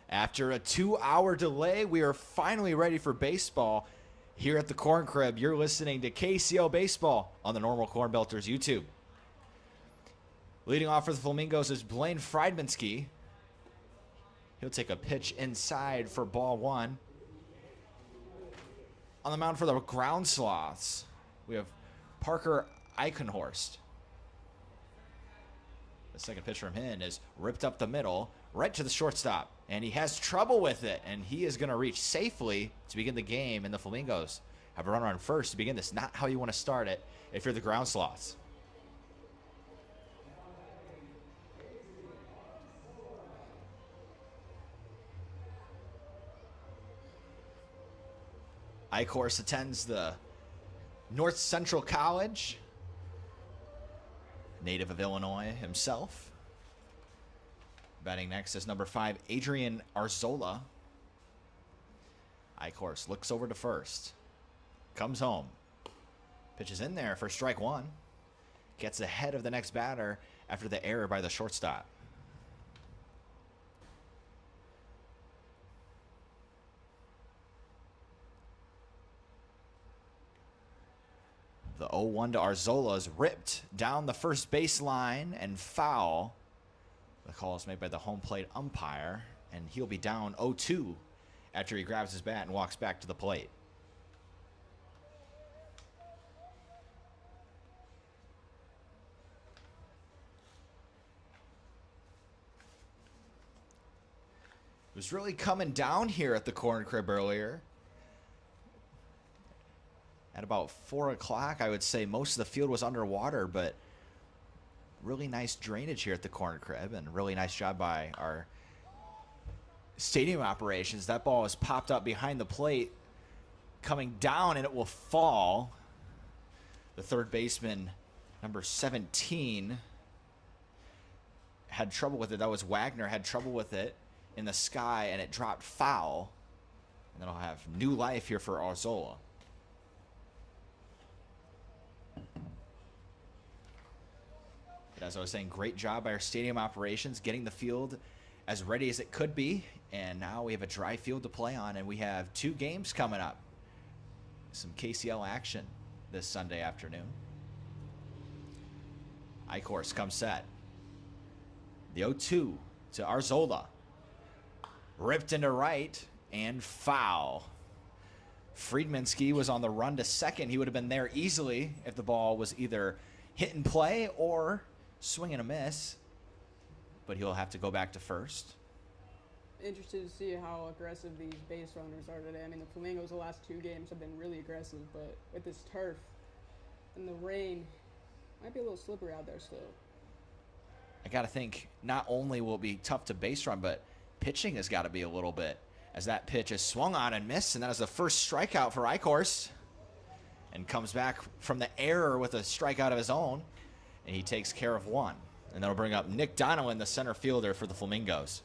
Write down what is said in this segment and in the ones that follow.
After a 2-hour delay, we are finally ready for baseball here at the Corn Crib. You're listening to KCL Baseball on the Normal Corn Belters YouTube. Leading off for the Flamingos is Blaine Friedmanski. He'll take a pitch inside for ball one. On the mound for the Ground Sloths, we have Parker Eichenhorst. The second pitch from him is ripped up the middle, right to the shortstop. And he has trouble with it, and he is going to reach safely to begin the game. And the Flamingos have a runner on first to begin this. Not how you want to start it if you're the Ground Sloths. Eichhorst attends the North Central College, native of Illinois himself. Batting next is number 5, Adrian Arzola. Eichhorst looks over to first, comes home, pitches in there for strike one, gets ahead of the next batter after the error by the shortstop. The 0-1 to Arzola is ripped down the first baseline and foul. The call is made by the home plate umpire, and he'll be down 0-2 after he grabs his bat and walks back to the plate. It was really coming down here at the Corn Crib earlier. At about 4 o'clock, I would say most of the field was underwater, but really nice drainage here at the Corn Crib, and really nice job by our stadium operations. That ball is popped up behind the plate, coming down, and it will fall. The third baseman, number 17, had trouble with it. That was Wagner, had trouble with it in the sky, and it dropped foul. And that'll have new life here for Arzola. But as I was saying, great job by our stadium operations getting the field as ready as it could be. And now we have a dry field to play on, and we have 2 games coming up. Some KCL action this Sunday afternoon. Eichhorst comes set. The 0-2 to Arzola. Ripped into right and foul. Friedmanski was on the run to second. He would have been there easily if the ball was either hit and play or swing and a miss, but he'll have to go back to first. Interested to see how aggressive these base runners are today. I mean, the Flamingos the last 2 games have been really aggressive, but with this turf and the rain, might be a little slippery out there still. I got to think not only will it be tough to base run, but pitching has got to be a little bit, as that pitch is swung on and missed, and that is the first strikeout for Eichhorst, and comes back from the error with a strikeout of his own. And he takes care of one. And that'll bring up Nick Donovan, the center fielder for the Flamingos.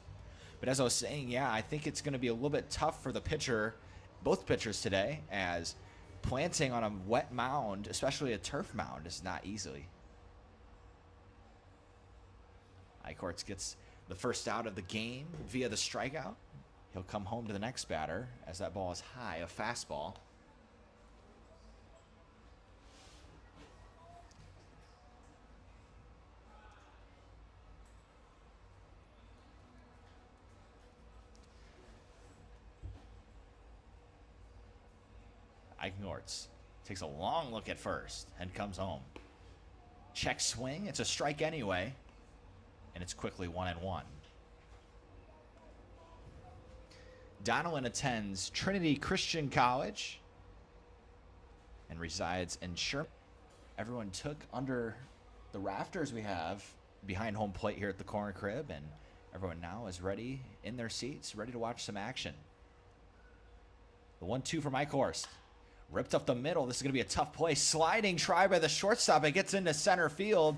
But as I was saying, yeah, I think it's going to be a little bit tough for the pitcher, both pitchers today, as planting on a wet mound, especially a turf mound, is not easy. Eichhorst gets the first out of the game via the strikeout. He'll come home to the next batter as that ball is high, a fastball. Eichenhorst takes a long look at first and comes home. Check swing. It's a strike anyway. And it's quickly 1-1. Donellan attends Trinity Christian College and resides in Sherman. Everyone took under the rafters we have behind home plate here at the Corn Crib, and everyone now is ready in their seats, ready to watch some action. The 1-2 from Eichhorst. Ripped up the middle. This is going to be a tough play. Sliding try by the shortstop. It gets into center field.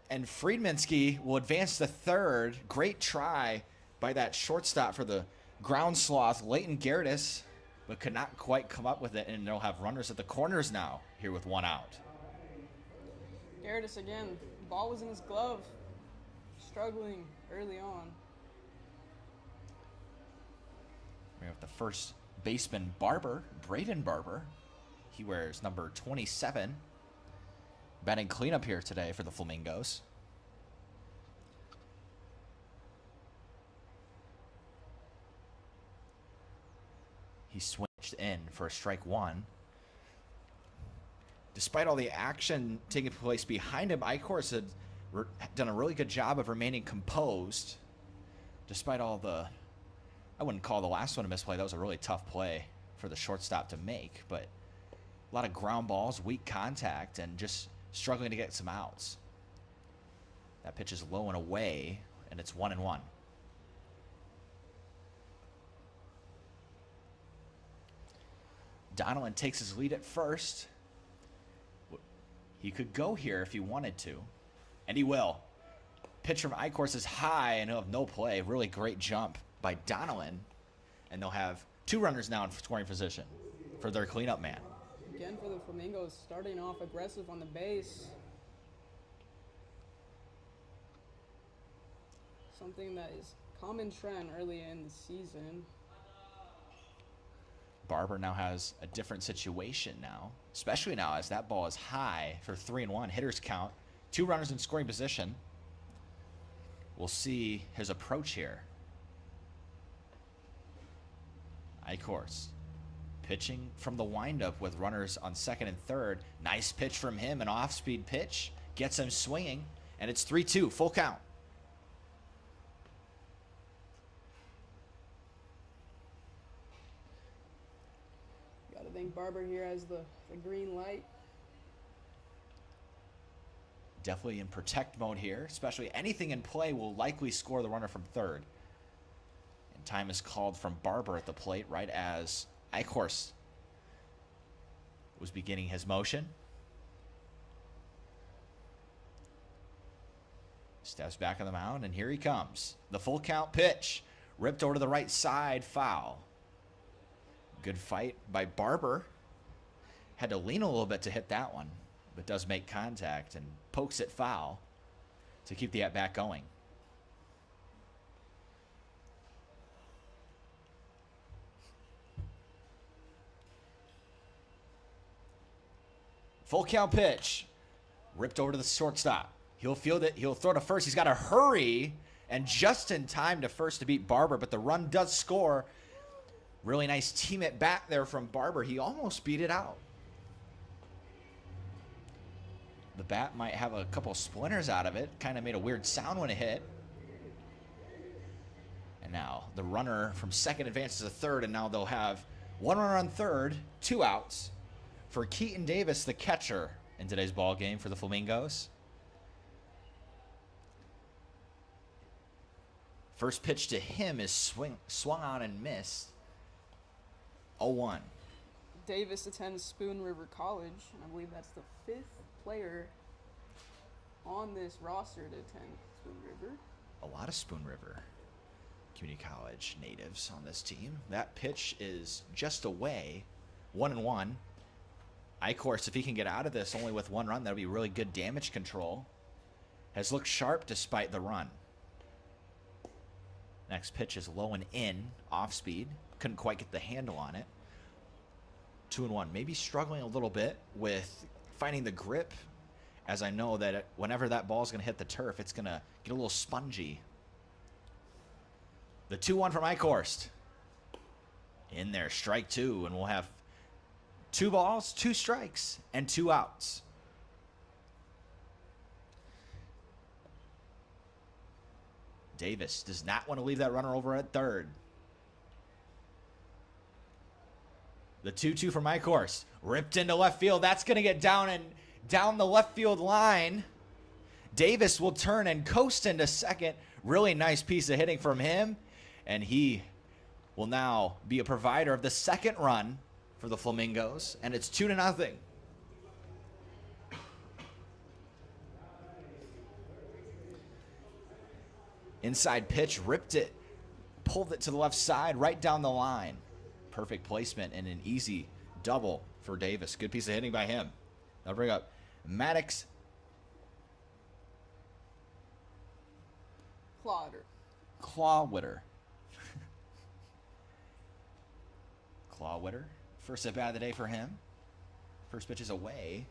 And Friedmanski will advance to third. Great try by that shortstop for the Ground Sloth, Leighton Gerdes, but could not quite come up with it. And they'll have runners at the corners now here with 1 out. Gerdes again. Ball was in his glove. Struggling early on. We have the first baseman, Braden Barber. He wears number 27. Batting cleanup here today for the Flamingos. He switched in for a strike one. Despite all the action taking place behind him, Eichhorst had done a really good job of remaining composed. Despite all the, I wouldn't call the last one a misplay. That was a really tough play for the shortstop to make. But a lot of ground balls, weak contact, and just struggling to get some outs. That pitch is low and away, and it's 1-1. Donilon takes his lead at first. He could go here if he wanted to, and he will. Pitch from Eichhorst is high, and he'll have no play. Really great jump by Donilon, and they'll have 2 runners now in scoring position for their cleanup man. Again for the Flamingos, starting off aggressive on the base. Something that is common trend early in the season. Barber now has a different situation now, especially now as that ball is high for 3-1. Hitters count. 2 runners in scoring position. We'll see his approach here. Eichhorst pitching from the windup with runners on second and third. Nice pitch from him, an off-speed pitch. Gets him swinging, and it's 3-2, full count. Gotta thank Barber here as the green light. Definitely in protect mode here, especially anything in play will likely score the runner from third. And time is called from Barber at the plate right as Eichhorst was beginning his motion. Steps back on the mound, and here he comes. The full count pitch. Ripped over to the right side, foul. Good fight by Barber. Had to lean a little bit to hit that one, but does make contact and pokes it foul to keep the at-bat going. Full count pitch. Ripped over to the shortstop. He'll field it. He'll throw to first. He's got to hurry, and just in time to first to beat Barber, but the run does score. Really nice team at bat there from Barber. He almost beat it out. The bat might have a couple splinters out of it. Kind of made a weird sound when it hit. And now the runner from second advances to third, and now they'll have 1 runner on third, 2 outs for Keaton Davis, the catcher, in today's ball game for the Flamingos. First pitch to him is swung on and missed. 0-1. Davis attends Spoon River College, and I believe that's the 5th player on this roster to attend Spoon River. A lot of Spoon River Community College natives on this team. That pitch is just away. 1-1. Eichhorst, if he can get out of this only with 1 run, that'll be really good damage control. Has looked sharp despite the run. Next pitch is low and in, off speed. Couldn't quite get the handle on it. 2-1. Maybe struggling a little bit with finding the grip, as I know that whenever that ball is going to hit the turf, it's going to get a little spongy. The 2-1 from Eichhorst. In there, strike 2, and we'll have 2 balls, 2 strikes, and 2 outs. Davis does not want to leave that runner over at third. The 2-2 from Eichhorst. Ripped into left field. That's going to get down the left field line. Davis will turn and coast into second. Really nice piece of hitting from him. And he will now be a provider of the second run for the Flamingos. And it's 2-0. Inside pitch, ripped it, pulled it to the left side, right down the line. Perfect placement and an easy double for Davis. Good piece of hitting by him. I'll bring up Maddox. Clawwitter. Clawwitter. Claw Witter. First at bat of the day for him. First pitch is away.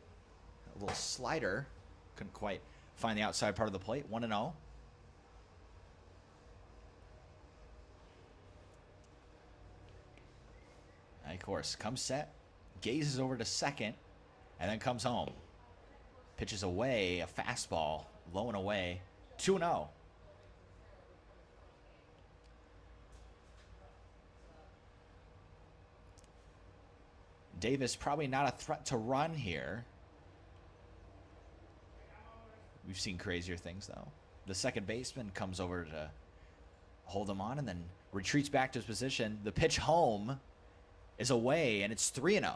A little slider. Couldn't quite find the outside part of the plate. 1-0. Of course, comes set, gazes over to second, and then comes home. Pitches away, a fastball, low and away, 2-0. Davis probably not a threat to run here. We've seen crazier things, though. The second baseman comes over to hold him on and then retreats back to his position. The pitch home is away, and it's 3-0.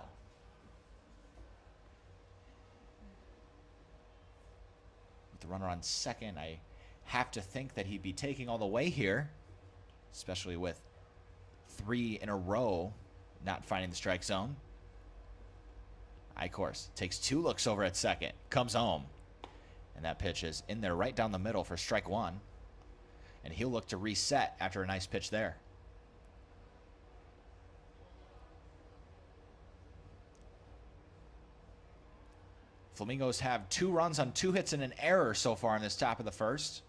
With the runner on second, I have to think that he'd be taking all the way here, especially with 3 in a row not finding the strike zone. Course takes 2 looks over at second, comes home, and that pitch is in there right down the middle for strike 1, and he'll look to reset after a nice pitch there. Flamingos have 2 runs on 2 hits and an error so far in this top of the first.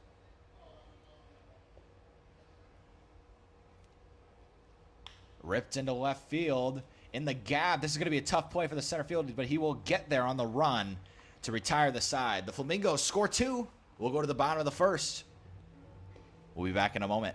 Ripped into left field. In the gap, this is going to be a tough play for the center field, but he will get there on the run to retire the side. The Flamingos score 2. We'll go to the bottom of the first. We'll be back in a moment.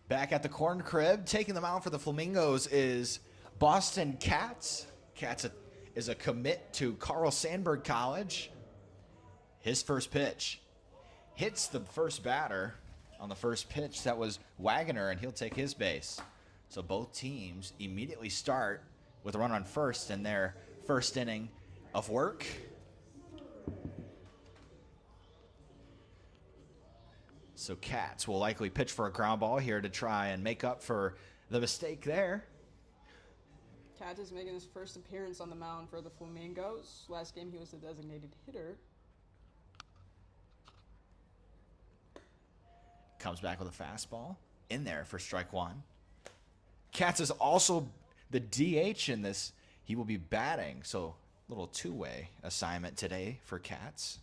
Back at the corn crib, taking them out for the Flamingos is Boston Katz. Katz is a commit to Carl Sandburg College. His first pitch hits the first batter on the first pitch. That was Wagoner, and he'll take his base. So both teams immediately start with a run on first in their first inning of work. So Katz will likely pitch for a ground ball here to try and make up for the mistake there. Katz is making his first appearance on the mound for the Flamingos. Last game he was the designated hitter. Comes back with a fastball in there for strike 1. Katz is also the DH in this He will be batting, so little two-way assignment today for Cats.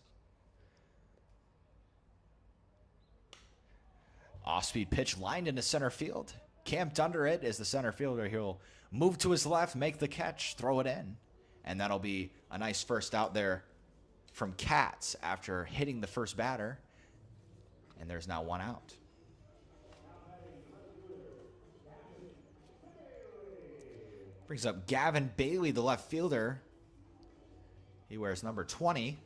Off-speed pitch lined into center field. Camped under it is the center fielder. He'll move to his left, make the catch, throw it in. And that'll be a nice first out there from Cats after hitting the first batter. And there's now one out. Brings up Gavin Bailey, the left fielder. He wears number 20.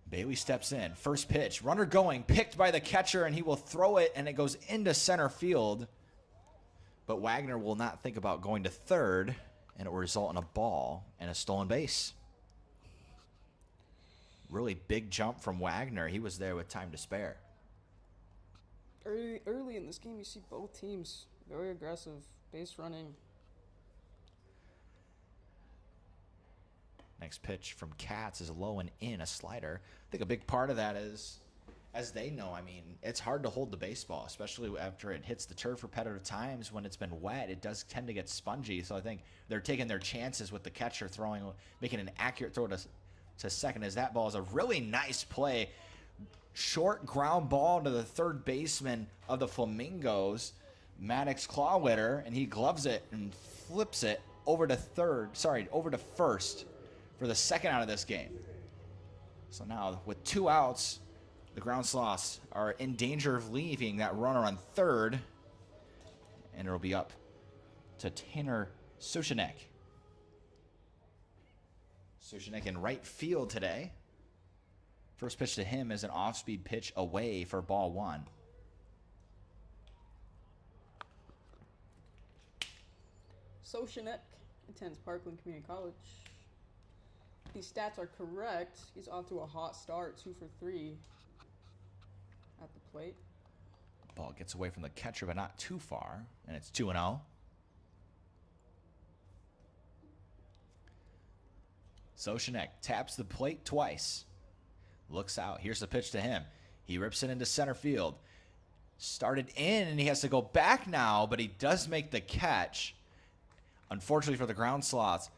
Bailey steps in. First pitch. Runner going. Picked by the catcher, and he will throw it, and it goes into center field. But Wagner will not think about going to third, and it will result in a ball and a stolen base. Really big jump from Wagner. He was there with time to spare. Early in this game, you see both teams very aggressive, base running. Next pitch from Cats is low and in, a slider. I think a big part of that is, as they know, I mean, it's hard to hold the baseball, especially after it hits the turf repetitive times. When it's been wet, it does tend to get spongy. So I think they're taking their chances with the catcher throwing, making an accurate throw to second, as that ball is a really nice play. Short ground ball to the third baseman of the Flamingos, Maddox Clawwitter, and he gloves it and flips it over to over to first for the second out of this game. So now with 2 outs, the Ground Sloths are in danger of leaving that runner on third, and it'll be up to Tanner Sochanek. Sochanek in right field today. First pitch to him is an off-speed pitch away for ball 1. Sochanek attends Parkland Community College. If these stats are correct, he's off to a hot start, 2 for 3 at the plate. Ball gets away from the catcher, but not too far, and it's 2-0. Sochanek taps the plate twice. Looks out. Here's the pitch to him. He rips it into center field. Started in, and he has to go back now, but he does make the catch. Unfortunately for the Ground Sloths,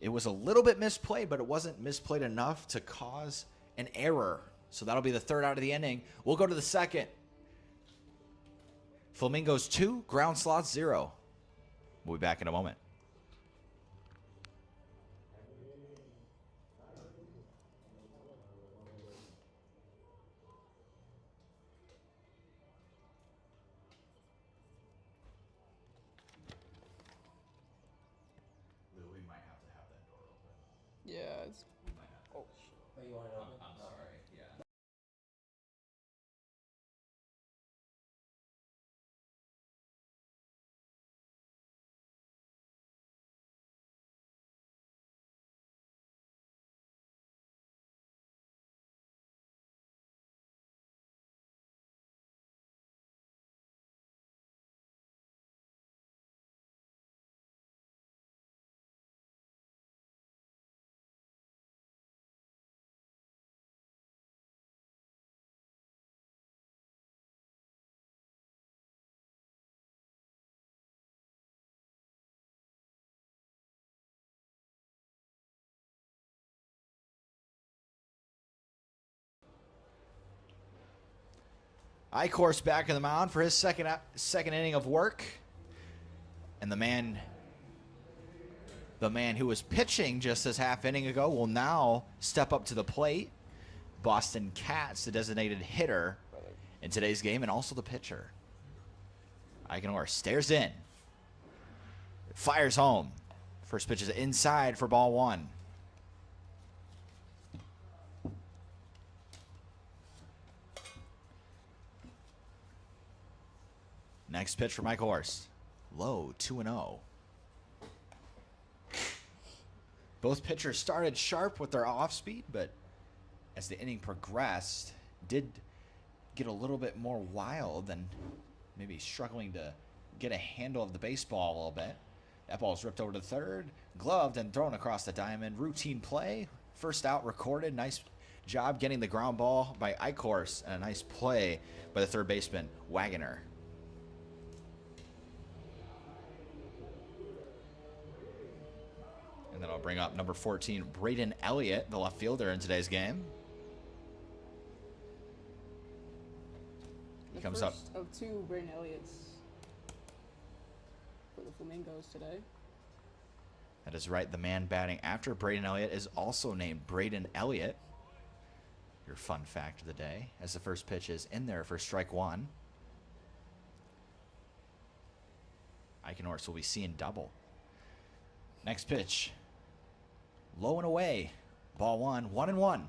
it was a little bit misplayed, but it wasn't misplayed enough to cause an error. So that'll be the third out of the inning. We'll go to the second. Flamingos 2, Ground Sloths 0. We'll be back in a moment. Yeah, it's... Oh, shit. Oh, you want it open? I'm sorry, yeah. Eichhorst back in the mound for his second inning of work. And the man who was pitching just this half inning ago will now step up to the plate. Boston Cats, the designated hitter in today's game, and also the pitcher. Eichhorst stares in. Fires home. First pitch is inside for ball 1. Next pitch for Eichhorst. Low, 2-0. Both pitchers started sharp with their off speed, but as the inning progressed, did get a little bit more wild and maybe struggling to get a handle of the baseball a little bit. That ball is ripped over to third, gloved and thrown across the diamond. Routine play. First out recorded. Nice job getting the ground ball by Eichhorst, and a nice play by the third baseman, Wagoner. And then I'll bring up number 14, Braden Elliott, the left fielder in today's game. He comes up. Of two Braden Elliott's for the Flamingos today. That is right. The man batting after Braden Elliott is also named Braden Elliott. Your fun fact of the day, as the first pitch is in there for strike one. Eichhorst will be seeing double. Next pitch. Low and away. Ball one. 1-1.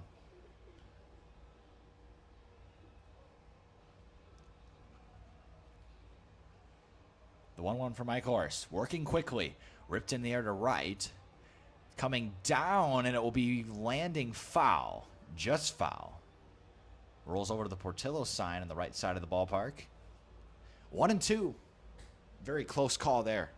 The 1-1 from Eichhorst. Working quickly. Ripped in the air to right. Coming down, and it will be landing foul. Just foul. Rolls over to the Portillo sign on the right side of the ballpark. 1-2. Very close call there.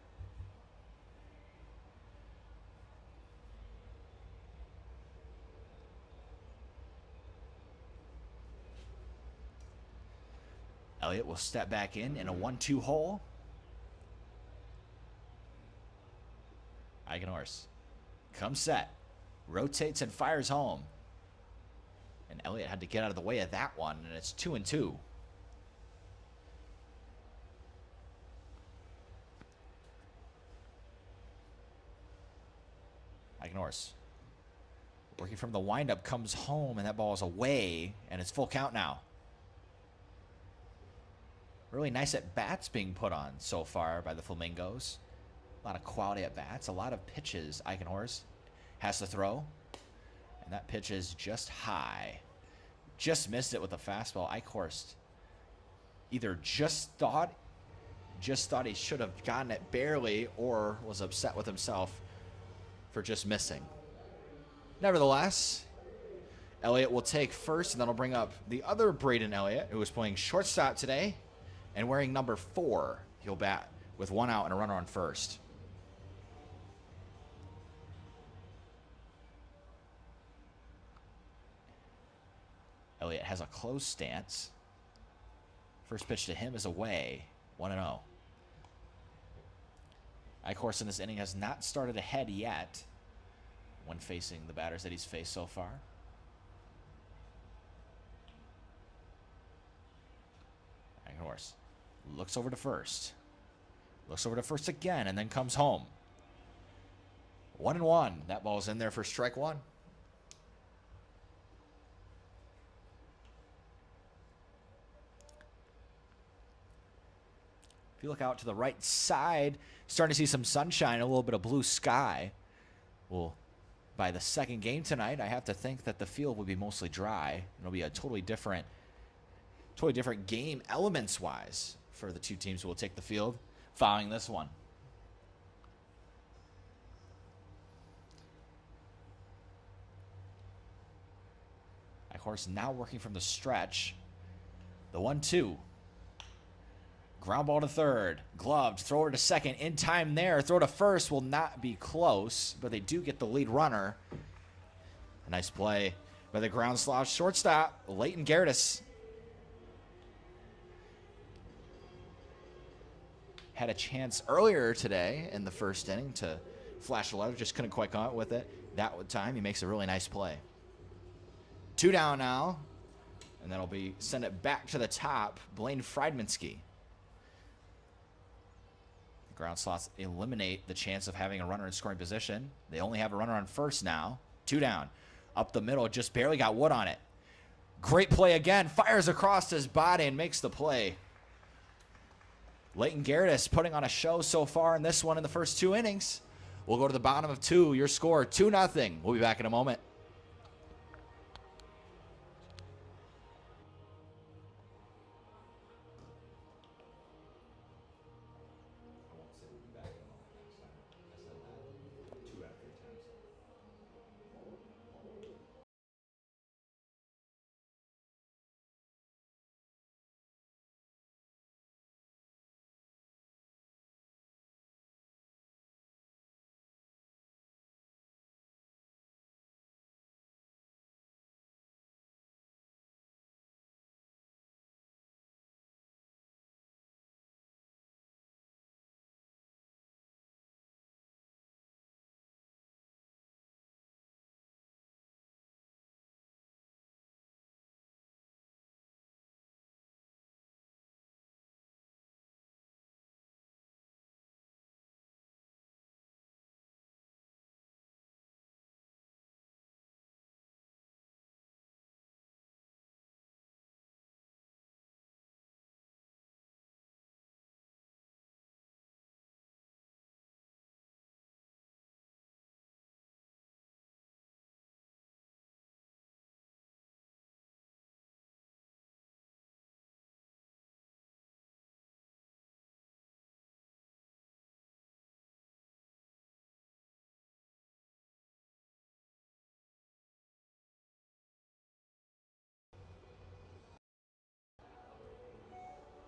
Elliott will step back in a 1-2 hole. Eichhorst comes set, rotates and fires home. And Elliott had to get out of the way of that one, and it's 2-2. Eichhorst working from the windup, comes home, and that ball is away, and it's full count now. Really nice at bats being put on so far by the Flamingos. A lot of quality at bats, a lot of pitches. Eichhorst has to throw, and that pitch is just high. Just missed it with a fastball. Eichhorst either just thought he should have gotten it barely, or was upset with himself for just missing. Nevertheless, Elliott will take first, and then I'll bring up the other Braden Elliott, who is playing shortstop today and wearing number 4. He'll bat with 1 out and a runner on first. Elliott has a close stance. First pitch to him is away. 1-0. Eichhorst in this inning has not started ahead yet when facing the batters that he's faced so far. Eichhorst looks over to first. Looks over to first again, and then comes home. 1-1. That ball's in there for strike one. If you look out to the right side, starting to see some sunshine, a little bit of blue sky. Well, by the second game tonight, I have to think that the field will be mostly dry. It'll be a totally different game elements-wise for the two teams who will take the field following this one. Eichhorst now working from the stretch. The 1-2. Ground ball to third. Gloved. Thrower to second. In time there. Throw to first will not be close, but they do get the lead runner. A nice play by the ground slash shortstop, Leighton Gertis. Had a chance earlier today in the first inning to flash a letter. Just couldn't quite come out with it. That time, he makes a really nice play. 2 down now. And that'll be send it back to the top. Blaine Friedmansky. Ground slots eliminate the chance of having a runner in scoring position. They only have a runner on first now. 2 down. Up the middle, just barely got wood on it. Great play again. Fires across his body and makes the play. Leighton Gertis putting on a show so far in this one in the first 2 innings. We'll go to the bottom of 2. Your score, 2-0. We'll be back in a moment.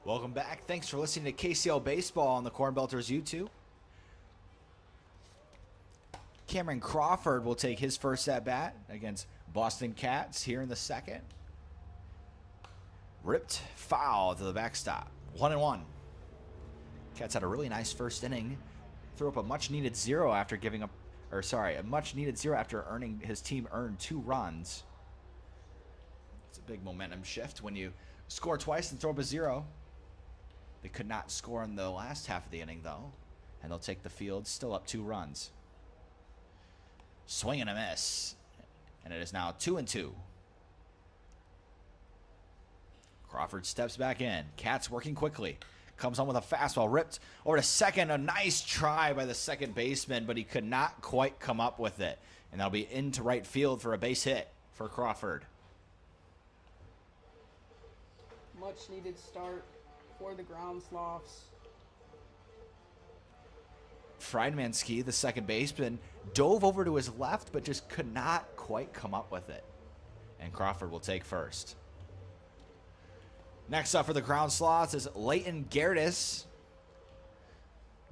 Welcome back. Thanks for listening to KCL Baseball on the Corn Belters YouTube. Cameron Crawford will take his first at-bat against Boston Cats here in the second. Ripped foul to the backstop. 1-1. Cats had a really nice first inning. Threw up a much-needed zero after giving up, a much-needed zero after his team earned 2 runs. It's a big momentum shift when you score twice and throw up a zero. They could not score in the last half of the inning, though, and they'll take the field still up 2 runs. Swing and a miss, and it is now 2-2. Crawford steps back in. Cats working quickly. Comes on with a fastball, ripped over to second. A nice try by the second baseman, but he could not quite come up with it. And that'll be into right field for a base hit for Crawford. Much needed start for the ground sloths. Friedmanski, the second baseman, dove over to his left, but just could not quite come up with it. And Crawford will take first. Next up for the ground sloths is Leighton Gerdes.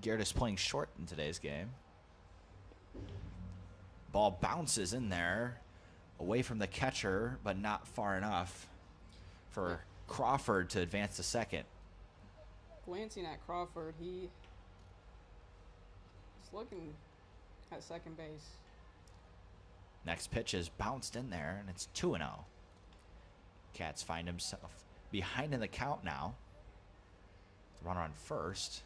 Gerdes playing short in today's game. Ball bounces in there, away from the catcher, but not far enough for Crawford to advance to second. Glancing at Crawford, he is looking at second base. Next pitch is bounced in there, and it's 2-0. Cats find himself behind in the count now. The runner on first.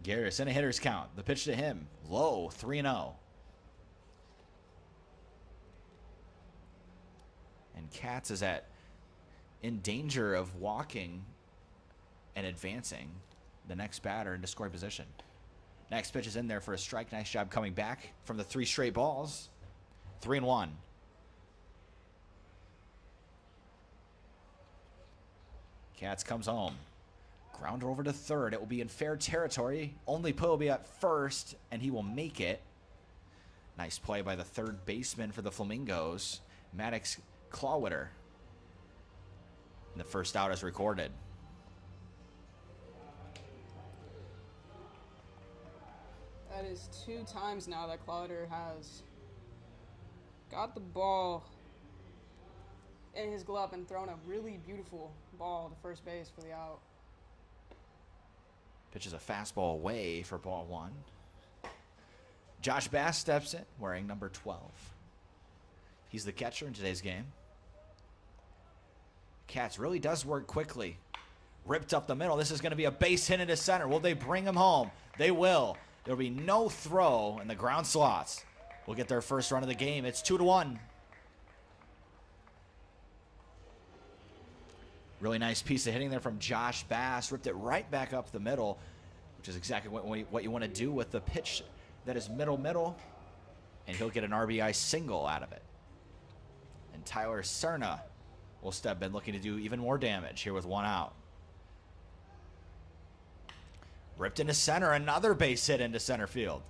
Garris in a hitter's count. The pitch to him. Low, 3-0. And Katz is in danger of walking and advancing the next batter into scoring position. Next pitch is in there for a strike. Nice job coming back from the 3 straight balls. 3-1. Katz comes home. Grounder over to third. It will be in fair territory. Only play will be at first, and he will make it. Nice play by the third baseman for the Flamingos, Maddox Clawwitter. And the first out is recorded. That is 2 times now that Clawwitter has got the ball in his glove and thrown a really beautiful ball to first base for the out. Pitches a fastball away for ball 1. Josh Bass steps in, wearing number 12. He's the catcher in today's game. Katz really does work quickly. Ripped up the middle. This is going to be a base hit into center. Will they bring him home? They will. There will be no throw, and the ground sloths will get their first run of the game. It's 2-1. Really nice piece of hitting there from Josh Bass. Ripped it right back up the middle, which is exactly what you want to do with the pitch that is middle. And he'll get an RBI single out of it. And Tyler Cerna will step in, looking to do even more damage here with 1 out. Ripped into center, another base hit into center field.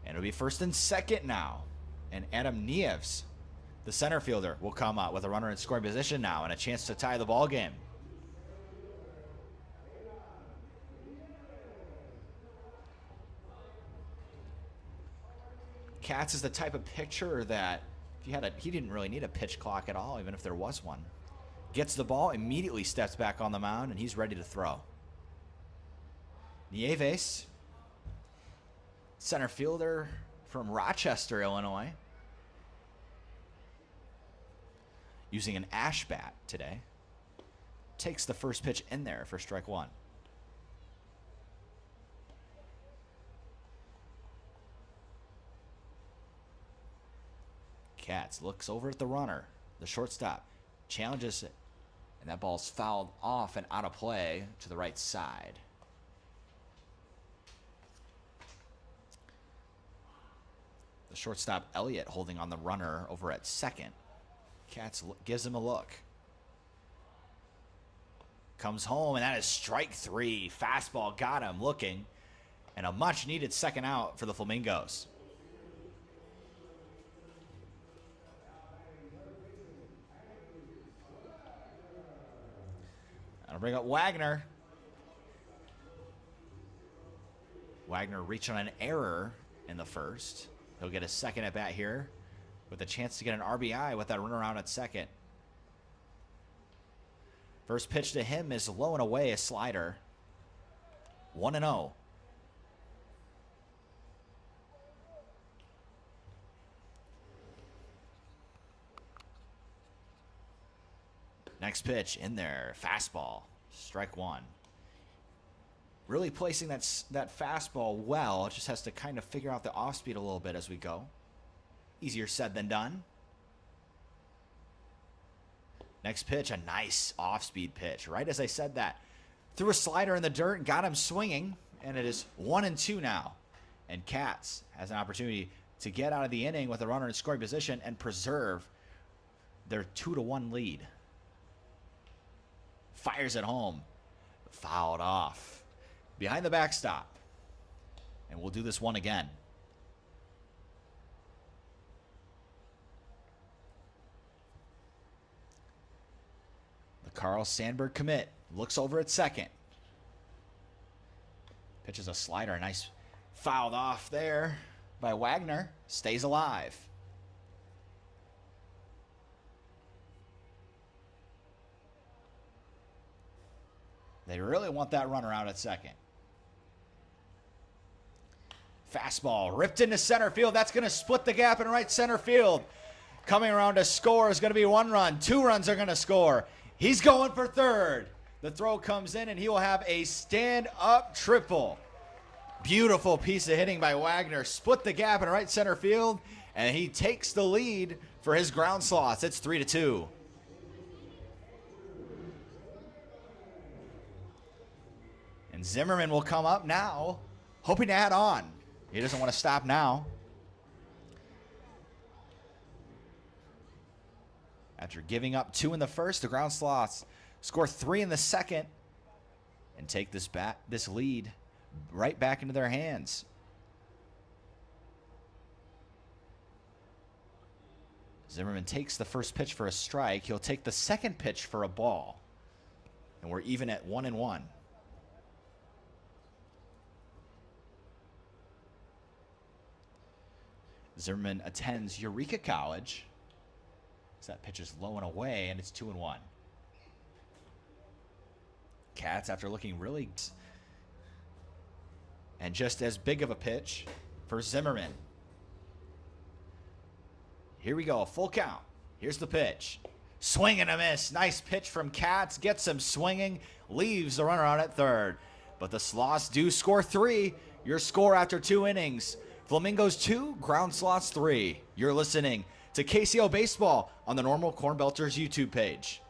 And it'll be first and second now. And Adam Nieves, the center fielder, will come out with a runner in scoring position now and a chance to tie the ball game. Katz is the type of pitcher that he didn't really need a pitch clock at all, even if there was one. Gets the ball, immediately steps back on the mound, and he's ready to throw. Nieves, center fielder from Rochester, Illinois, using an ash bat today. Takes the first pitch in there for strike 1. Katz looks over at the runner, the shortstop, challenges it, and that ball's fouled off and out of play to the right side. The shortstop, Elliott, holding on the runner over at second. Katz gives him a look. Comes home, and that is strike 3. Fastball got him looking. And a much-needed second out for the Flamingos. That'll bring up Wagner. Wagner reached on an error in the first. He'll get a second at bat here with a chance to get an RBI with that run around at second. First pitch to him is low and away, a slider. 1-0. Next pitch in there, fastball, strike one. Really placing that fastball well. It just has to kind of figure out the off speed a little bit as we go. Easier said than done. Next pitch, a nice off-speed pitch. Right as I said that. Threw a slider in the dirt and got him swinging. And it is 1-2 now. And Katz has an opportunity to get out of the inning with a runner in scoring position and preserve their 2-1 lead. Fires it home. Fouled off. Behind the backstop. And we'll do this one again. Carl Sandberg commit. Looks over at second. Pitches a slider. Nice fouled off there by Wagner. Stays alive. They really want that runner out at second. Fastball ripped into center field. That's going to split the gap in right center field. Coming around to score is going to be 1 run. 2 runs are going to score. He's going for third. The throw comes in, and he will have a stand-up triple. Beautiful piece of hitting by Wagner. Split the gap in right center field, and he takes the lead for his ground slots. It's 3-2. And Zimmerman will come up now, hoping to add on. He doesn't want to stop now. After giving up 2 in the first, the ground slots score 3 in the second and take this lead right back into their hands. Zimmerman takes the first pitch for a strike. He'll take the second pitch for a ball. And we're even at 1-1. Zimmerman attends Eureka College. So that pitch is low and away, and it's 2-1. Katz, after looking really... And just as big of a pitch for Zimmerman. Here we go, full count. Here's the pitch. Swing and a miss. Nice pitch from Katz. Gets him swinging. Leaves the runner out at third. But the Sloths do score 3. Your score after 2 innings. Flamingos 2, Ground Sloths 3. You're listening to KCL Baseball on the Normal Corn Belters YouTube page.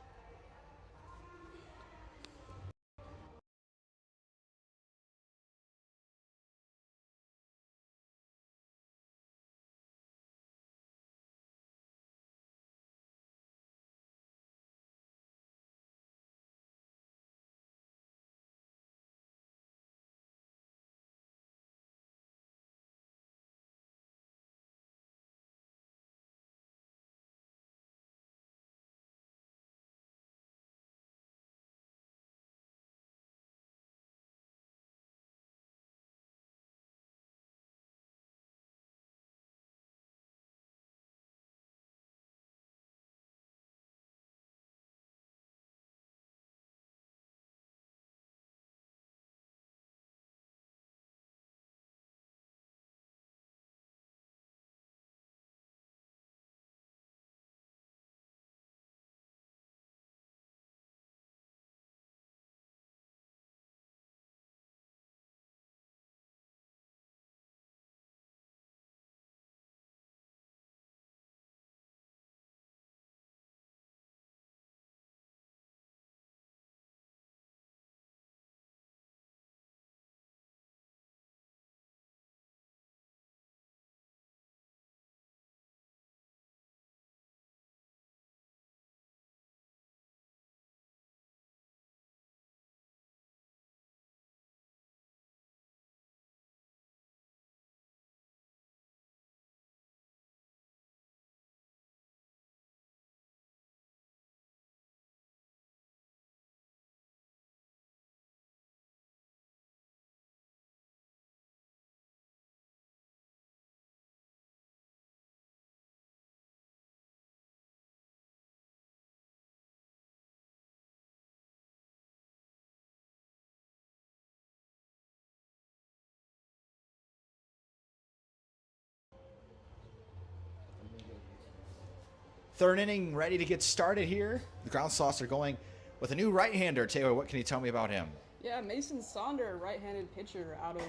Third inning ready to get started here. The Ground Sloths are going with a new right-hander. Taylor, what can you tell me about him? Yeah, Mason Sonder, right-handed pitcher out of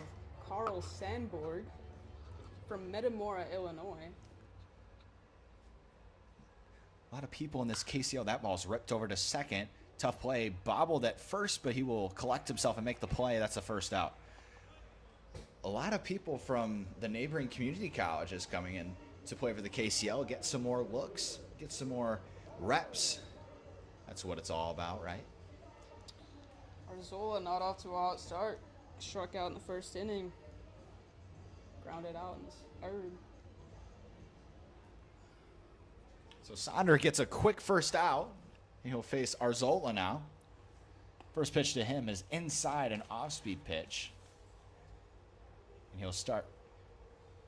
Carl Sandborg from Metamora, Illinois. A lot of people in this KCL. That ball's ripped over to second. Tough play. Bobbled at first, but he will collect himself and make the play. That's the first out. A lot of people from the neighboring community colleges coming in to play for the KCL, get some more looks, get some more reps. That's what it's all about, right? Arzola not off to a hot start. Struck out in the first inning. Grounded out in the third. So Sonder gets a quick first out. He'll face Arzola now. First pitch to him is inside an off-speed pitch. And he'll start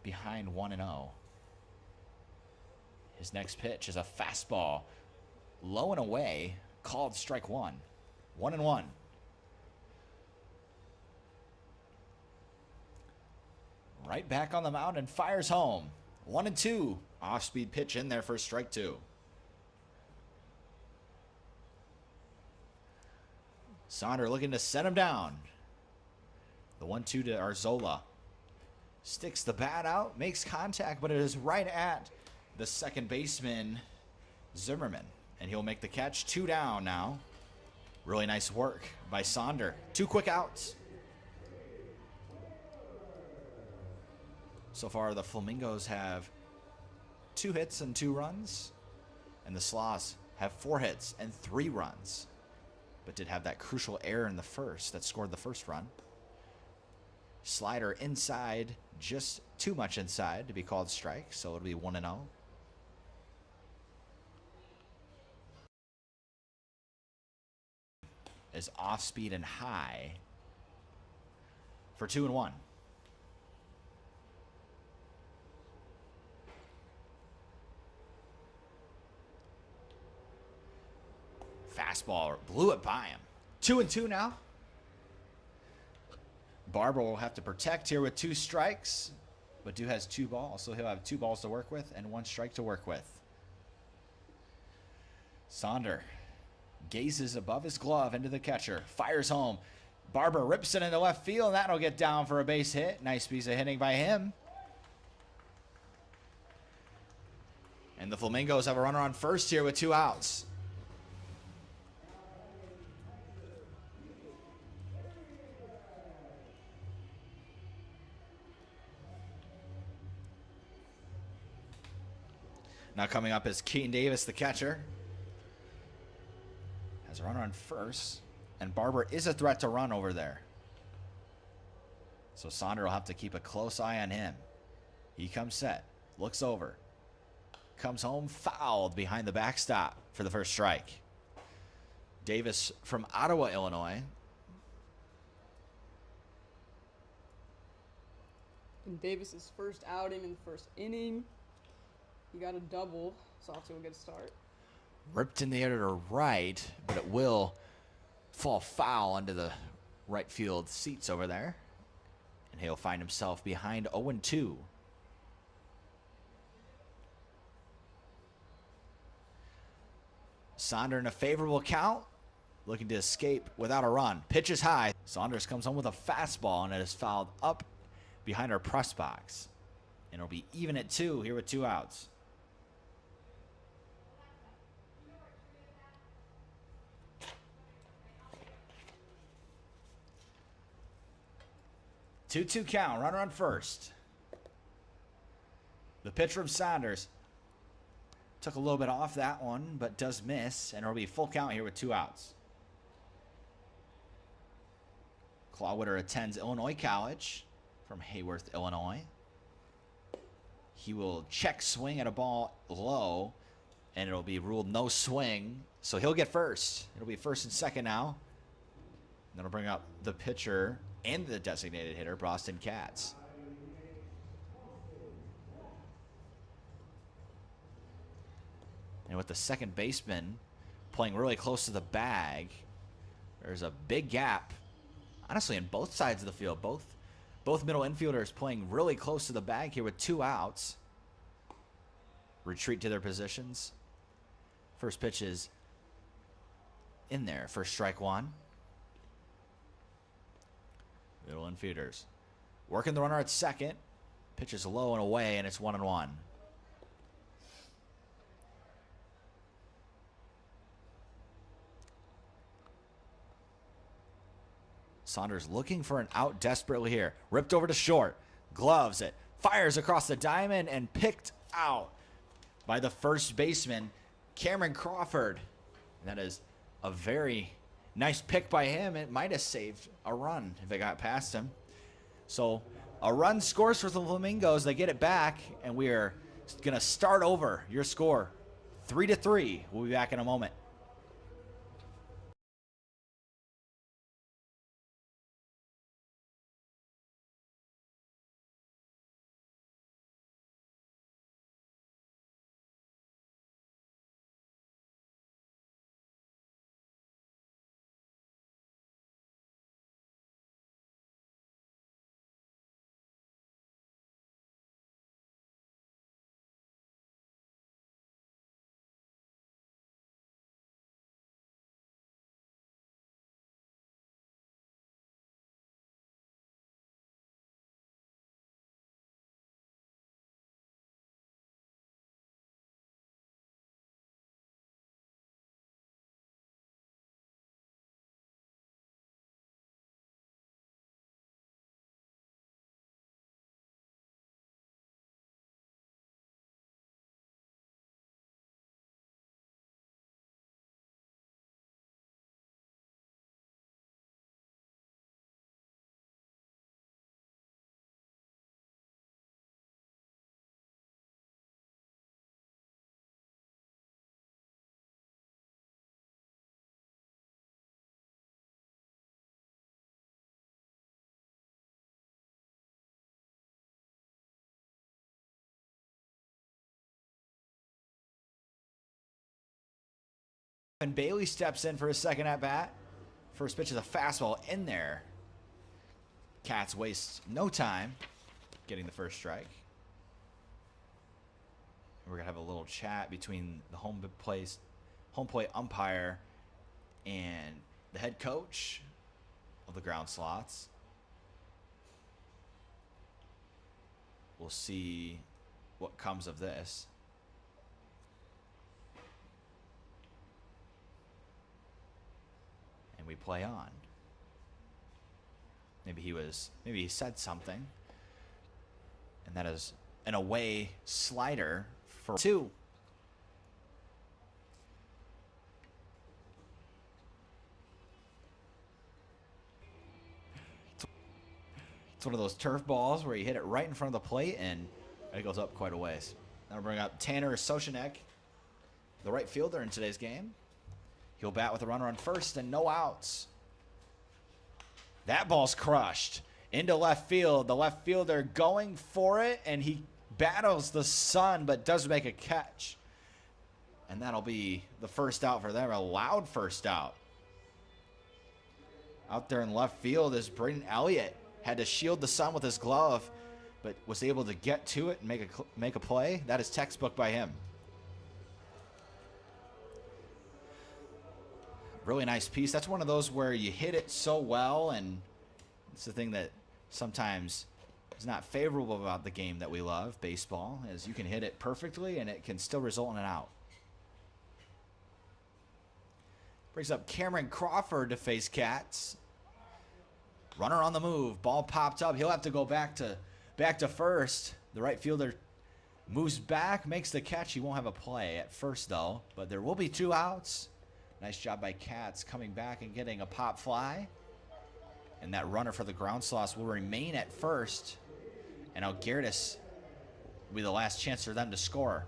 behind 1-0. His next pitch is a fastball. Low and away, called strike one. 1-1. Right back on the mound and fires home. 1-2. Off-speed pitch in there for strike two. Sonder looking to set him down. The 1-2 to Arzola. Sticks the bat out, makes contact, but it is right at the second baseman, Zimmerman. And he'll make the catch. 2 down now. Really nice work by Sonder. 2 quick outs. So far, the Flamingos have 2 hits and 2 runs. And the Sloths have 4 hits and 3 runs. But did have that crucial error in the first that scored the first run. Slider inside, just too much inside to be called strike. So it'll be 1-0. Is off speed and high for 2-1. Fastball blew it by him. 2-2 now. Barber will have to protect here with 2 strikes, but has 2 balls, so he'll have 2 balls to work with and 1 strike to work with. Sonder gazes above his glove into the catcher, fires home. Barber rips it into left field, and that'll get down for a base hit. Nice piece of hitting by him. And the Flamingos have a runner on first here with 2 outs. Now coming up is Keaton Davis, the catcher. Has a runner on first. And Barber is a threat to run over there. So Sonder will have to keep a close eye on him. He comes set. Looks over. Comes home fouled behind the backstop for the first strike. Davis from Ottawa, Illinois. In Davis's first outing in the first inning. He got a double, so off to a good start. Ripped in the air to right, but it will fall foul under the right field seats over there. And he'll find himself behind 0-2. Sonder in a favorable count, looking to escape without a run. Pitch is high. Saunders comes home with a fastball, and it is fouled up behind our press box. And it'll be even at 2 here with 2 outs. Two count, runner on first. The pitch from Saunders took a little bit off that one, but does miss, and it'll be full count here with 2 outs. Clawwitter attends Illinois College from Hayworth, Illinois. He will check swing at a ball low, and it'll be ruled no swing, so he'll get first. It'll be first and second now. And that'll bring up the pitcher and the designated hitter, Boston Katz. And with the second baseman playing really close to the bag, there's a big gap, honestly, in both sides of the field. Both middle infielders playing really close to the bag here with 2 outs. Retreat to their positions. First pitch is in there for strike one. Middle infielders. Working the runner at second. Pitch is low and away, and it's 1-1. Saunders looking for an out desperately here. Ripped over to short. Gloves it. Fires across the diamond and picked out by the first baseman, Cameron Crawford. And that is a very nice pick by him. It might have saved a run if it got past him. So a run scores for the Flamingos. They get it back, and we are going to start over. Your score, 3-3. We'll be back in a moment. And Bailey steps in for his second at bat. First pitch is a fastball in there. Cats waste no time getting the first strike. We're gonna have a little chat between the home plate umpire and the head coach of the ground slots. We'll see what comes of this. And we play on. Maybe he said something. And that is an away slider for 2. It's one of those turf balls where you hit it right in front of the plate and it goes up quite a ways. Now we'll bring up Tanner Soshanek, the right fielder in today's game. He'll bat with a runner on first and no outs. That ball's crushed into left field. The left fielder going for it, and he battles the sun but does make a catch. And that'll be the first out for them, a loud first out. Out there in left field is Braden Elliott. Had to shield the sun with his glove, but was able to get to it and make a play. That is textbook by him. Really nice piece. That's one of those where you hit it so well, and it's the thing that sometimes is not favorable about the game that we love, baseball, is you can hit it perfectly and it can still result in an out. Brings up Cameron Crawford to face Cats. Runner on the move. Ball popped up. He'll have to go back to first. The right fielder moves back, makes the catch. He won't have a play at first, though, but there will be 2 outs. Nice job by Cats coming back and getting a pop fly. And that runner for the ground slots will remain at first. And Algertis will be the last chance for them to score.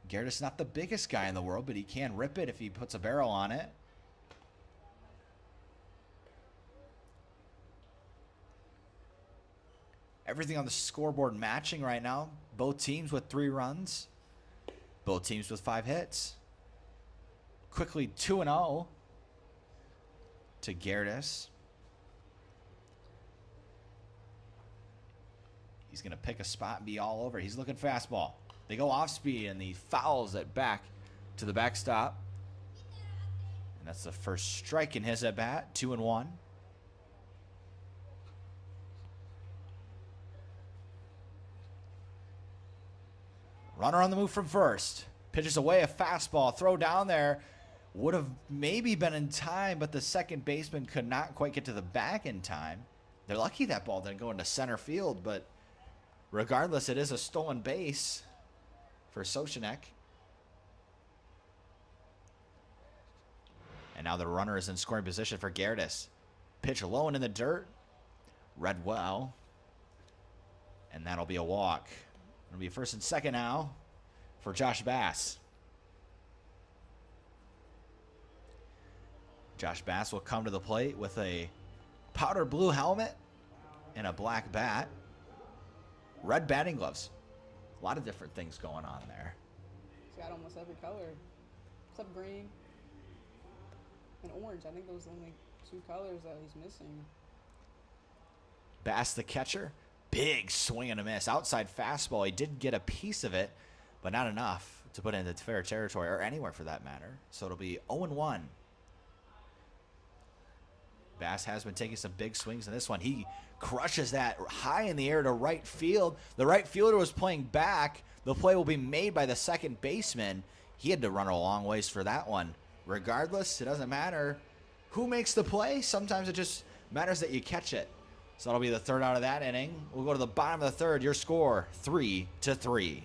Gertis not the biggest guy in the world, but he can rip it if he puts a barrel on it. Everything on the scoreboard matching right now. Both teams with 3 runs. Both teams with 5 hits. Quickly 2-0. to Gerdes. He's going to pick a spot and be all over. He's looking fastball. They go off speed, and he fouls it back to the backstop. And that's the first strike in his at-bat, 2-1. Runner on the move from first. Pitches away a fastball. Throw down there. Would have maybe been in time, but the second baseman could not quite get to the back in time. They're lucky that ball didn't go into center field, but regardless, it is a stolen base for Sochanek. And now the runner is in scoring position for Gerdes. Pitch low and in the dirt. Read well. And that'll be a walk. It'll be first and second now for Josh Bass. Josh Bass will come to the plate with a powder blue helmet and a black bat. Red batting gloves. A lot of different things going on there. He's got almost every color. Except green and orange. I think those are the only two colors that he's missing. Bass the catcher. Big swing and a miss. Outside fastball. He did get a piece of it, but not enough to put into fair territory, or anywhere for that matter. So it'll be 0-1. Bass has been taking some big swings in this one. He crushes that high in the air to right field. The right fielder was playing back. The play will be made by the second baseman. He had to run a long ways for that one. Regardless, it doesn't matter who makes the play. Sometimes it just matters that you catch it. So that'll be the third out of that inning. We'll go to the bottom of the third. Your score, 3-3.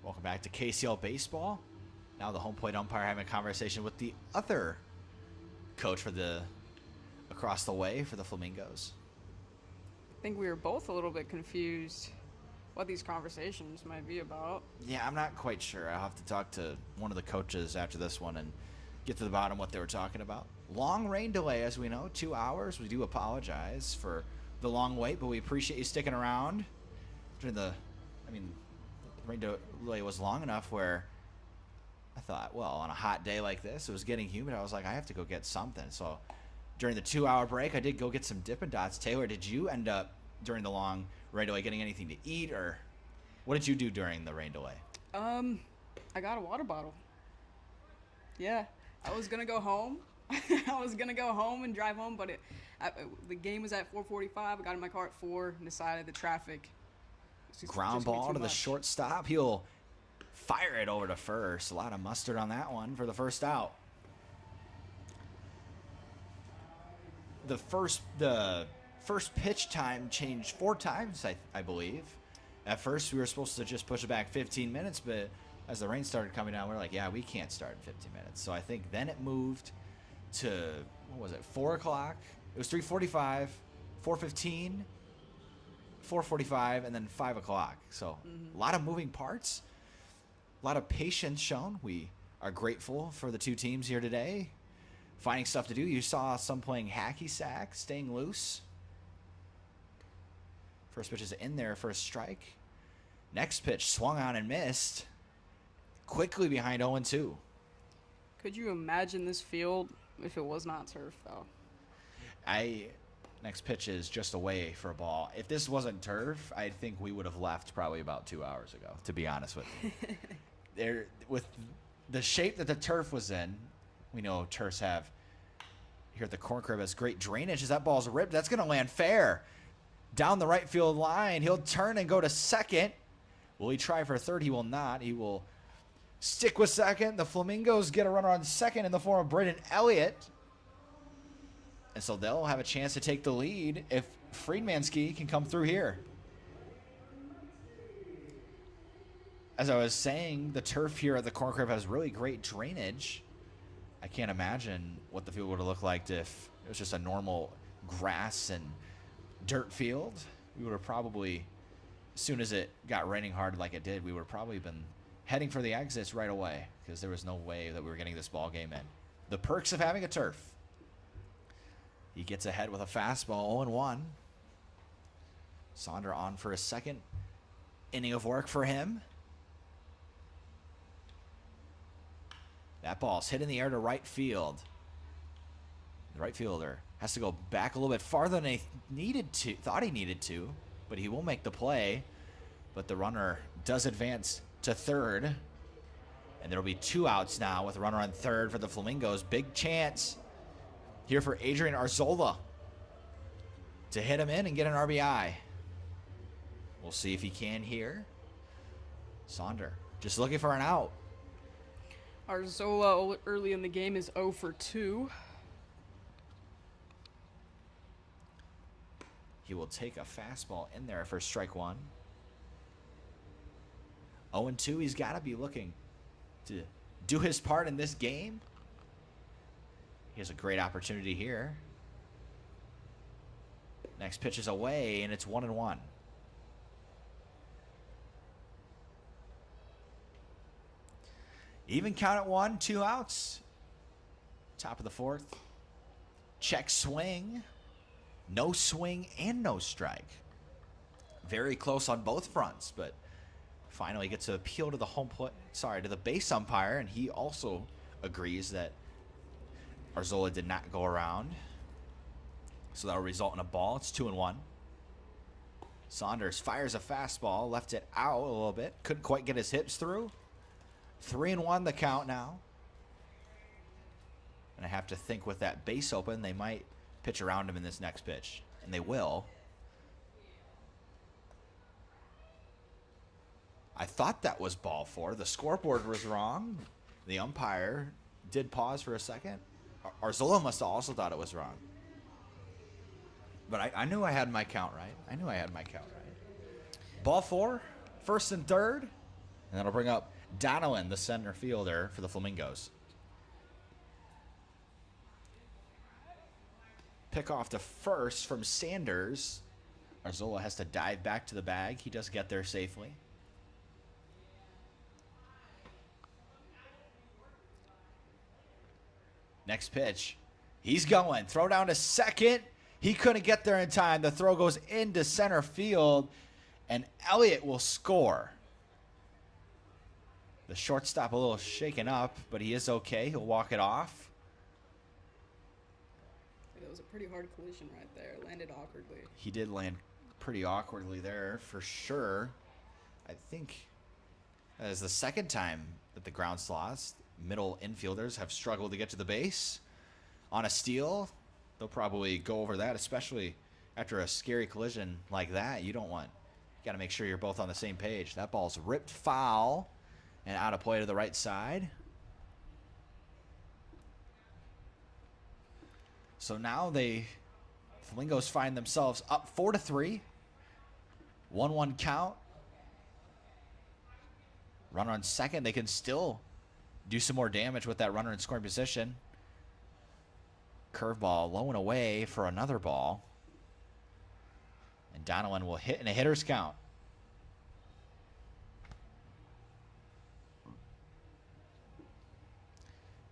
Welcome back to KCL Baseball. Now the home plate umpire having a conversation with the other coach for the across the way for the Flamingos. I think we were both a little bit confused what these conversations might be about. Yeah, I'm not quite sure. I'll have to talk to one of the coaches after this one and get to the bottom of what they were talking about. Long rain delay, as we know, 2 hours. We do apologize for the long wait, but we appreciate you sticking around during the rain delay was long enough where I thought, well, on a hot day like this, it was getting humid. I was like, I have to go get something. So during the 2 hour break, I did go get some Dippin' Dots. Taylor, did you end up during the long rain delay getting anything to eat, or what did you do during the rain delay? I got a water bottle. Yeah, I was gonna go home. I was gonna go home and drive home, but the game was at 4:45. I got in my car at 4 and decided the traffic. Ground ball to the shortstop. He'll fire it over to first. A lot of mustard on that one for the first out. The first pitch time changed 4 times, I believe. At first, we were supposed to just push it back 15 minutes, but as the rain started coming down, we are like, yeah, we can't start in 15 minutes. So I think then it moved to, what was it, 4 o'clock? It was 3:45, 4:15, 4:45, and then 5 o'clock. So a lot of moving parts, a lot of patience shown. We are grateful for the two teams here today, finding stuff to do. You saw some playing hacky sack, staying loose. First pitch is in there for a strike. Next pitch swung on and missed. Quickly behind 0-2. Could you imagine this field if it was not turf, though? Next pitch is just away for a ball. If this wasn't turf, I think we would have left probably about 2 hours ago, to be honest with you. With the shape that the turf was in, we know turfs have, here at the corn crib, has great drainage. As that ball's ripped, that's going to land fair. Down the right field line, he'll turn and go to second. Will he try for third? He will not. He will stick with second. The Flamingos get a runner on second in the form of Braden Elliott. And so they'll have a chance to take the lead if Friedmanski can come through here. As I was saying, the turf here at the corn crib has really great drainage. I can't imagine what the field would have looked like if it was just a normal grass and dirt field. We would have probably, as soon as it got raining hard like it did, we would have probably been heading for the exits right away because there was no way that we were getting this ball game in. The perks of having a turf. He gets ahead with a fastball, 0-1. Sonder on for a second inning of work for him. That ball's hit in the air to right field. The right fielder has to go back a little bit farther than he thought he needed to, but he will make the play. But the runner does advance to third. And there'll be 2 outs now with a runner on third for the Flamingos. Big chance here for Adrian Arzola to hit him in and get an RBI. We'll see if he can here. Sonder just looking for an out. Arzola early in the game is 0 for 2. He will take a fastball in there for strike 1. 0-2, he's got to be looking to do his part in this game. He has a great opportunity here. Next pitch is away, and it's 1-1. Even count at 1, 2 outs. Top of the 4th. Check swing. No swing and no strike. Very close on both fronts, but finally gets to appeal to the to the base umpire, and he also agrees that Arzola did not go around. So that will result in a ball. It's 2-1. Saunders fires a fastball, left it out a little bit. Couldn't quite get his hips through. 3-1 the count now. And I have to think with that base open, they might pitch around him in this next pitch. And they will. I thought that was ball 4. The scoreboard was wrong. The umpire did pause for a second. Arzola must have also thought it was wrong. But I knew I had my count right. Ball 4, first and third. And that'll bring up Donovan, the center fielder for the Flamingos. Pick off to first from Sanders. Arzola has to dive back to the bag. He does get there safely. Next pitch. He's going. Throw down to second. He couldn't get there in time. The throw goes into center field, and Elliott will score. The shortstop a little shaken up, but he is okay. He'll walk it off. It was a pretty hard collision right there. Landed awkwardly. He did land pretty awkwardly there for sure. I think that is the second time that the ground sloths, middle infielders, have struggled to get to the base. On a steal, they'll probably go over that, especially after a scary collision like that. You got to make sure you're both on the same page. That ball's ripped foul and out of play to the right side. So now the Flamingos find themselves up 4-3. 1-1 count. Runner on second. They can still do some more damage with that runner in scoring position. Curveball low and away for another ball. And Donilon will hit in a hitter's count.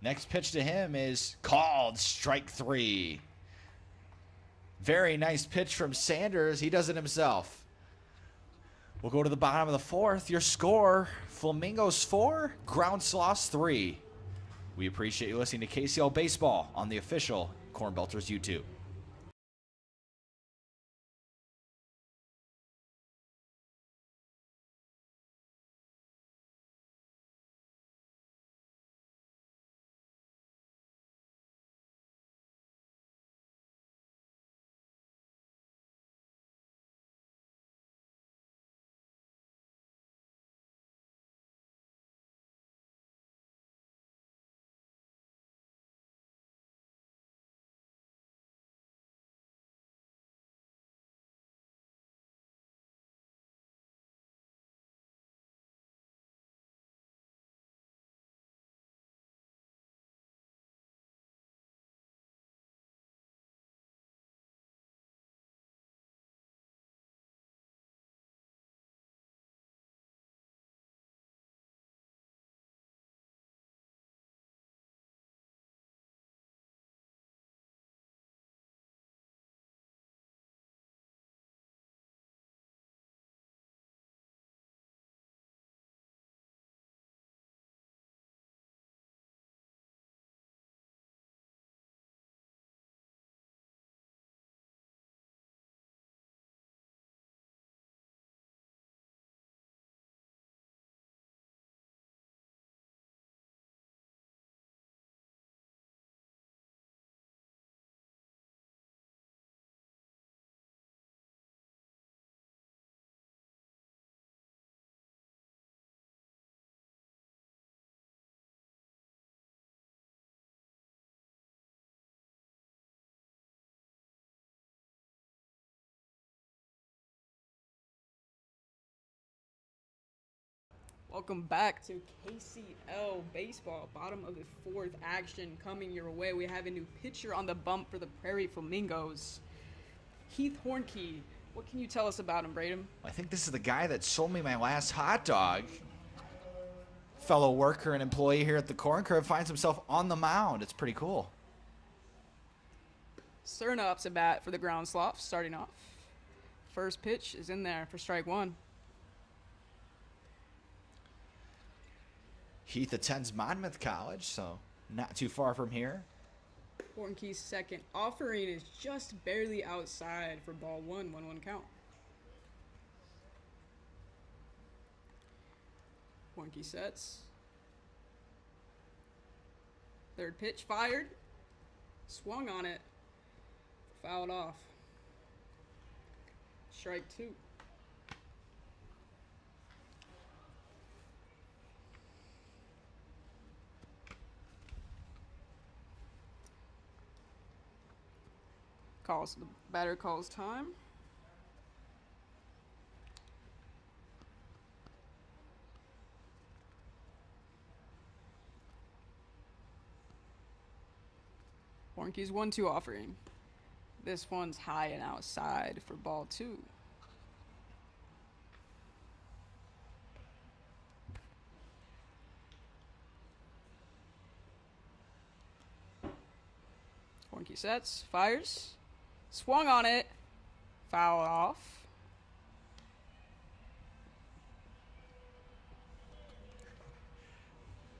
Next pitch to him is called strike 3. Very nice pitch from Sanders. He does it himself. We'll go to the bottom of the fourth. Your score, Flamingos 4, Ground Sloths 3. We appreciate you listening to KCL Baseball on the official Corn Belters YouTube. Welcome back to KCL Baseball. Bottom of the fourth action coming your way. We have a new pitcher on the bump for the Prairie Flamingos, Heath Hornkey. What can you tell us about him, Braden? I think this is the guy that sold me my last hot dog. Fellow worker and employee here at the Corn Crib finds himself on the mound. It's pretty cool. Cerna up to bat for the Ground Sloths, starting off. First pitch is in there for strike 1. Heath attends Monmouth College, so not too far from here. Hornkey's second offering is just barely outside for ball 1, 1-1 count. Hornkey sets. Third pitch fired. Swung on it. Fouled off. Strike 2. The batter calls time. Hornkey's 1-2 offering. This one's high and outside for ball 2. Hornkey sets, fires. Swung on it. Foul off.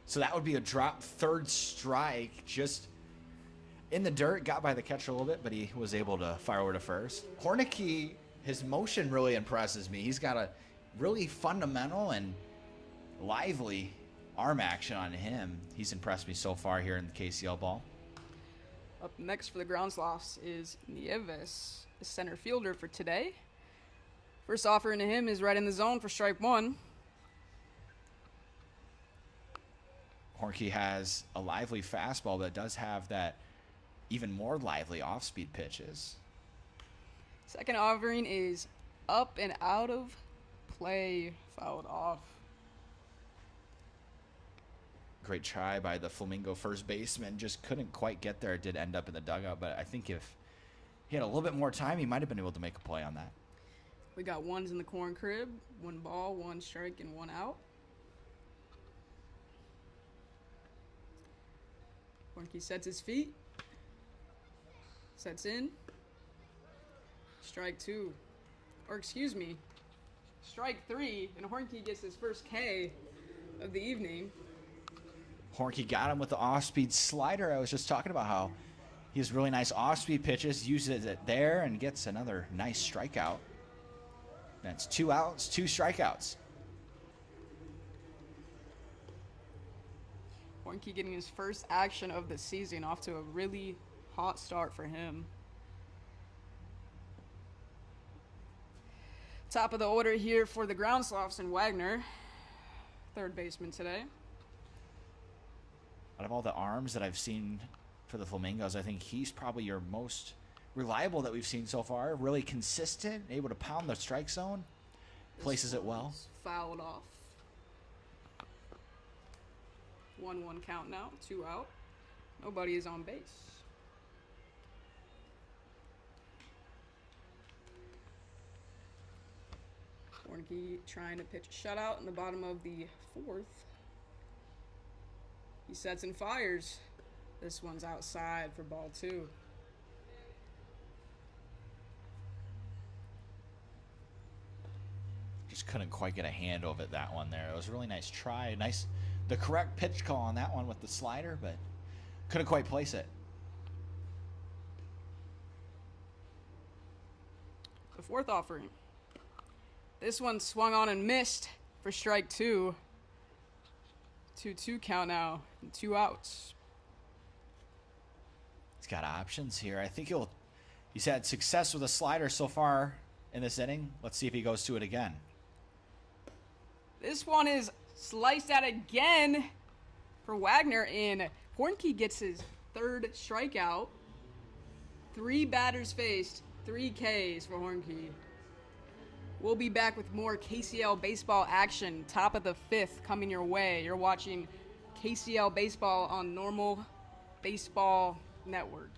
So that would be a drop, third strike, just in the dirt. Got by the catcher a little bit, but he was able to fire over to first. Hornkey, his motion really impresses me. He's got a really fundamental and lively arm action on him. He's impressed me so far here in the KCL ball. Up next for the Ground Sloths is Nieves, the center fielder for today. First offering to him is right in the zone for strike 1. Hornkey has a lively fastball, but does have that even more lively off-speed pitches. Second offering is up and out of play, fouled off. great try by the Flamingo first baseman. Just couldn't quite get there. It did end up in the dugout, but I think if he had a little bit more time, he might have been able to make a play on that. We got ones in the corn crib, 1 ball, 1 strike, and 1 out. Hornky sets his feet, sets in. Strike 2, or excuse me, strike 3, and Hornky gets his first K of the evening. Hornky got him with the off-speed slider. I was just talking about how he has really nice off-speed pitches, uses it there, and gets another nice strikeout. That's 2 outs, 2 strikeouts. Hornky getting his first action of the season, off to a really hot start for him. Top of the order here for the Groundsloths and Wagner, third baseman today. Out of all the arms that I've seen for the Flamingos, I think he's probably your most reliable that we've seen so far. Really consistent, able to pound the strike zone, places it well. Fouled off. 1-1 count now, 2 out. Nobody is on base. Hornky trying to pitch a shutout in the bottom of the 4th. He sets and fires. This one's outside for ball 2. Just couldn't quite get a hand of it, that one there. It was a really nice try. The correct pitch call on that one with the slider, but couldn't quite place it. The 4th offering. This one swung on and missed for strike 2. 2-2 count now, and 2 outs. He's got options here. I think he's had success with a slider so far in this inning. Let's see if he goes to it again. This one is sliced out again for Wagner, and Hornky gets his 3rd strikeout. 3 batters faced, 3 Ks for Hornky. We'll be back with more KCL baseball action, top of the 5th coming your way. You're watching KCL baseball on Normal Baseball Network.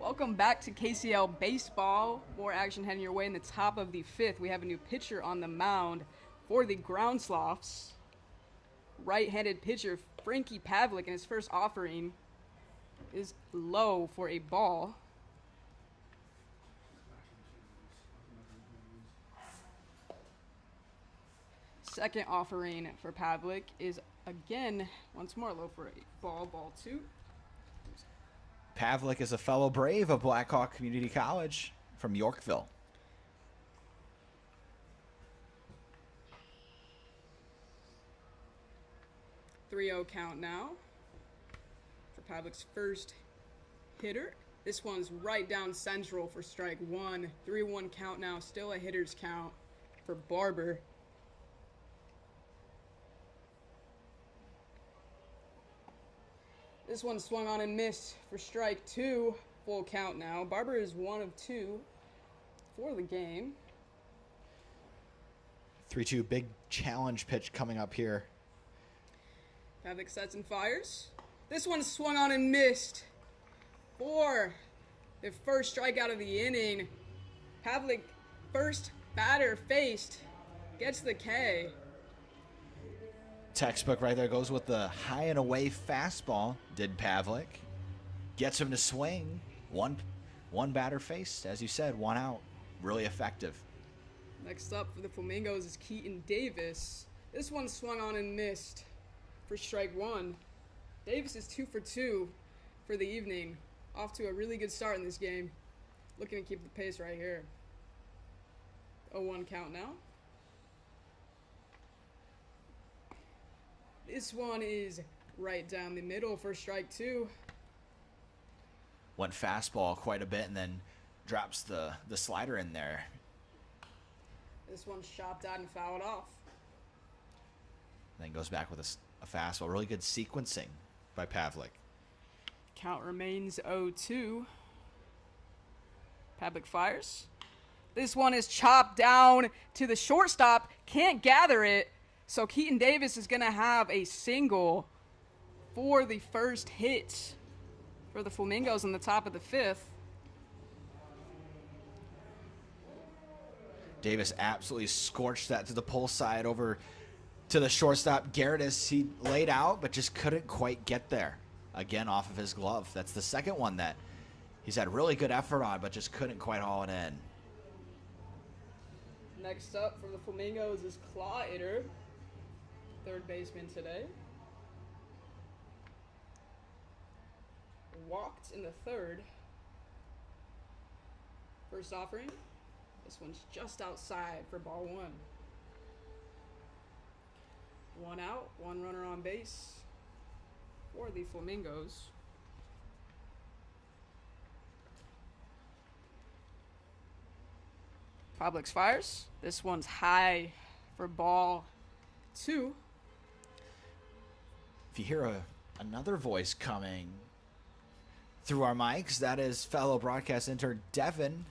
Welcome back to KCL Baseball. More action heading your way in the top of the 5th. We have a new pitcher on the mound for the Groundsloths. Right-handed pitcher Frankie Pavlik in his first offering is low for a ball. Second offering for Pavlik is again once more low for a ball, ball 2. Pavlik is a fellow Brave of Blackhawk Community College from Yorkville. 3-0 count now for Pavlik's first hitter. This one's right down central for strike one. 3-1 count now, still a hitter's count for Barber. This one swung on and missed for strike two. Full count now. Barber is 1 of 2 for the game. 3-2 big challenge pitch coming up here. Pavlik sets and fires. This one swung on and missed for the first strikeout of the inning. Pavlik, first batter faced, gets the K. Textbook right there, goes with the high and away fastball. Did Pavlik. Gets him to swing. One batter faced, as you said, 1 out. Really effective. Next up for the Flamingos is Keaton Davis. This one swung on and missed for strike one. Davis is 2 for 2 for the evening. Off to a really good start in this game. Looking to keep the pace right here. 0-1 count now. This one is right down the middle for strike two. Went fastball quite a bit and then drops the slider in there. This one's chopped out and fouled off. Then goes back with a fastball. Really good sequencing by Pavlik. Count remains 0-2. Pavlik fires. This one is chopped down to the shortstop. Can't gather it. So Keaton Davis is going to have a single for the first hit for the Flamingos in the top of the fifth. Davis absolutely scorched that to the pull side over to the shortstop. Gerardis, he laid out, but just couldn't quite get there. Again, off of his glove. That's the second one that he's had really good effort on, but just couldn't quite haul it in. Next up for the Flamingos is Claw Hitter, third baseman today. Walked in the third. First offering. This one's just outside for ball one. 1 out, 1 runner on base for the Flamingos. Pavlik fires. This one's high for ball two. If you hear another voice coming through our mics, that is fellow broadcast intern Devin.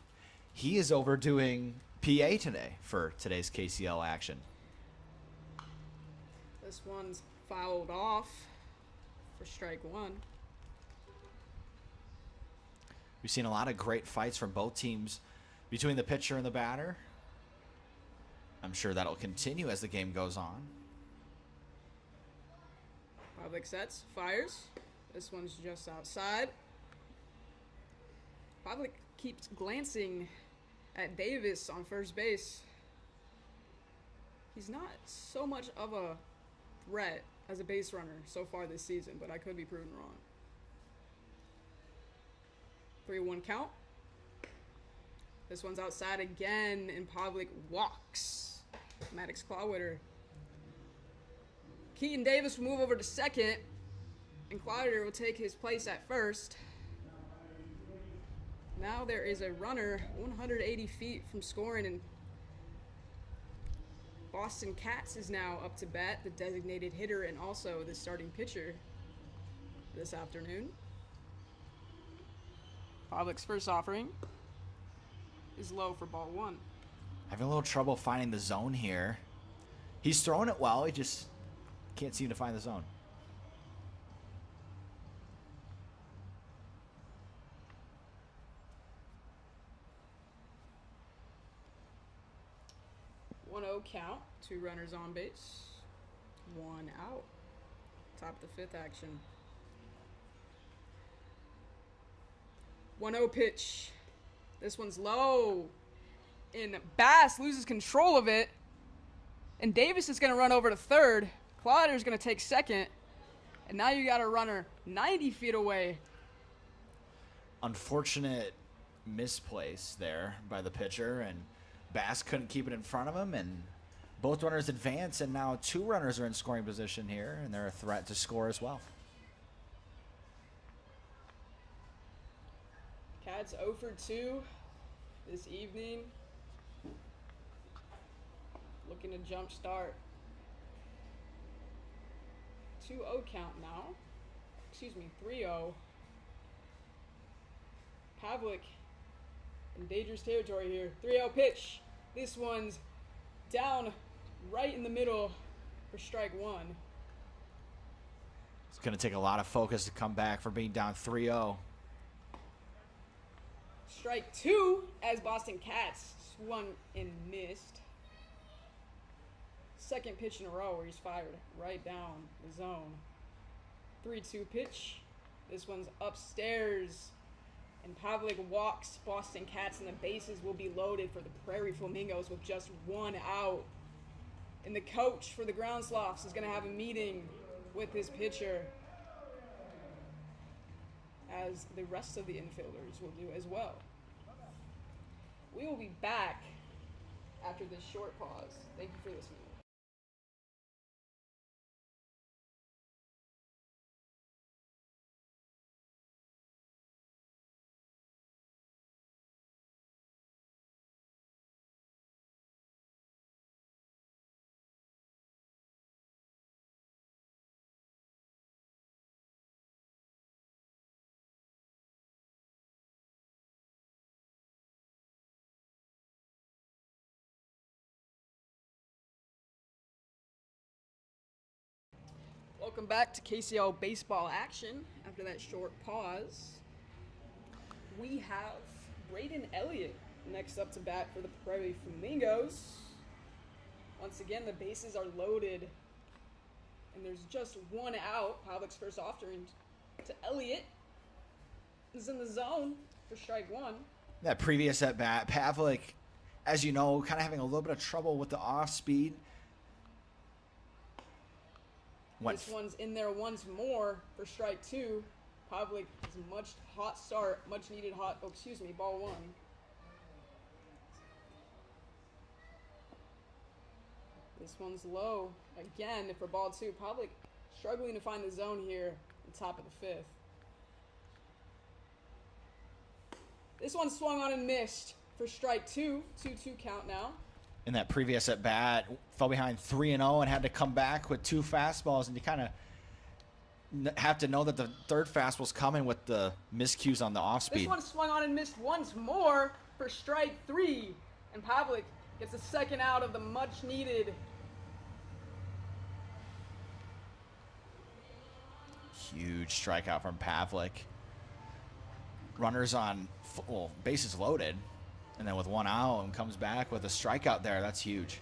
He is overdoing PA today for today's KCL action. This one's fouled off for strike one. We've seen a lot of great fights from both teams between the pitcher and the batter. I'm sure that'll continue as the game goes on. Pavlik sets, fires. This one's just outside. Pavlik keeps glancing at Davis on first base. He's not so much of a threat as a base runner so far this season, but I could be proven wrong. 3-1 count. This one's outside again, and Pavlik walks. Maddox Clawwitter. Keaton Davis will move over to second, and Clawwitter will take his place at first. Now there is a runner 180 feet from scoring, and Boston Katz is now up to bat, the designated hitter and also the starting pitcher this afternoon. Pavlik's first offering is low for ball one. Having a little trouble finding the zone here. He's throwing it well, he just can't seem to find the zone. Count, 2 runners on base, 1 out. Top of the fifth action. 1-0 pitch. This one's low. And Bass loses control of it. And Davis is going to run over to third. Clawwitter is going to take second. And now you got a runner 90 feet away. Unfortunate misplace there by the pitcher, and Bass couldn't keep it in front of him, and both runners advance, and now 2 runners are in scoring position here, and they're a threat to score as well. Cats 0 for 2 this evening. Looking to jump start. 2-0 count now. Excuse me, 3-0. Pavlik in dangerous territory here. 3-0 pitch. This one's down right in the middle for strike 1. It's going to take a lot of focus to come back from being down 3-0. Strike 2 as Boston Cats swung and missed. Second pitch in a row where he's fired right down the zone. 3-2 pitch. This one's upstairs. And Pavlik walks Boston Cats, and the bases will be loaded for the Prairie Flamingos with just 1 out. And the coach for the Ground Sloths is going to have a meeting with his pitcher, as the rest of the infielders will do as well. We will be back after this short pause. Thank you for listening. Welcome back to KCL baseball action. After that short pause, we have Braden Elliott next up to bat for the Prairie Flamingos. Once again, the bases are loaded, and there's just 1 out. Pavlik's first offering to Elliott is in the zone for strike 1. That previous at bat, Pavlik, as you know, kind of having a little bit of trouble with the off speed. This one's in there once more for strike 2. Pavlik is a much needed ball 1. This one's low again for ball 2. Pavlik struggling to find the zone here at the top of the 5th. This one swung on and missed for strike 2. 2-2 count now. In that previous at bat, fell behind 3-0 and had to come back with 2 fastballs, and you kind of have to know that the third fastball's coming with the miscues on the off speed. This one swung on and missed once more for strike 3, and Pavlik gets a second out of the much needed. Huge strikeout from Pavlik. Runners on, bases loaded. And then with 1 out and comes back with a strikeout there. That's huge.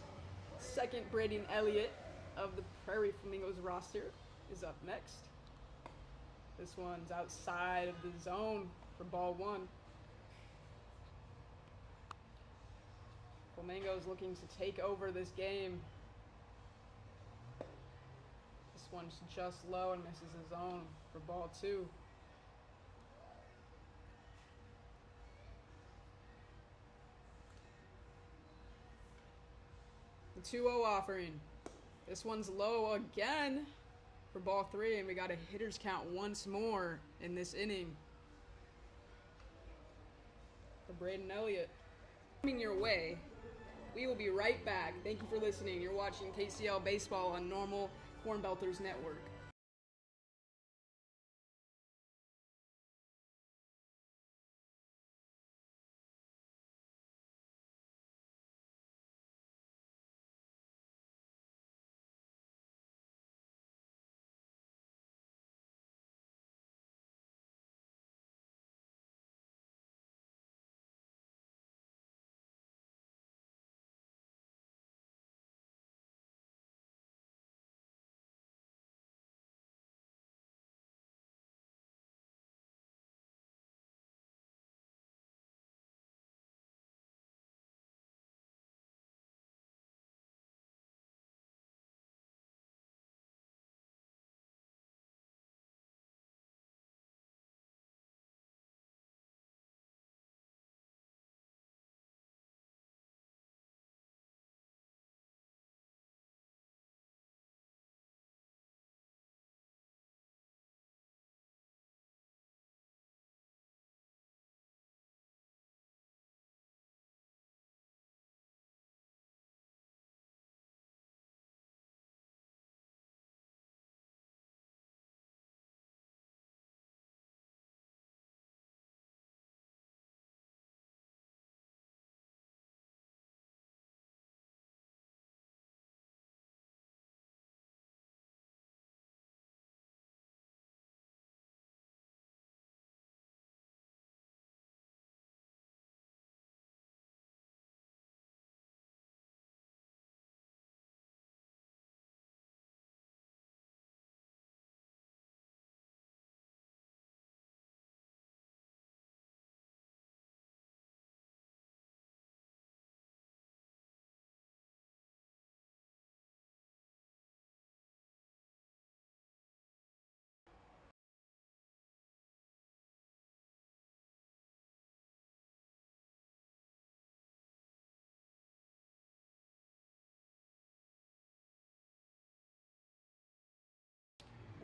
Second Braden Elliott of the Prairie Flamingos roster is up next. This one's outside of the zone for ball 1. Flamingos looking to take over this game. This one's just low and misses the zone for ball 2. The 2-0 offering. This one's low again for ball 3, and we got a hitter's count once more in this inning for Braden Elliott. Coming your way. We will be right back. Thank you for listening. You're watching KCL Baseball on Normal Corn Belters Network.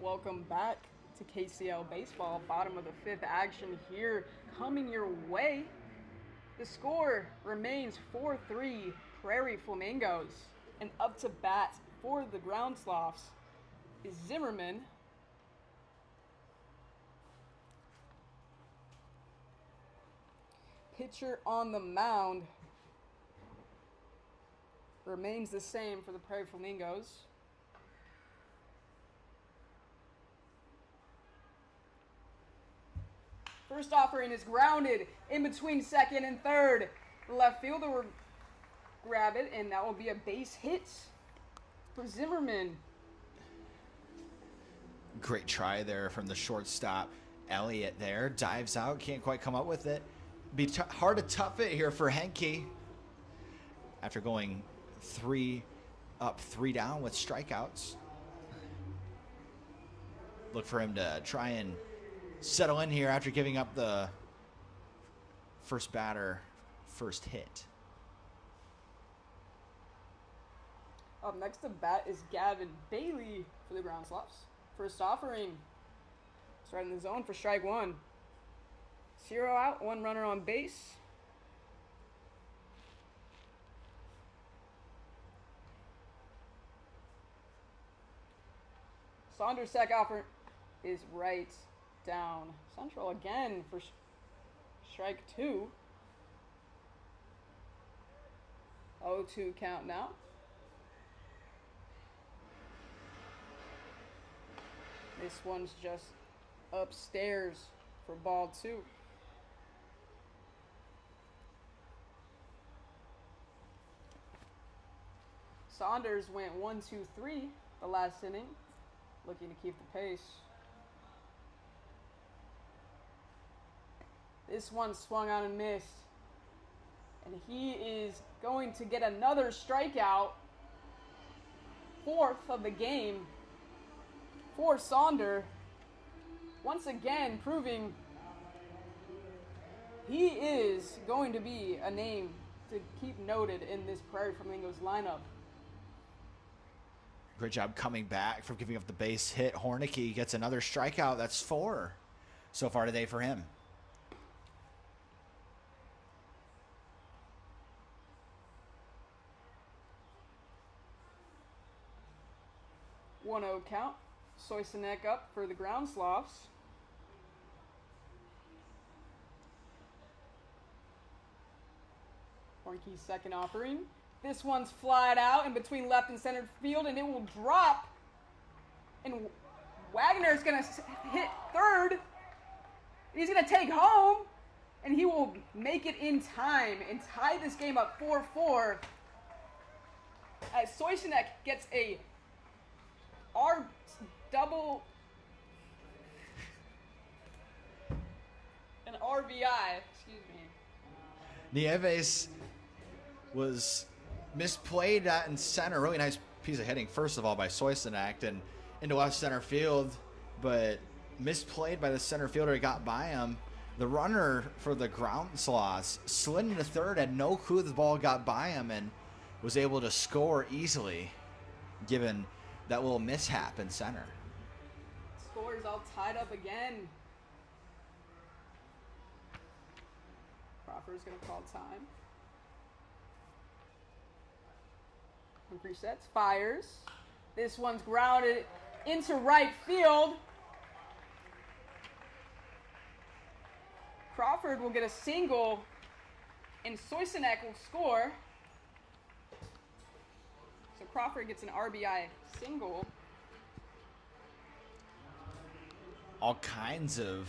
Welcome back to KCL Baseball, bottom of the fifth action here coming your way. The score remains 4-3 Prairie Flamingos, and up to bat for the Ground Sloths is Zimmerman. Pitcher on the mound remains the same for the Prairie Flamingos. First offering is grounded in between second and third. The left fielder will grab it, and that will be a base hit for Zimmerman. Great try there from the shortstop. Elliott there dives out, can't quite come up with it. Be hard to tough it here for Henke after going 3 up, 3 down with strikeouts. Look for him to try and settle in here after giving up the first hit. Up next to bat is Gavin Bailey for the Ground Sloths. First offering, starting the zone for strike one. 0 out, 1 runner on base. Saunders' second offer is right down central again for strike two. 0-2 count now. This one's just upstairs for ball 2. Saunders went 1-2-3 the last inning, looking to keep the pace. This one swung on and missed. And he is going to get another strikeout, 4th of the game for Saunders. Once again proving he is going to be a name to keep noted in this Prairie Flamingos lineup. Great job coming back from giving up the base hit. Hornicke gets another strikeout. That's 4 so far today for him. One 0 count. Soisenek up for the Ground Sloths. Hornicke's second offering. This one's flied out in between left and center field, and it will drop. And Wagner's going to hit third. He's going to take home, and he will make it in time and tie this game up 4-4. As Soisenek gets an RBI, excuse me. Nieves was misplayed in center. Really nice piece of hitting, first of all, by Soisenek and into left center field, but misplayed by the center fielder. He got by him. The runner for the Ground Sloths slid into third, had no clue the ball got by him, and was able to score easily, given that little mishap in center. Score is all tied up again. Crawford's going to call time. Resets, fires. This one's grounded into right field. Crawford will get a single, and Soisenek will score. So Crawford gets an RBI single. All kinds of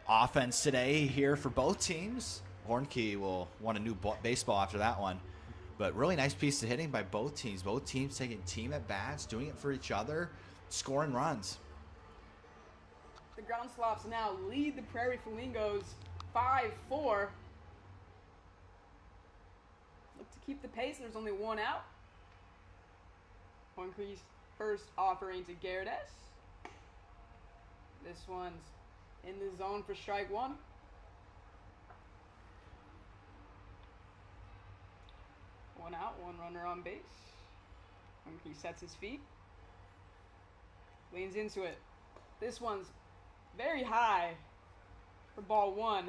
offense today here for both teams. Hornicke will want a new baseball after that one. But really nice piece of hitting by both teams. Both teams taking team at bats, doing it for each other, scoring runs. The Ground Sloths now lead the Prairie Flamingos 5-4. Look to keep the pace. There's only 1 out. Hornicke's first offering to Gerdes. This one's in the zone for strike 1. One out, 1 runner on base. Hornicke sets his feet. Leans into it. This one's very high for ball 1.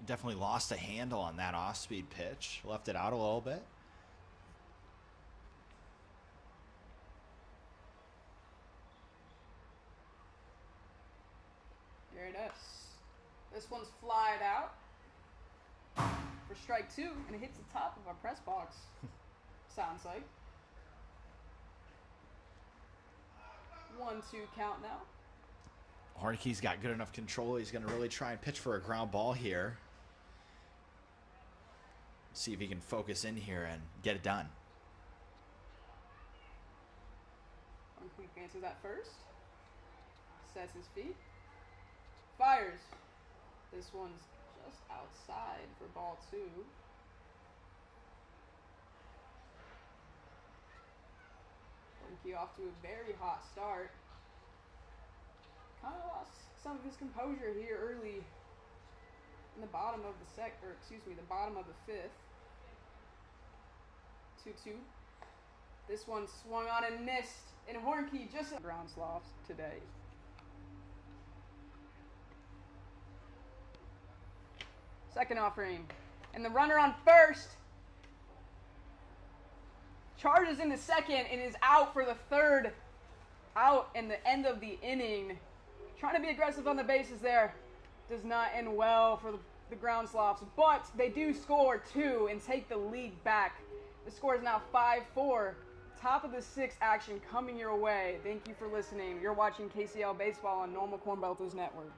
Definitely lost a handle on that off-speed pitch. Left it out a little bit. Very nice. This one's flied out for strike 2, and it hits the top of our press box. Sounds like. 1-2 count now. Hornke's got good enough control. He's going to really try and pitch for a ground ball here. See if he can focus in here and get it done. Hornke answers that first. Sets his feet. Fires. This one's just outside for ball 2. Hornke off to a very hot start. Kind of lost some of his composure here early in the bottom of the bottom of the 5th. 2-2. This one swung on and missed, and Hornke just ground sloths today. Second offering, and the runner on first charges into second and is out for the third out in the end of the inning. Trying to be aggressive on the bases there. Does not end well for the ground sloths, but they do score 2 and take the lead back. The score is now 5-4. Top of the 6th action coming your way. Thank you for listening. You're watching KCL Baseball on Normal Corn Belters Network.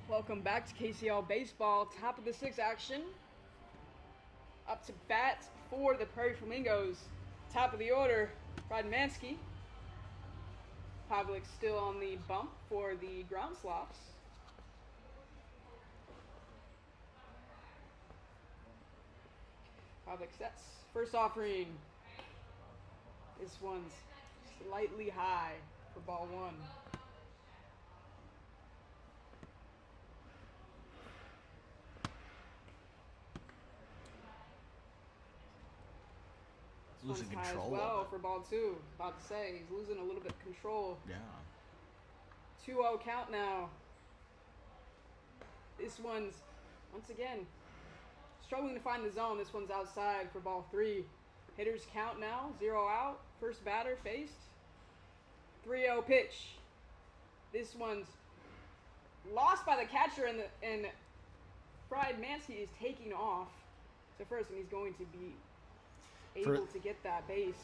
Welcome back to KCL Baseball. Top of the 6th action. Up to bat for the Prairie Flamingos. Top of the order, Rodmansky. Pavlik still on the bump for the ground sloths. Pavlik sets. First offering. This one's slightly high for ball 1. Losing control as well for ball 2. About to say, he's losing a little bit of control. Yeah. 2-0 count now. This one's, once again, struggling to find the zone. This one's outside for ball 3. Hitters count now, 0 out. First batter faced. 3-0 pitch. This one's lost by the catcher, and Fried Mansky is taking off to first, and he's going to be able to get that base.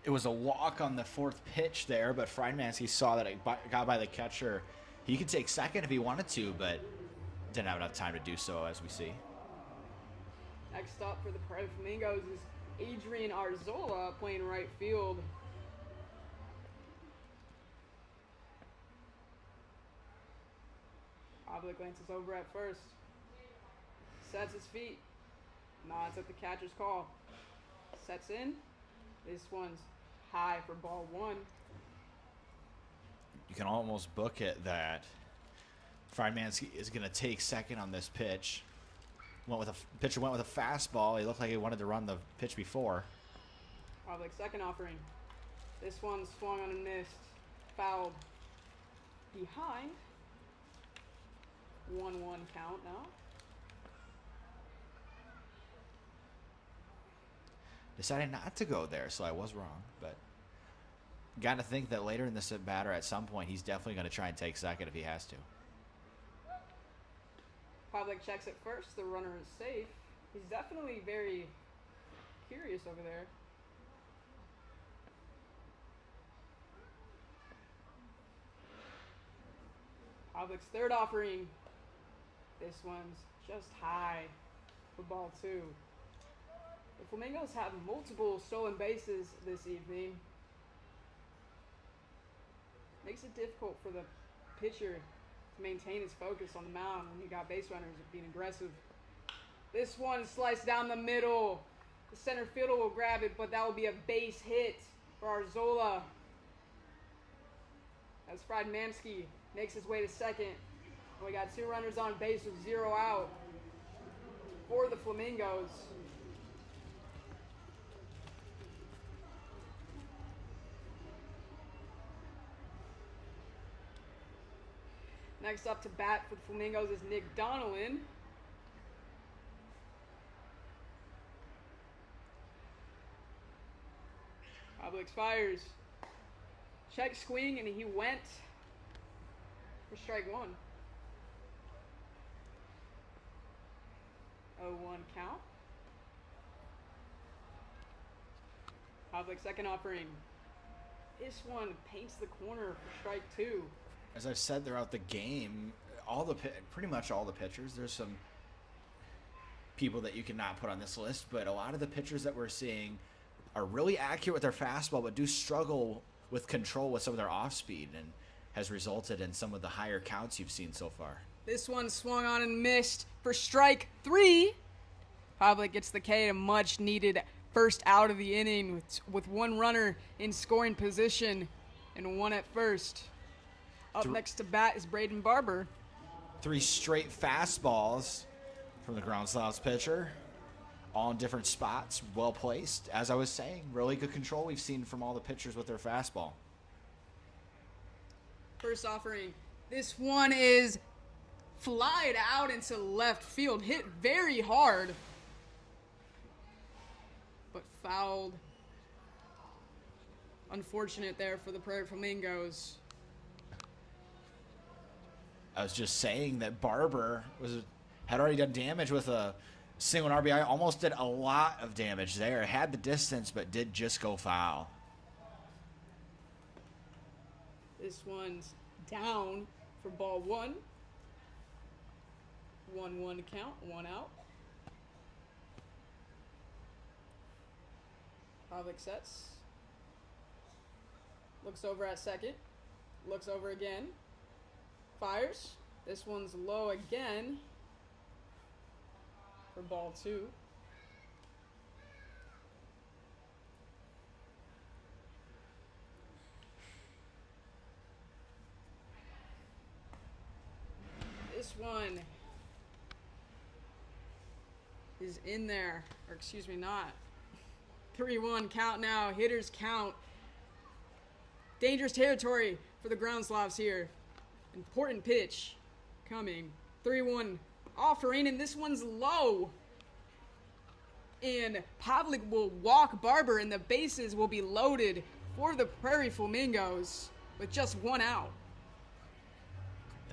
It was a walk on the fourth pitch there, but Friedmansky saw that it got by the catcher. He could take second if he wanted to, but didn't have enough time to do so, as we see. Next up for the Prairie Flamingos is Adrian Arzola playing right field. Pavlik glances over at first. Sets his feet. Nods at the catcher's call. Sets in. This one's high for ball one. You can almost book it that Friedmansky is going to take second on this pitch. Pitcher went with a fastball. He looked like he wanted to run the pitch before. Pavlik's second offering. This one swung on and missed. Fouled behind. 1-1 count now. Decided not to go there, so I was wrong. But got to think that later in this batter, at some point, he's definitely going to try and take second if he has to. Pavlik checks it first. The runner is safe. He's definitely very curious over there. Pavlik's third offering. This one's just high for ball two. The Flamingos have multiple stolen bases this evening. Makes it difficult for the pitcher to maintain his focus on the mound when you got base runners being aggressive. This one sliced down the middle. The center fielder will grab it, but that will be a base hit for Arzola. As Friedmansky makes his way to second. And we got two runners on base with 0 out for the Flamingos. Next up to bat for the Flamingos is Nick Donnellan. Pavlik fires. Check swing, and he went for strike one. 0-1 count. Pavlik second offering. This one paints the corner for strike two. As I've said throughout the game, pretty much all the pitchers, there's some people that you cannot put on this list, but a lot of the pitchers that we're seeing are really accurate with their fastball, but do struggle with control with some of their off-speed, and has resulted in some of the higher counts you've seen so far. This one swung on and missed for strike three. Pavlik gets the K, a much-needed first out of the inning with one runner in scoring position and one at first. Up next to bat is Braden Barber. 3 straight fastballs from the ground slouch pitcher. All in different spots, well placed. As I was saying, really good control we've seen from all the pitchers with their fastball. First offering. This one is flied out into left field. Hit very hard, but fouled. Unfortunate there for the Prairie Flamingos. I was just saying that Barber had already done damage with a single RBI. Almost did a lot of damage there. Had the distance, but did just go foul. This one's down for ball one. 1-1 count, 1 out. Pavlik sets. Looks over at second. Looks over again. Fires. This one's low again for ball two. This one is in there, or excuse me, not. 3-1 count now. Hitters count. Dangerous territory for the Ground Slavs here. Important pitch coming. 3-1 offering, and this one's low. And Pavlik will walk Barber, and the bases will be loaded for the Prairie Flamingos with just 1 out.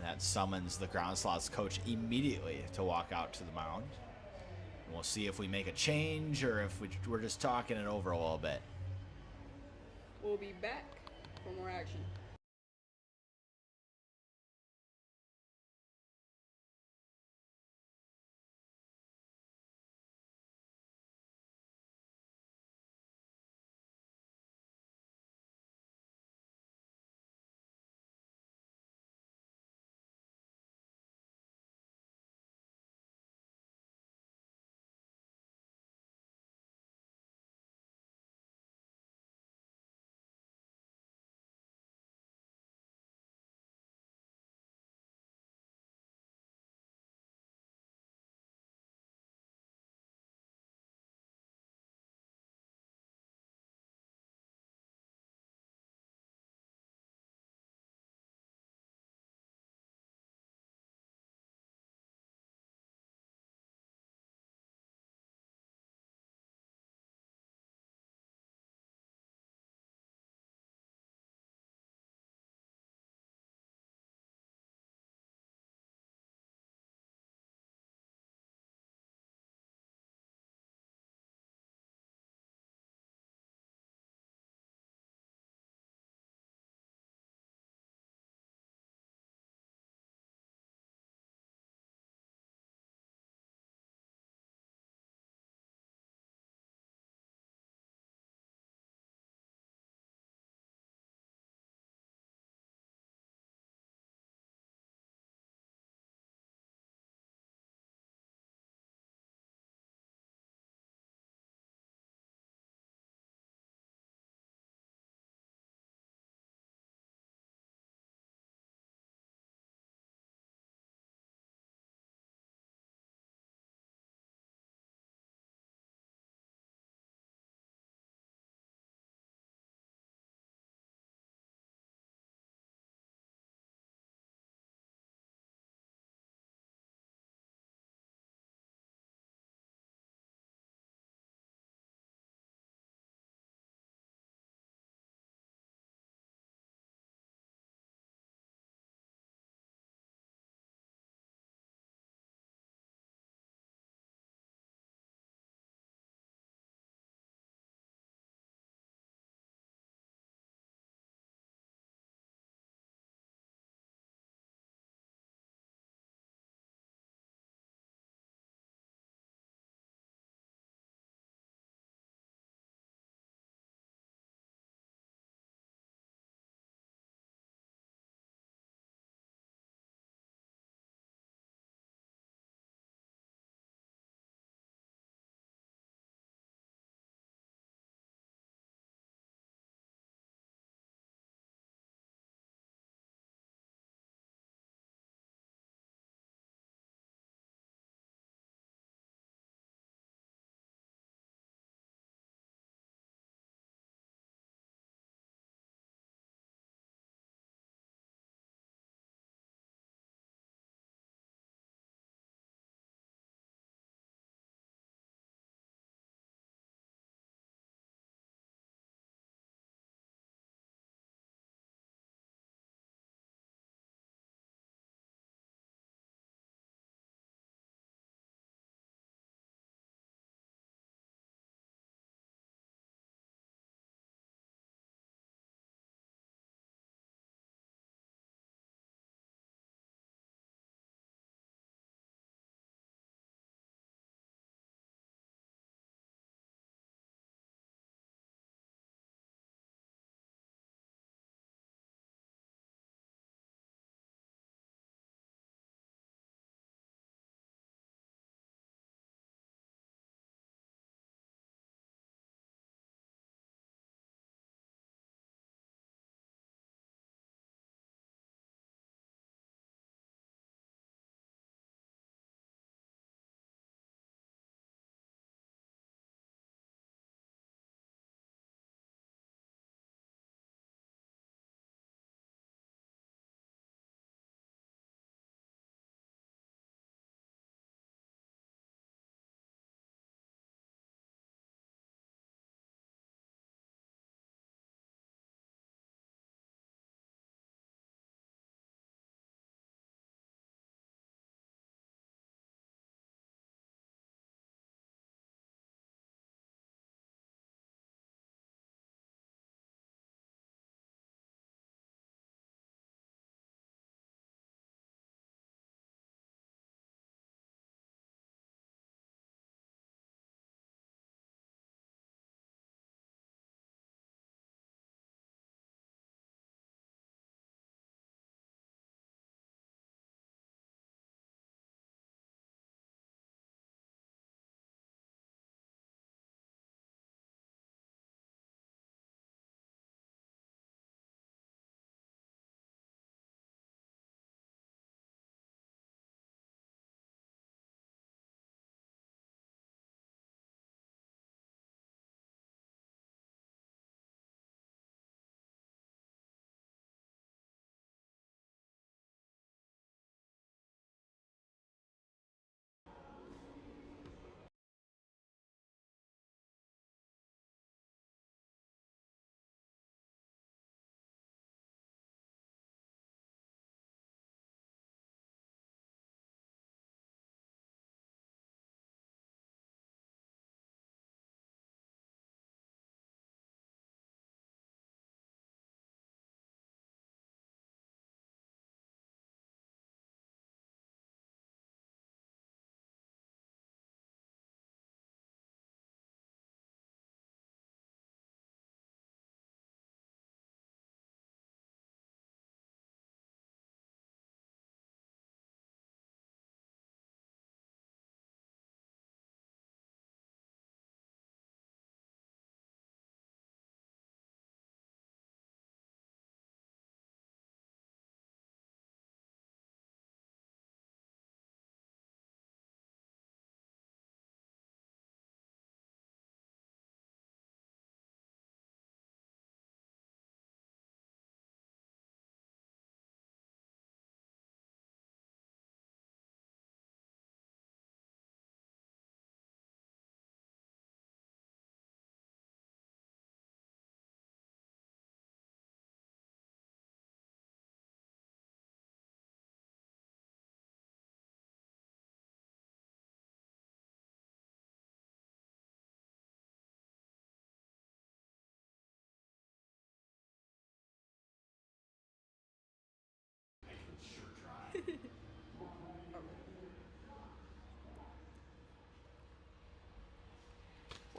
And that summons the ground slots coach immediately to walk out to the mound. And we'll see if we make a change or if we're just talking it over a little bit. We'll be back for more action.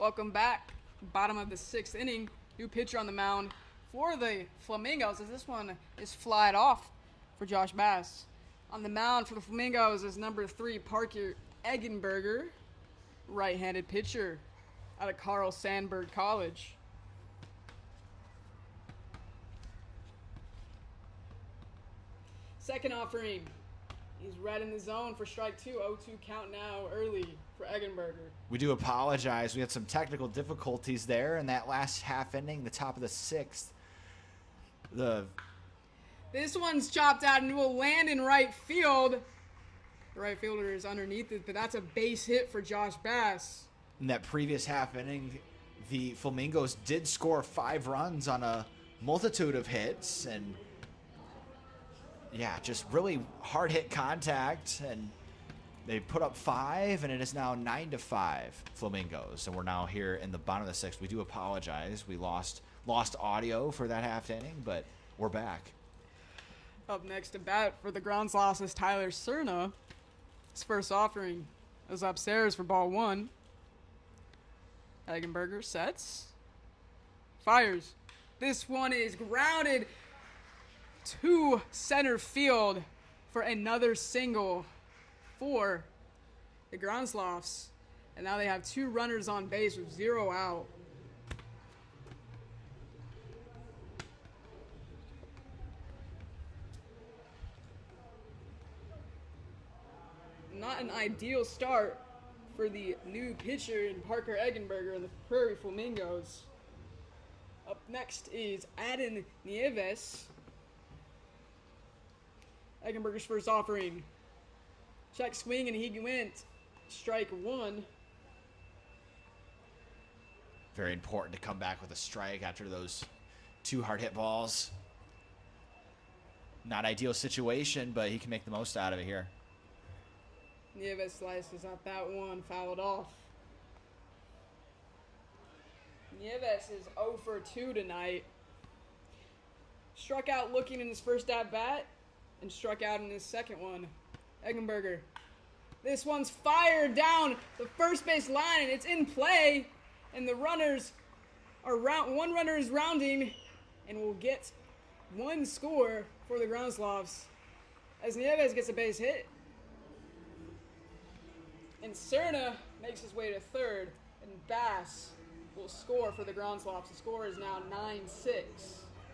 Welcome back. Bottom of the 6th inning. New pitcher on the mound for the Flamingos as this one is flied off for Josh Bass. On the mound for the Flamingos is number 3, Parker Eggenberger, right-handed pitcher out of Carl Sandburg College. Second offering. He's right in the zone for strike 2. 0-2 count now early for Eggenberger. We do apologize. We had some technical difficulties there in that last half inning, the top of the 6th. This one's chopped out and will land in right field. The right fielder is underneath it, but that's a base hit for Josh Bass. In that previous half inning, the Flamingos did score 5 runs on a multitude of hits, and yeah, just really hard hit contact, and they put up 5, and it is now 9-5 Flamingos. And we're now here in the bottom of the 6th. We do apologize. We lost audio for that half inning, but we're back. Up next to bat for the grounds loss is Tyler Cerna. His first offering is upstairs for ball 1. Eggenberger sets. Fires. This one is grounded to center field for another single for the Groundsloffs. And now they have 2 runners on base with 0 out. Not an ideal start for the new pitcher in Parker Eggenberger and the Prairie Flamingos. Up next is Adin Nieves. Eggenberger's first offering. Check swing and he went. Strike 1. Very important to come back with a strike after those 2 hard hit balls. Not ideal situation, but he can make the most out of it here. Nieves slices up that one, fouled off. Nieves is 0 for 2 tonight. Struck out looking in his first at-bat and struck out in his second one. Eggenberger. This one's fired down the first base line, and it's in play, and the runners are one runner is rounding and will get 1 score for the Groundsloffs as Nieves gets a base hit. And Cerna makes his way to third, and Bass will score for the Groundsloffs. The score is now 9-6.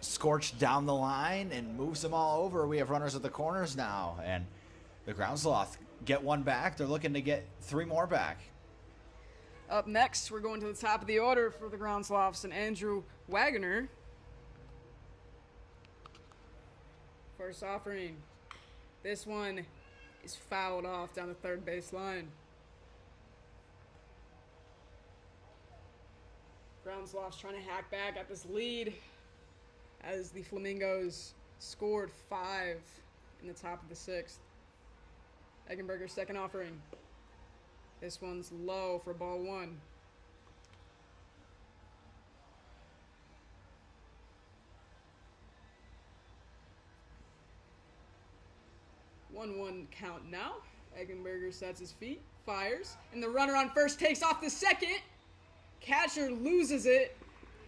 Scorched down the line and moves them all over. We have runners at the corners now, and the Groundsloffs get 1 back. They're looking to get 3 more back. Up next, we're going to the top of the order for the Groundsloffs and Andrew Wagner. First offering. This one is fouled off down the third base line. Groundsloffs trying to hack back at this lead as the Flamingos scored 5 in the top of the 6th. Eggenberger's second offering. This one's low for ball 1. One count now. Eggenberger sets his feet, fires, and the runner on first takes off the second. Catcher loses it,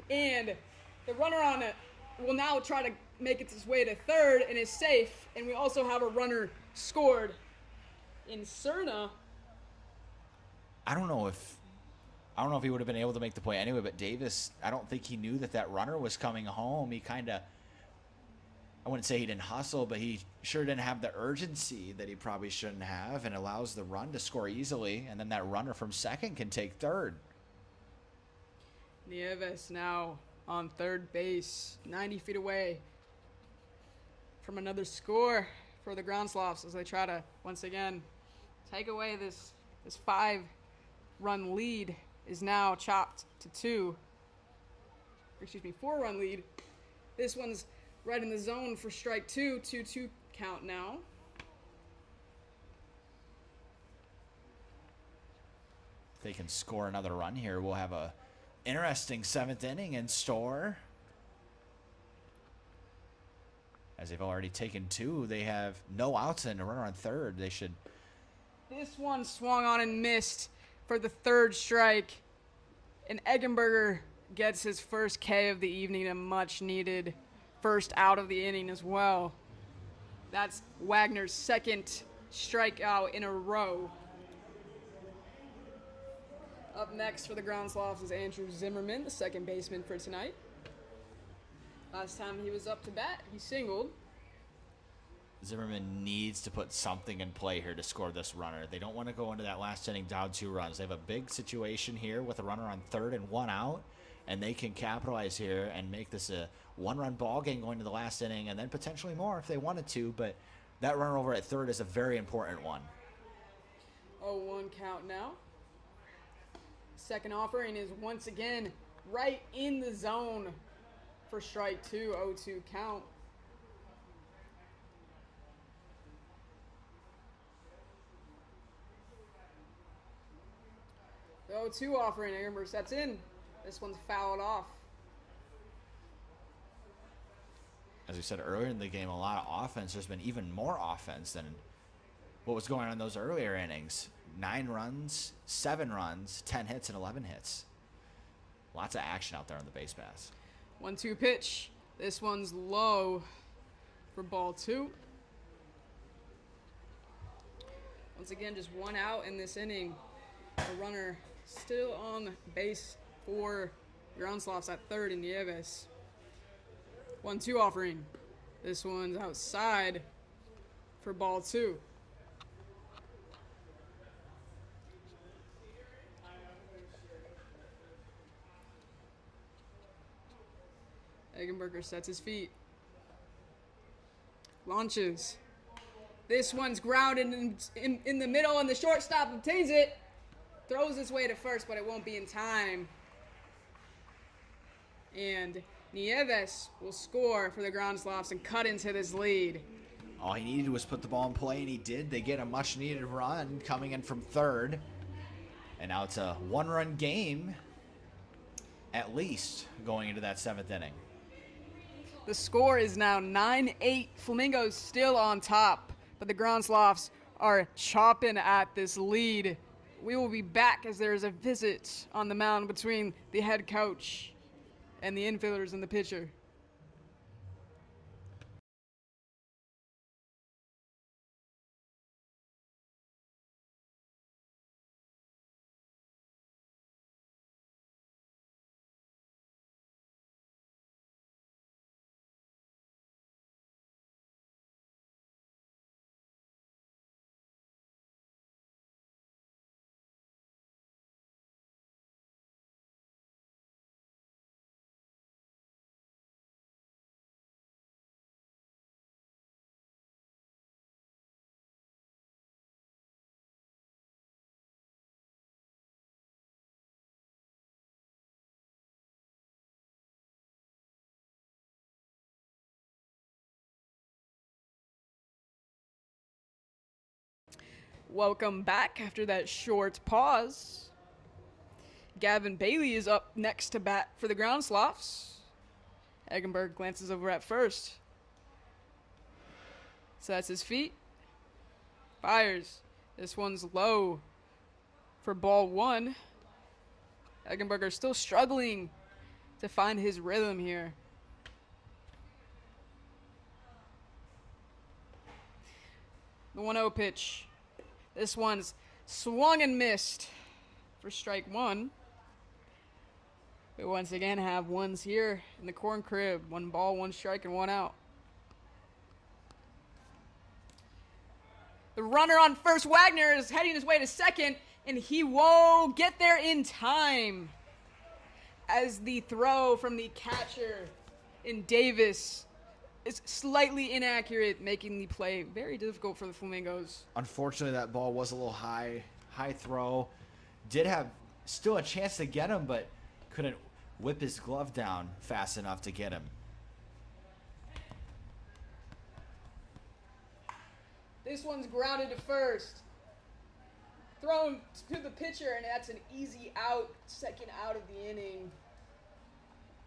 and the runner on it will now try to make it his way to third and is safe. And we also have a runner scored in Cerna. I don't know if he would have been able to make the play anyway, but Davis, I don't think he knew that runner was coming home. He kind of, I wouldn't say he didn't hustle, but he sure didn't have the urgency that he probably shouldn't have, and allows the run to score easily, and then that runner from second can take third. Nieves now on third base, 90 feet away from another score for the Groundsloffs as they try to, once again, take away this 5-run lead is now chopped to 4-run lead. This one's right in the zone for strike 2, 2-2 count now. If they can score another run here, we'll have a interesting 7th inning in store. As they've already taken 2, they have no outs and a runner on third. They should. This one swung on and missed for the third strike. And Eggenberger gets his first K of the evening, a much needed first out of the inning as well. That's Wagner's second strikeout in a row. Up next for the Groundslots is Andrew Zimmerman, the second baseman for tonight. Last time he was up to bat, he singled. Zimmerman needs to put something in play here to score this runner. They don't want to go into that last inning down 2 runs. They have a big situation here with a runner on third and 1 out, and they can capitalize here and make this a 1-run ball game going to the last inning, and then potentially more if they wanted to, but that runner over at third is a very important one. 0-1 count now. Second offering is once again right in the zone for strike 2, 0-2 count. The 0-2 offering, Eggenberger sets in. This one's fouled off. As we said earlier in the game, a lot of offense. There's been even more offense than what was going on in those earlier innings. 9 runs, 7 runs, 10 hits, and 11 hits. Lots of action out there on the base paths. 1-2 pitch. This one's low for ball 2. Once again, just 1 out in this inning. The runner still on base for Groundslots at third in Nieves. 1-2 offering. This one's outside for ball 2. Eggenberger sets his feet. Launches. This one's grounded in the middle, and the shortstop obtains it. Throws his way to first, but it won't be in time. And Nieves will score for the Groundslots and cut into this lead. All he needed was put the ball in play, and he did. They get a much-needed run coming in from third. And now it's a 1-run game, at least, going into that 7th inning. The score is now 9-8. Flamingos still on top, but the Groundslots are chopping at this lead. We will be back as there is a visit on the mound between the head coach and the infielders and the pitcher. Welcome back after that short pause. Gavin Bailey is up next to bat for the Groundslots. Eggenberg glances over at first. Sets his feet. Fires. This one's low for ball 1. Eggenberger still struggling to find his rhythm here. The 1-0 pitch. This one's swung and missed for strike 1. We once again have ones here in the corn crib. 1 ball, 1 strike, and 1 out. The runner on first, Wagner, is heading his way to second, and he won't get there in time. As the throw from the catcher in Davis is slightly inaccurate, making the play very difficult for the Flamingos. Unfortunately, that ball was a little high throw. Did have still a chance to get him, but couldn't whip his glove down fast enough to get him. This one's grounded to first. Thrown to the pitcher, and that's an easy out, second out of the inning.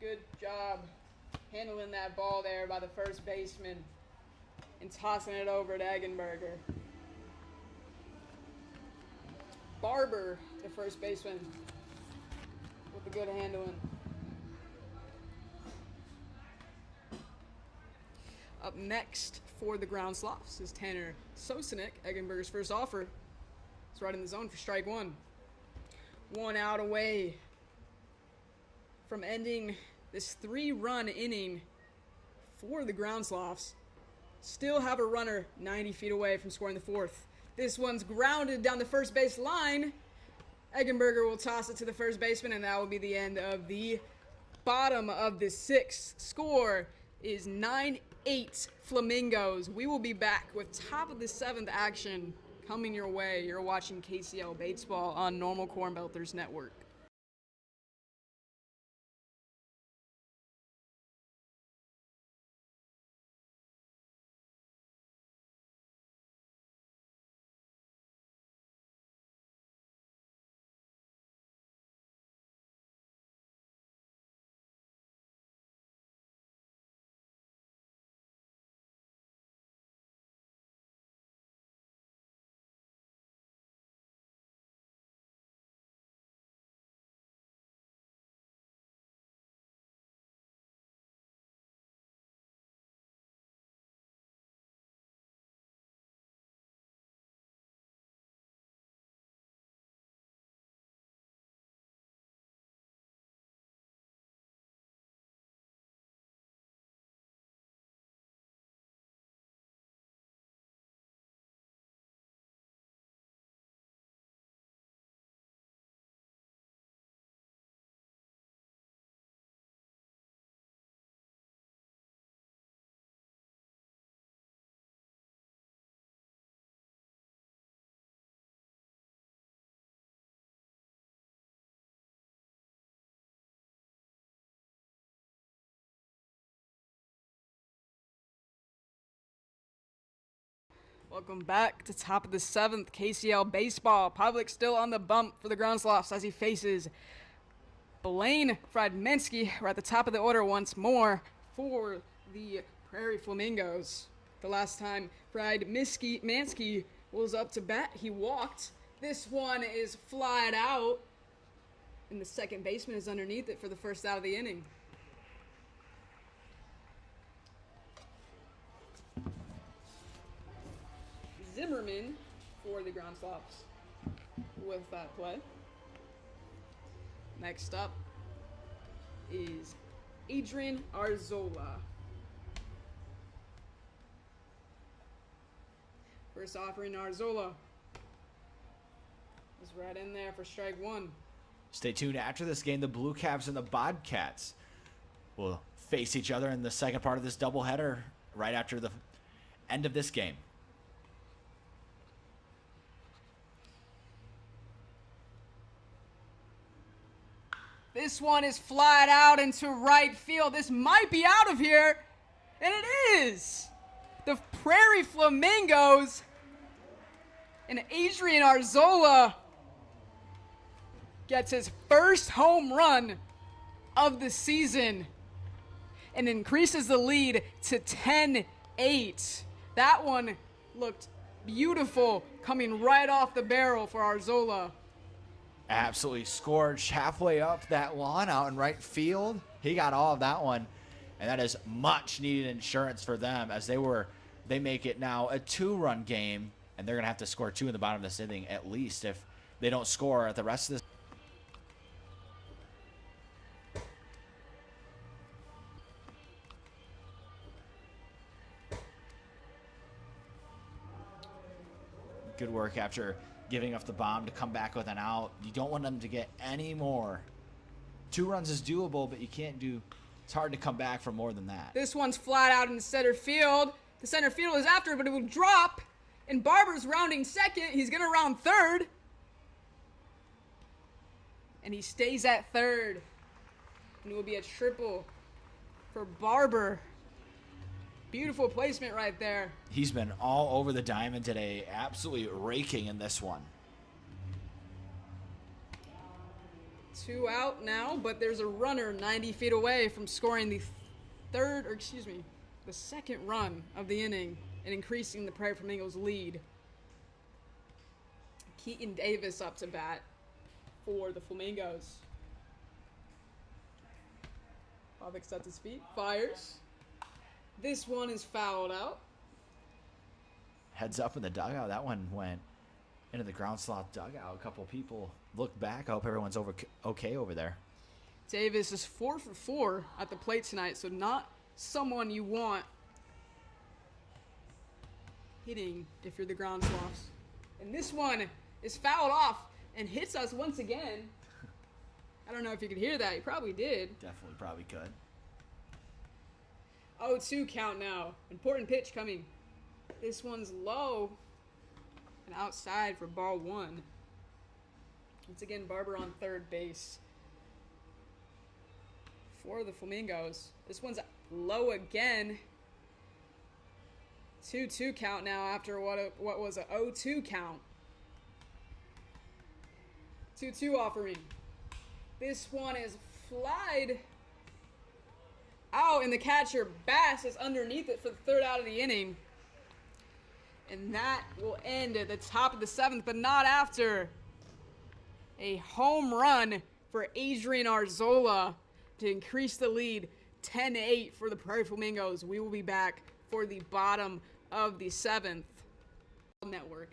Good job handling that ball there by the first baseman and tossing it over to Eggenberger. Barber, the first baseman with the good handling. Up next for the Ground Sloths is Tanner Sosinek, Eggenberger's first offer. It's right in the zone for strike one. 1 out away from ending this 3-run inning for the Ground Sloths. Still have a runner 90 feet away from scoring the fourth. This one's grounded down the first base line. Eggenberger will toss it to the first baseman, and that will be the end of the bottom of the sixth. Score is 9-8 Flamingos. We will be back with top of the seventh action coming your way. You're watching KCL Baseball on Normal Corn Belters Network. Welcome back to top of the seventh, KCL Baseball. Public still on the bump for the Ground Sloths as he faces Blaine Friedmansky. We're at the top of the order once more for the Prairie Flamingos. The last time Friedmansky was up to bat, he walked. This one is flied out, and the second baseman is underneath it for the first out of the inning. Zimmerman for the Ground Sloths with that play. Next up is Adrian Arzola. First offering Arzola is right in there for strike one. Stay tuned after this game. The Blue Caps and the Bobcats will face each other in the second part of this doubleheader right after the end of this game. This one is flied out into right field. This might be out of here, and it is. The Prairie Flamingos and Adrian Arzola gets his first home run of the season and increases the lead to 10-8. That one looked beautiful coming right off the barrel for Arzola. Absolutely scorched halfway up that lawn out in right field. He got all of that one, and that is much needed insurance for them as they make it now a 2-run game, and they're going to have to score 2 in the bottom of this inning at least if they don't score at the rest of this. Good work after giving up the bomb to come back with an out. You don't want them to get any more. 2 runs is doable, but you can't do, it's hard to come back for more than that. This one's flat out in center field. The center field is after, but it will drop. And Barber's rounding second. He's going to round third. And he stays at third. And it will be a triple for Barber. Beautiful placement right there. He's been all over the diamond today, absolutely raking in this one. 2 out now, but there's a runner 90 feet away from scoring the second run of the inning and increasing the Prairie Flamingos lead. Keaton Davis up to bat for the Flamingos. Pavlik sets his feet, fires. This one is fouled out. Heads up in the dugout. That one went into the ground slot dugout. A couple people look back. I hope everyone's okay over there. Davis is 4 for 4 at the plate tonight, so not someone you want hitting if you're the ground sloths. And this one is fouled off and hits us once again. I don't know if you could hear that. You probably did. Definitely probably could. 0-2 count now. Important pitch coming. This one's low and outside for ball 1. Once again, Barber on third base for the Flamingos. This one's low again. 2-2 count now after what was a 0-2 count. 2-2 offering. This one is flied out, and the catcher Bass is underneath it for the third out of the inning. And that will end at the top of the 7th, but not after a home run for Adrian Arzola to increase the lead 10-8 for the Prairie Flamingos. We will be back for the bottom of the 7th. Network.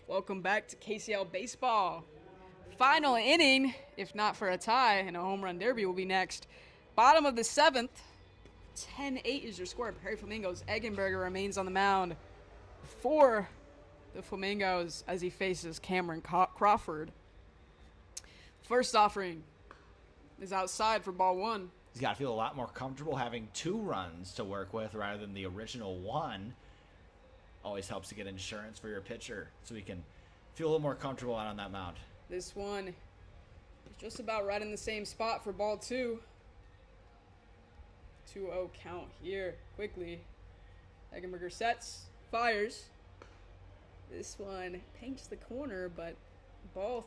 Welcome back to KCL Baseball. Final inning, if not for a tie, and a home run derby will be next. Bottom of the 7th, 10-8 is your score. Prairie Flamingos. Eggenberger remains on the mound for the Flamingos as he faces Cameron Crawford. First offering is outside for ball 1. He's got to feel a lot more comfortable having 2 runs to work with rather than the original 1. Always helps to get insurance for your pitcher so he can feel a little more comfortable out on that mound. This one is just about right in the same spot for ball 2. 2-0 count here. Quickly, Eggenberger sets, fires. This one paints the corner, but ball.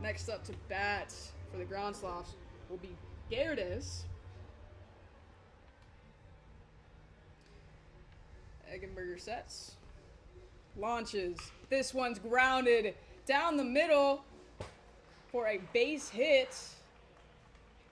Next up to bat for the ground sloths will be Gerdes. Eggenberger sets, launches. This one's grounded down the middle for a base hit.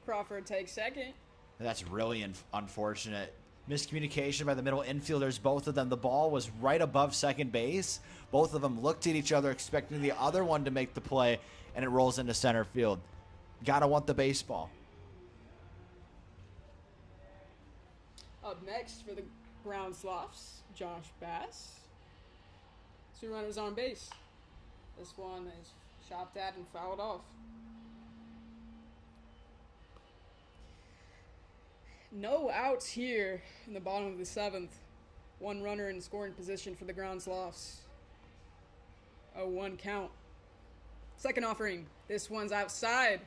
Crawford takes second. That's really unfortunate. Miscommunication by the middle infielders, both of them. The ball was right above second base. Both of them looked at each other expecting the other one to make the play, and it rolls into center field. Gotta want the baseball. Up next for the ground sloths, Josh Bass. 2 runners on base. This one is chopped at and fouled off. No outs here in the bottom of the 7th. 1 runner in scoring position for the ground sloths. 0-1 count. Second offering. This one's outside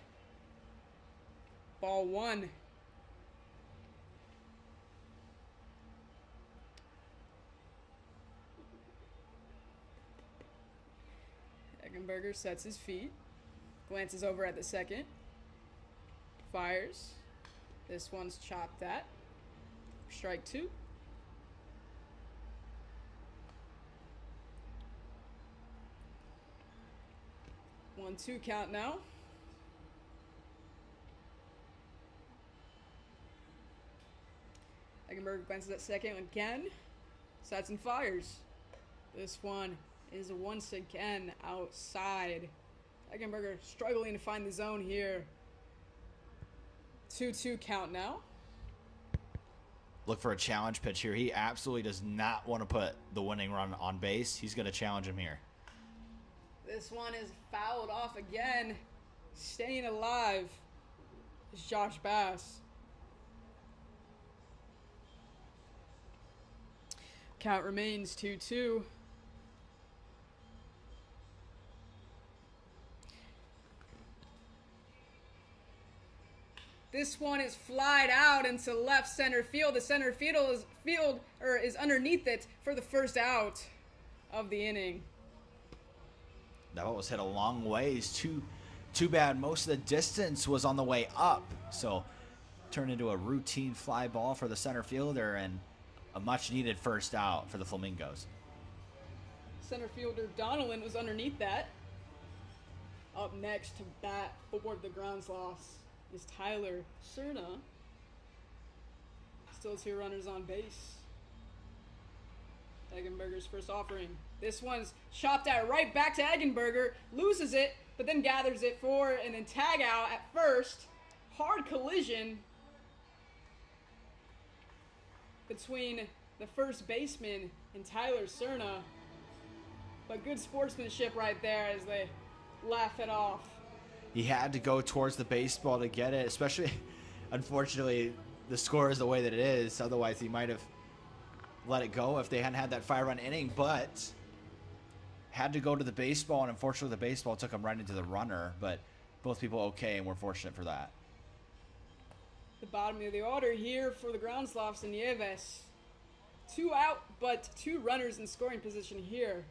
Ball one. Eggenberger sets his feet, glances over at the second, fires. This one's chopped at. Strike two. One, two count now. Eggenberger glances at second again. Sets and fires. This one is once again outside. Eggenberger struggling to find the zone here. 2-2 count now. Look for a challenge pitch here. He absolutely does not want to put the winning run on base. He's going to challenge him here. This one is fouled off again. Staying alive is Josh Bass. Count remains 2-2. This one is flied out into left center field. The center field is underneath it for the first out of the inning. That ball was hit a long ways. Too bad most of the distance was on the way up. So turned into a routine fly ball for the center fielder and a much needed first out for the Flamingos. Center fielder Donnellan was underneath that. Up next to bat for the grounds loss is Tyler Cerna. Still two runners on base. Eggenberger's first offering. This one's chopped out right back to Eggenberger. Loses it, but then gathers it for and then tag out at first. Hard collision between the first baseman and Tyler Cerna. But good sportsmanship right there as they laugh it off. He had to go towards the baseball to get it, especially, unfortunately, the score is the way that it is. Otherwise, he might have let it go if they hadn't had that 5-run inning, but had to go to the baseball, and unfortunately, the baseball took him right into the runner, but both people okay, and we're fortunate for that. The bottom of the order here for the Groundslops and Nieves. 2 out, but 2 runners in scoring position here.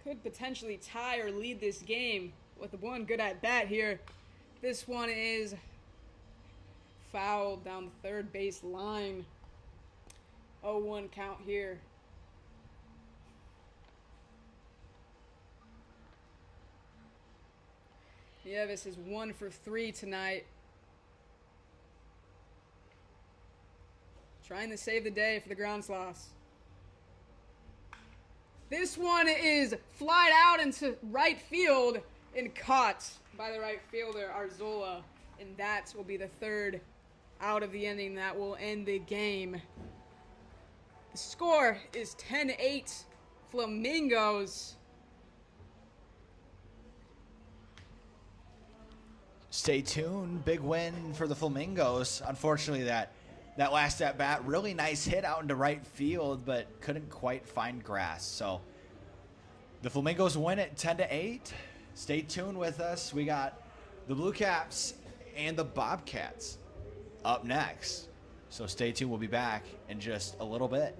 Could potentially tie or lead this game with one good at bat here. This one is fouled down the third base line. 0-1 count here. Nieves is 1 for 3 tonight. Trying to save the day for the Groundslops. This one is flied out into right field and caught by the right fielder, Arzola. And that will be the third out of the inning that will end the game. The score is 10-8 Flamingos. Stay tuned. Big win for the Flamingos. Unfortunately, that last at bat, really nice hit out into right field, but couldn't quite find grass. So the Flamingos win it 10-8. Stay tuned with us. We got the Blue Caps and the Bobcats up next. So stay tuned. We'll be back in just a little bit.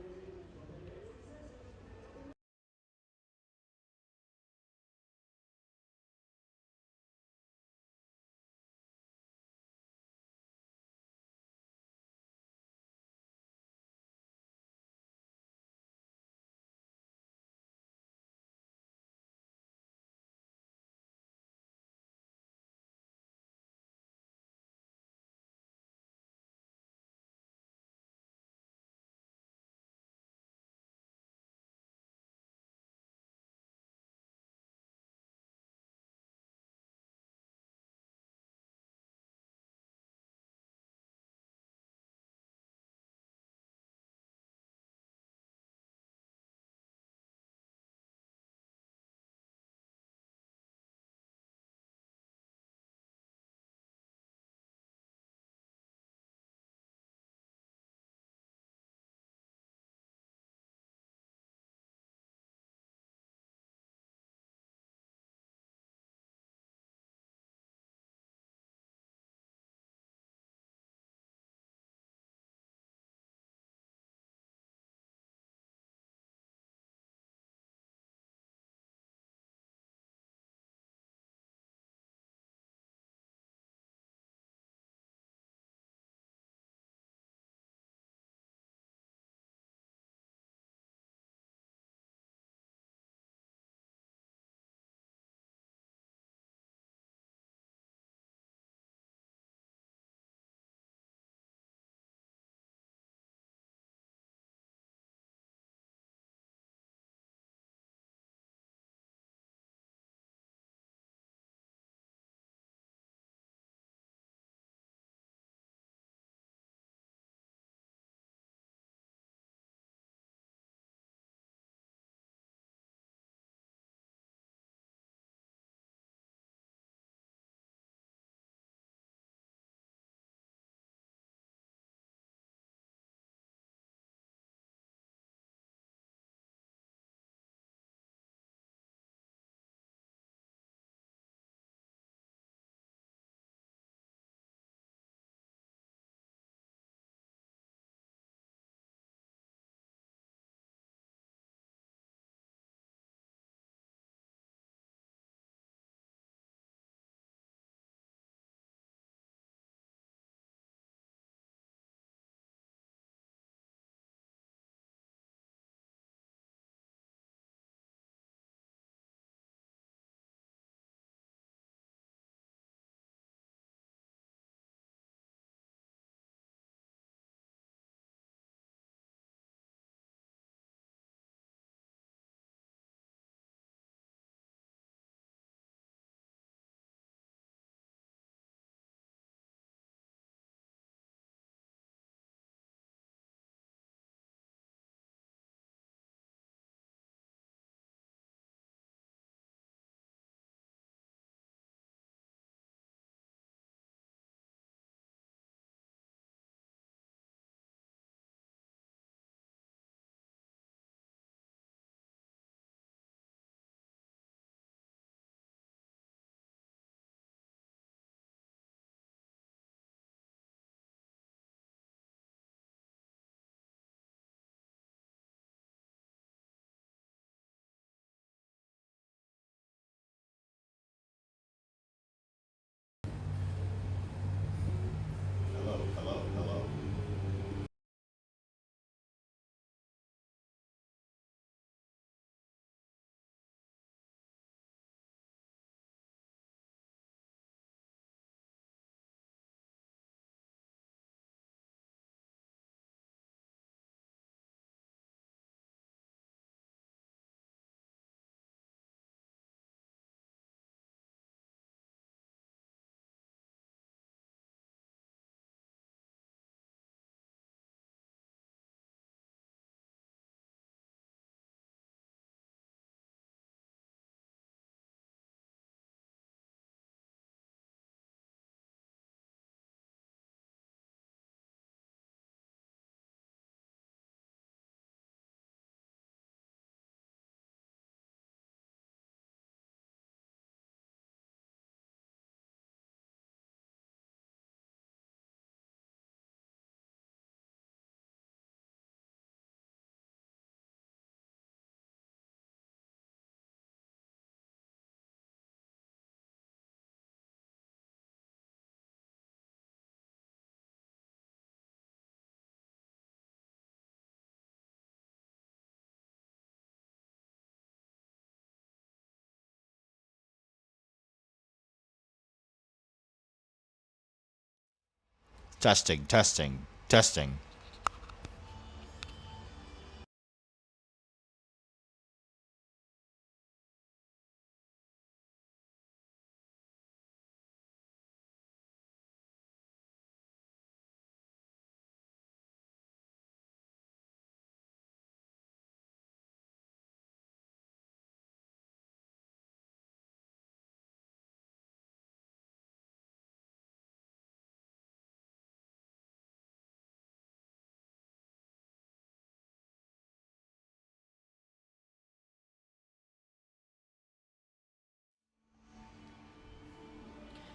Testing, testing, testing.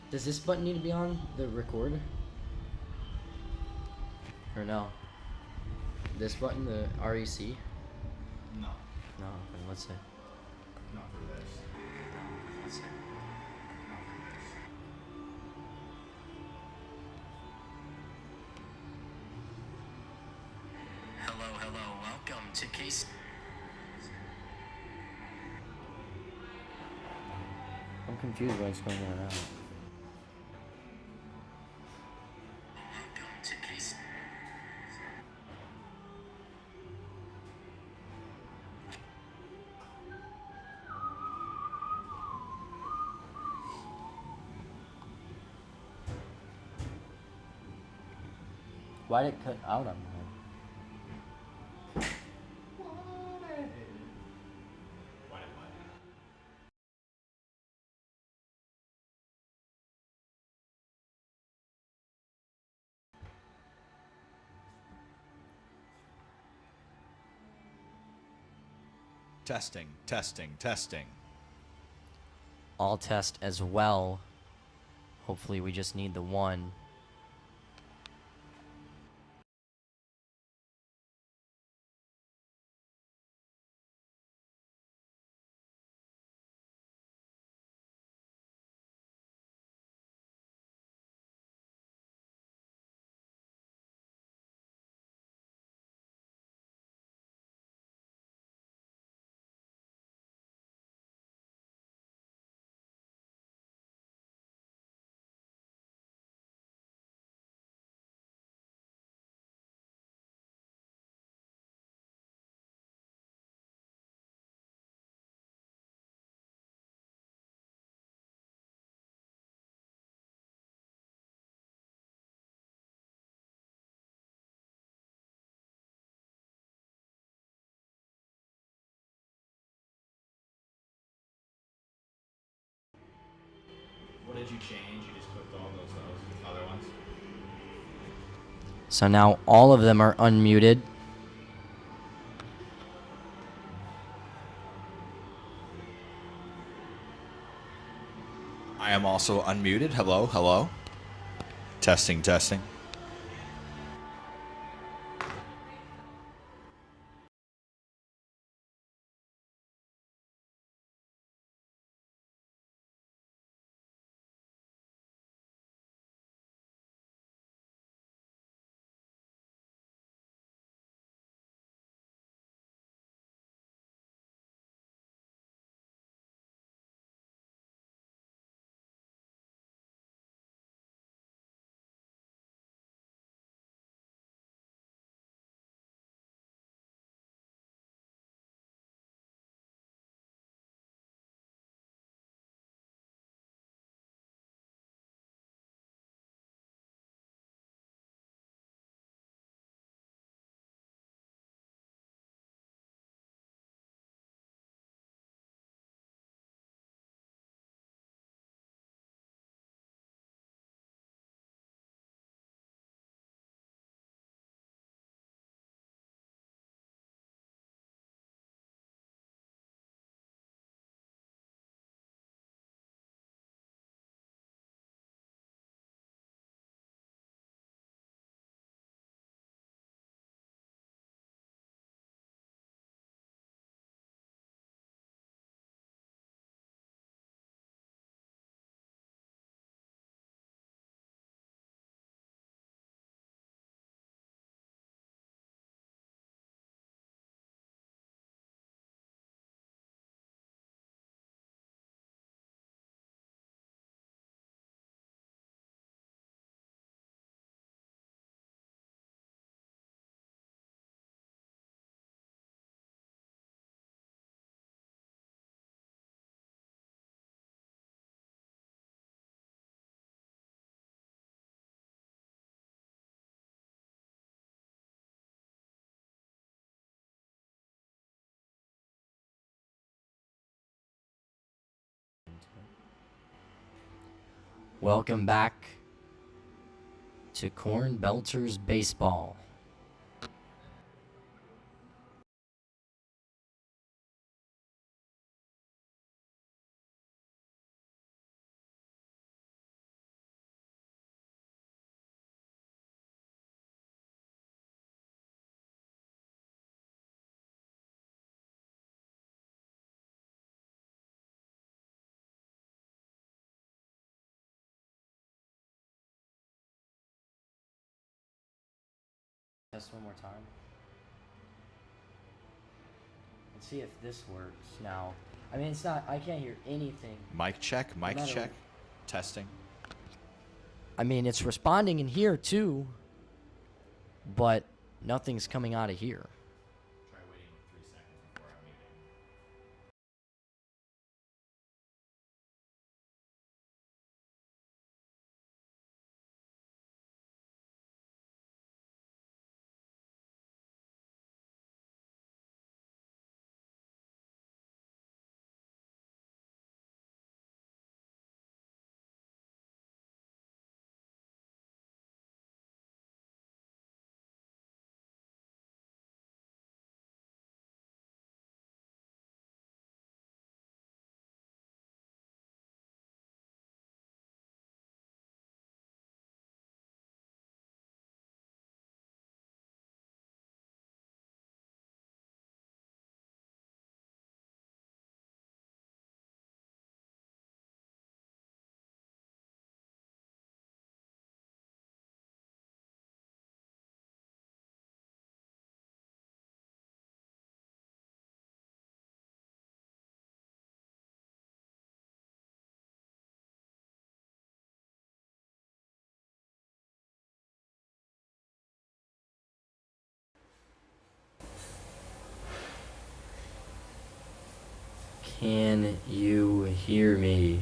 Does this button need to be on the record? Or no? This button, the REC? No, No, okay, let's see. not for this. Let's see. Hello, welcome to KCL. I'm confused why it's going in and out. Welcome to KCL. Why did it cut out on mine? Testing, testing, testing. All test as well. Hopefully we just need the one. What did you change? You just clicked all those other ones? So now all of them are unmuted. I am also unmuted. Hello, hello. Testing, testing. Welcome back to Corn Belters Baseball. Test one more time. Let's see if this works now. I mean, it's not, I can't hear anything. Mic check, mic No matter check. what. Testing. I mean, it's responding in here too, but nothing's coming out of here. Try waiting 3 seconds before I'm muting. Can you hear me?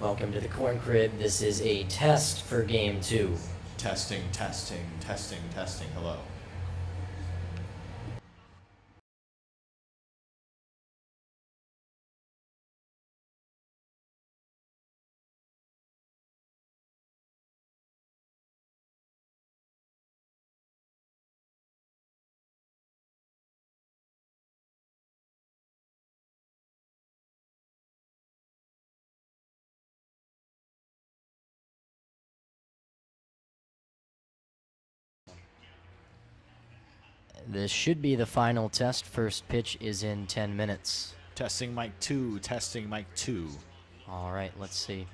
Welcome to the Corn Crib. This is a test for game 2. Testing, testing, testing, testing. Hello. This should be the final test. First pitch is in 10 minutes. Testing mic 2, testing mic 2. All right, let's see.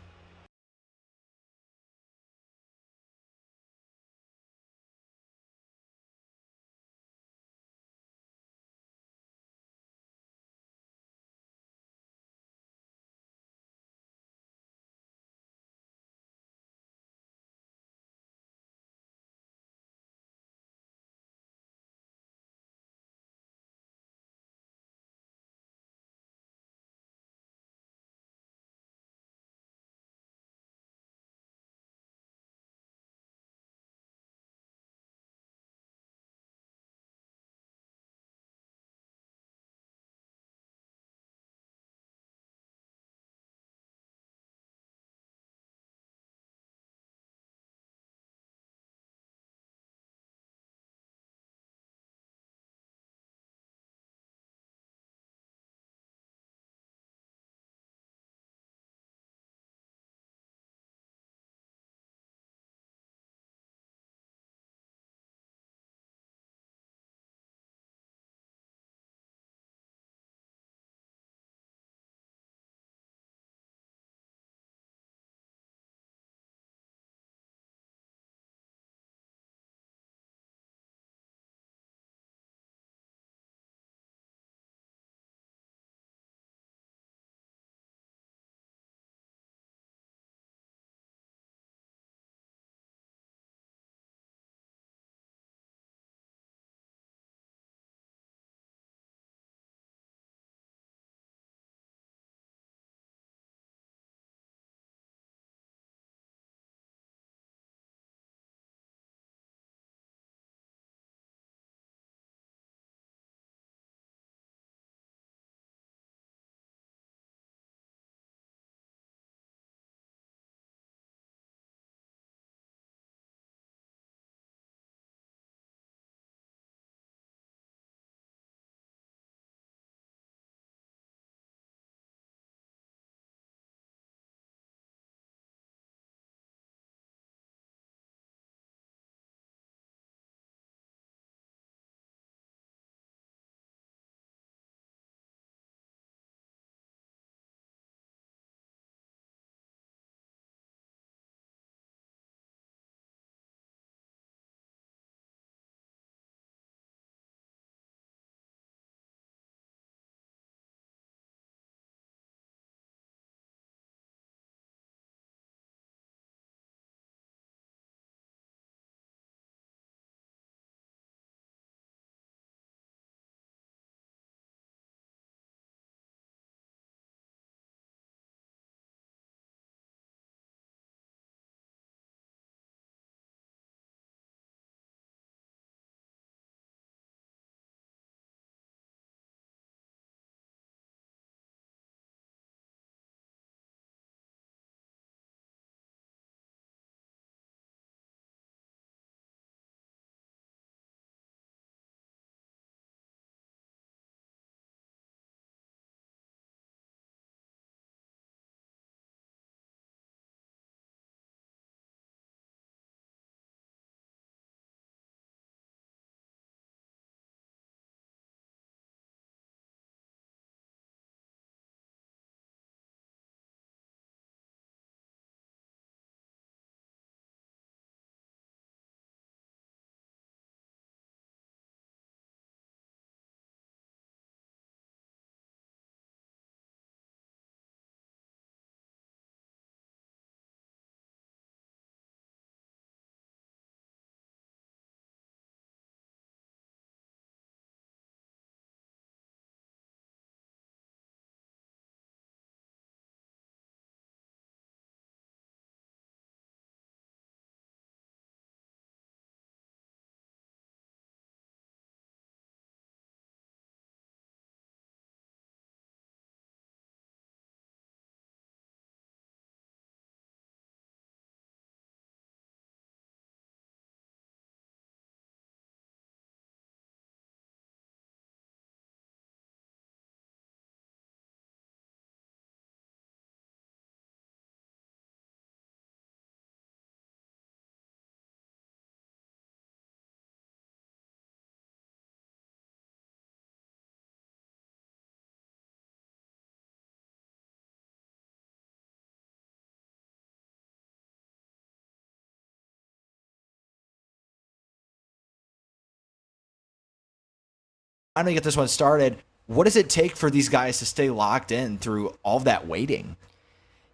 finally get this one started. What does it take for these guys to stay locked in through all of that waiting?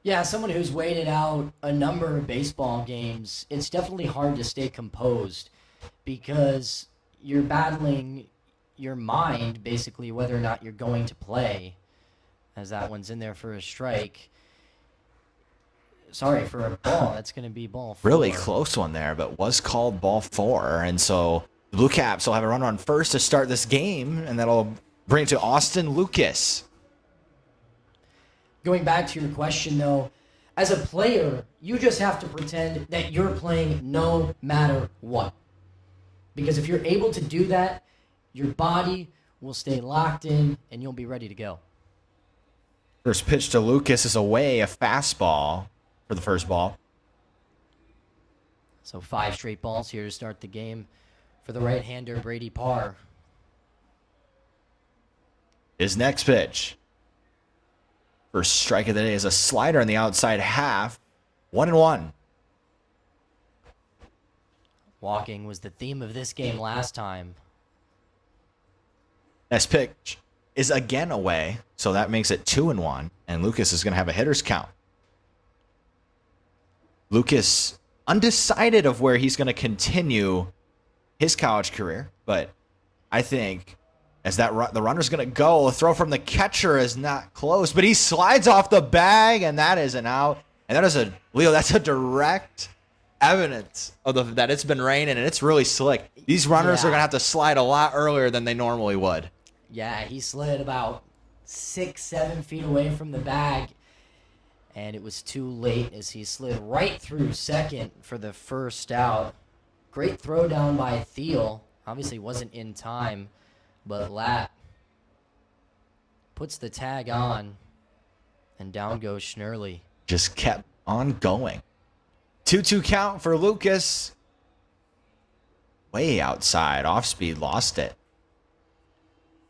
Yeah, someone who's waited out a number of baseball games, it's definitely hard to stay composed because you're battling your mind, basically, whether or not you're going to play, as that one's in there for a strike. Sorry, for a ball. That's going to be ball 4. Really close one there, but was called ball 4. And so the Blue Caps will have a runner on first to start this game, and that'll bring it to Austin Lucas. Going back to your question, though, as a player, you just have to pretend that you're playing no matter what. Because if you're able to do that, your body will stay locked in and you'll be ready to go. First pitch to Lucas is away, a fastball for the first ball. So 5 straight balls here to start the game for the right-hander Brady Parr. His next pitch. First strike of the day is a slider in the outside half. 1-1. Walking was the theme of this game last time. Next pitch is again away, so that makes it 2-1, and Lucas is going to have a hitter's count. Lucas undecided of where he's going to continue his college career, but I think as the runner's going to go, a throw from the catcher is not close, but he slides off the bag, and that is an out. And that is that's a direct evidence of that it's been raining, and it's really slick. These runners are going to have to slide a lot earlier than they normally would. Yeah, he slid about 6-7 feet away from the bag, and it was too late as he slid right through second for the first out. Great throw down by Thiel. Obviously wasn't in time, but Lat puts the tag on, and down goes Schnurley. Just kept on going. 2-2 count for Lucas. Way outside, off speed, lost it.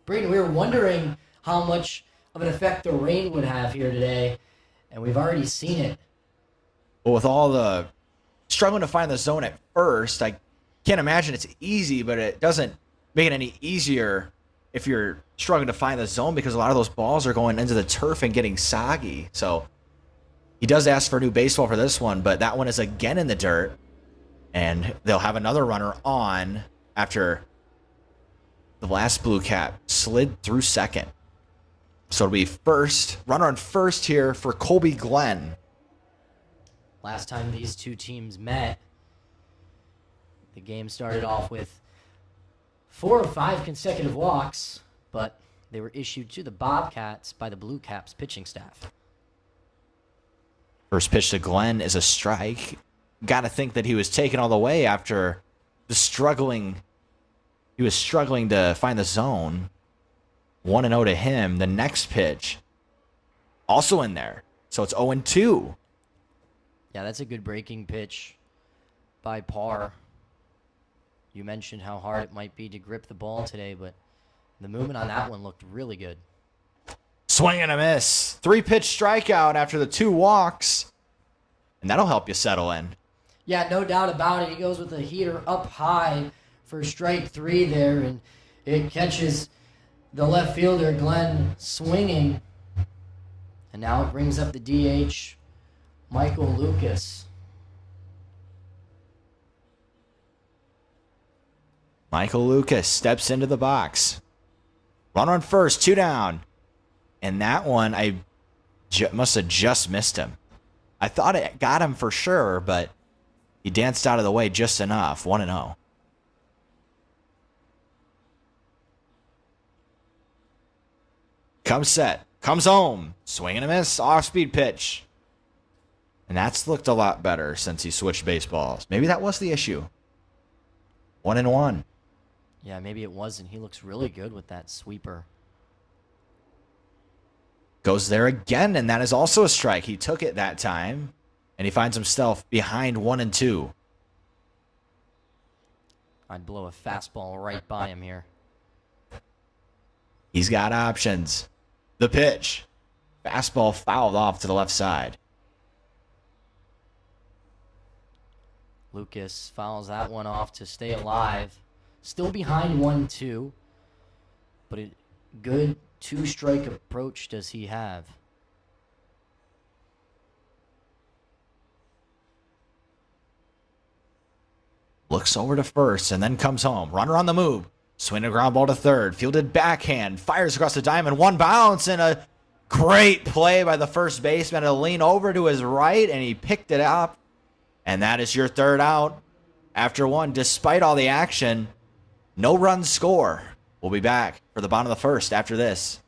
Braden, we were wondering how much of an effect the rain would have here today, and we've already seen it. Well, with all the struggling to find the zone at first, I can't imagine it's easy, but it doesn't make it any easier if you're struggling to find the zone because a lot of those balls are going into the turf and getting soggy. So he does ask for a new baseball for this one, but that one is again in the dirt, and they'll have another runner on after the last Blue Cap slid through second. So it'll be runner on first here for Colby Glenn. Last time these two teams met, the game started off with 4 of 5 consecutive walks, but they were issued to the Bobcats by the Blue Caps pitching staff. First pitch to Glenn is a strike. Got to think that he was taken all the way after he was struggling to find the zone. 1-0 to him. The next pitch, also in there. So it's 0-2. Yeah, that's a good breaking pitch by Parr. You mentioned how hard it might be to grip the ball today, but the movement on that one looked really good. Swing and a miss. 3-pitch strikeout after the 2 walks. And that'll help you settle in. Yeah, no doubt about it. He goes with a heater up high for strike 3 there, and it catches the left fielder, Glenn, swinging. And now it brings up the DH, Michael Lucas. Michael Lucas steps into the box. Runner on first, 2 down. And that one, I must have just missed him. I thought it got him for sure, but he danced out of the way just enough. 1-0. Comes set. Comes home. Swing and a miss. Off-speed pitch. And that's looked a lot better since he switched baseballs. Maybe that was the issue. 1-1. Yeah, maybe it wasn't. He looks really good with that sweeper. Goes there again, and that is also a strike. He took it that time, and he finds himself behind 1-2. I'd blow a fastball right by him here. He's got options. The pitch. Fastball fouled off to the left side. Lucas fouls that one off to stay alive. Still behind 1-2. but a good two-strike approach does he have. Looks over to first and then comes home. Runner on the move. Swing a ground ball to third. Fielded backhand. Fires across the diamond. One bounce and a great play by the first baseman to lean over to his right, and he picked it up. And that is your third out. After one, despite all the action, no runs score. We'll be back for the bottom of the first after this.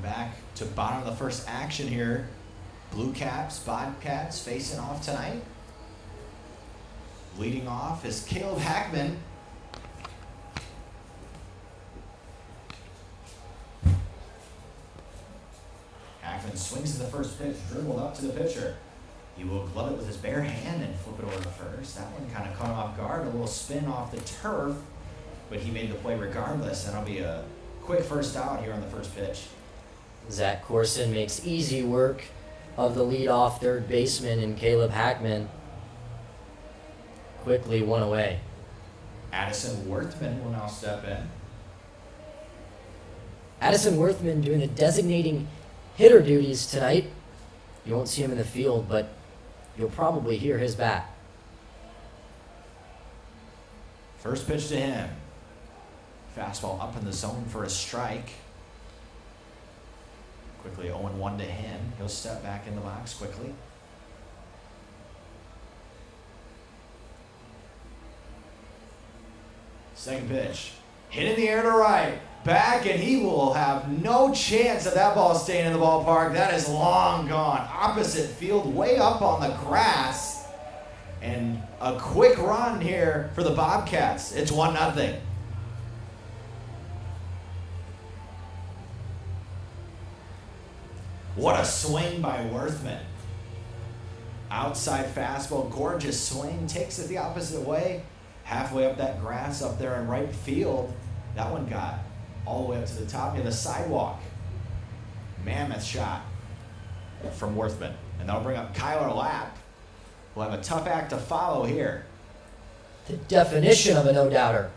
Back to bottom of the first action here. Blue Caps, Bobcats facing off tonight. Leading off is Caleb Hackman. Hackman swings to the first pitch, dribbled up to the pitcher. He will glove it with his bare hand and flip it over to first. That one kind of caught him off guard, a little spin off the turf, but he made the play regardless. That'll be a quick first out here on the first pitch. Zach Corson makes easy work of the leadoff third baseman in Caleb Hackman. Quickly one away. Addison Worthman will now step in. Addison Worthman doing the designating hitter duties tonight. You won't see him in the field, but you'll probably hear his bat. First pitch to him. Fastball up in the zone for a strike. Quickly 0-1 to him. He'll step back in the box quickly. Second pitch. Hit in the air to right. Back, and he will have no chance of that ball staying in the ballpark. That is long gone. Opposite field, way up on the grass. And a quick run here for the Bobcats. It's 1-0. What a swing by Worthman. Outside fastball, gorgeous swing, takes it the opposite way. Halfway up that grass up there in right field. That one got all the way up to the top near the sidewalk. Mammoth shot from Worthman. And that'll bring up Kyler Lapp. We'll have a tough act to follow here. The definition of a no-doubter.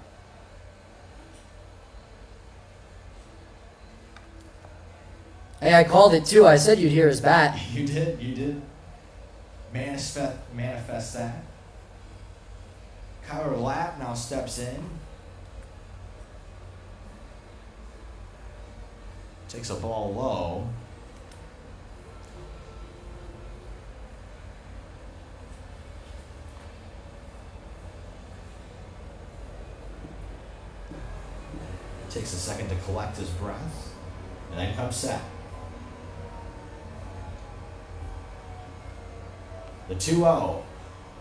Hey, I called it too. I said you'd hear his bat. You did. manifest that. Kyler Lapp now steps in. Takes a ball low. Takes a second to collect his breath. And then comes set. The 2-0.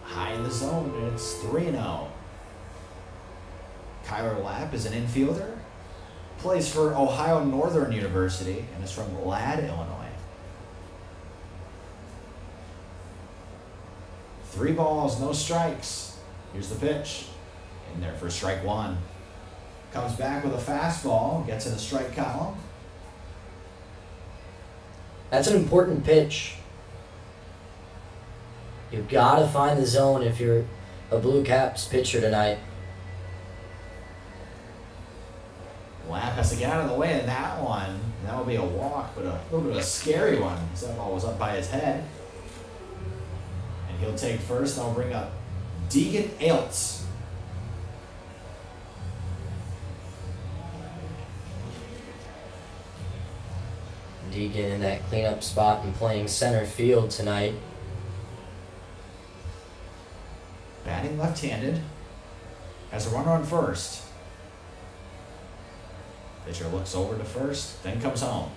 High in the zone, and it's 3-0. Kyler Lapp is an infielder. Plays for Ohio Northern University and is from Ladd, Illinois. 3 balls, no strikes. Here's the pitch. In there for strike 1. Comes back with a fastball, gets in the strike column. That's an important pitch. You've got to find the zone if you're a Blue Caps pitcher tonight. Lapp has to get out of the way in that one. That will be a walk, but a little bit of a scary one because that ball was up by his head. And he'll take first, and I'll bring up Deegan Ailts. Deegan in that cleanup spot and playing center field tonight. Batting left-handed. Has a runner on first. Pitcher looks over to first, then comes home.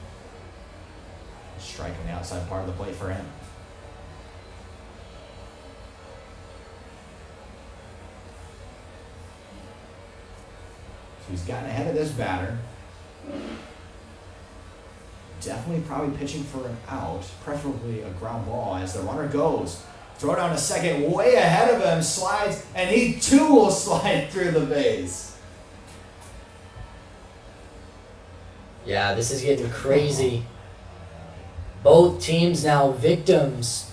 Strike on the outside part of the plate for him. So he's gotten ahead of this batter. Definitely probably pitching for an out, preferably a ground ball as the runner goes. Throw down a second, way ahead of him, slides, and he too will slide through the base. Yeah, this is getting crazy. Both teams now victims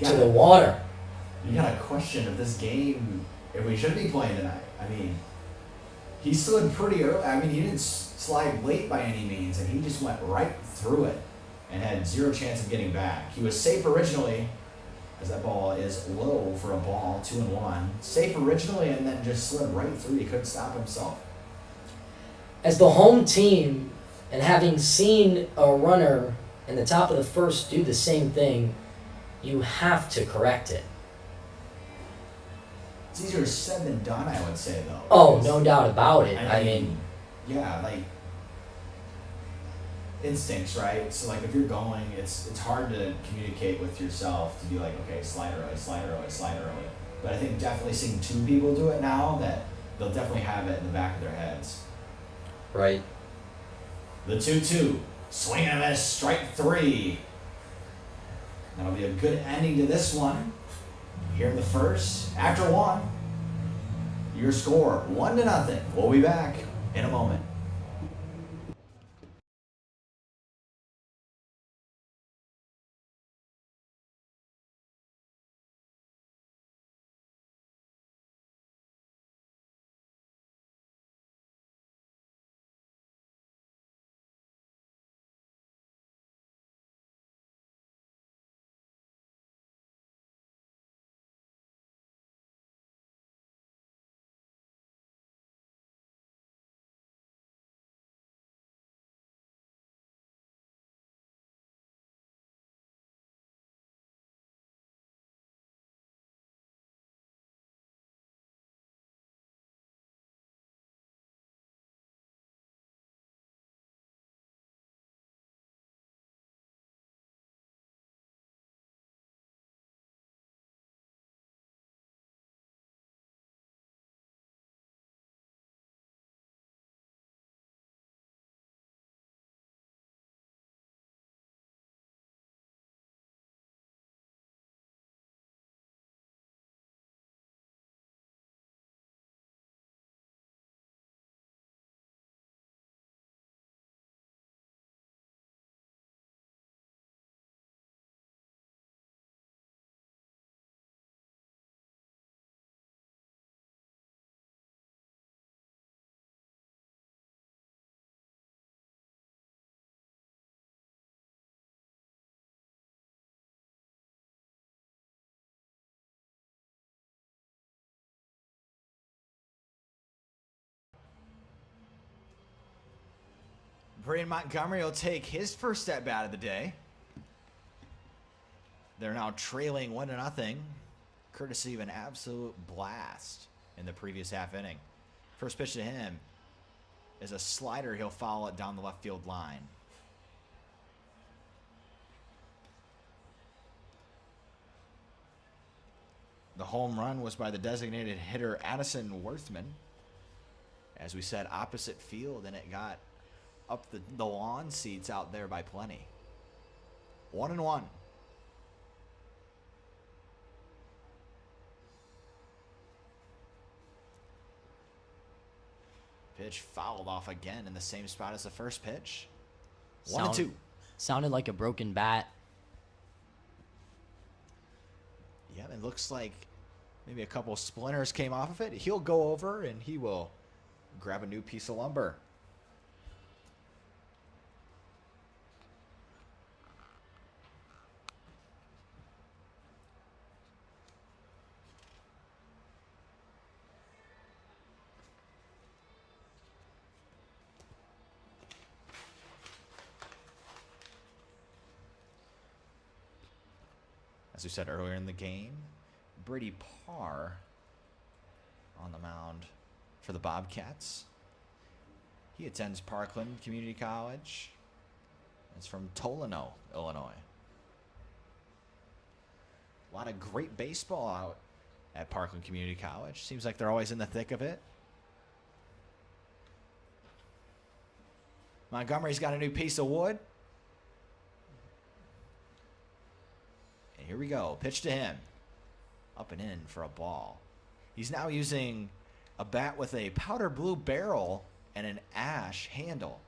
to the water. You got a question of this game, if we should be playing tonight. I mean, he slid pretty early. I mean, he didn't slide late by any means, and he just went right through it and had zero chance of getting back. He was safe originally, as that ball is low for a ball, 2-1. Safe originally, and then just slid right through. He couldn't stop himself. As the home team, and having seen a runner in the top of the first do the same thing, you have to correct it. It's easier said than done, I would say, though. Oh, no doubt about it. I mean, yeah, like instincts, right? So like if you're going, it's hard to communicate with yourself to be like, okay, slide early, slide early, slide early. But I think definitely seeing 2 people do it now, that they'll definitely have it in the back of their heads. right. The 2-2, swing and a miss, strike 3. That'll be a good ending to this one. Here in the first, after 1, your score 1-0. We'll be back in a moment. Braden Montgomery will take his first at bat of the day. They're now trailing 1-0, courtesy of an absolute blast in the previous half inning. First pitch to him is a slider. He'll foul it down the left field line. The home run was by the designated hitter Addison Worthman. As we said, opposite field, and it got up the lawn seats out there by plenty. 1-1. Pitch fouled off again in the same spot as the first pitch. 1-2. Sounded like a broken bat. Yeah, it looks like maybe a couple splinters came off of it. He'll go over and he will grab a new piece of lumber. As we said earlier in the game, Brady Parr on the mound for the Bobcats. He attends Parkland Community College. It's from Tolano, Illinois. A lot of great baseball out at Parkland Community College. Seems like they're always in the thick of it. Montgomery's got a new piece of wood. And here we go. Pitch to him. Up and in for a ball. He's now using a bat with a powder blue barrel and an ash handle.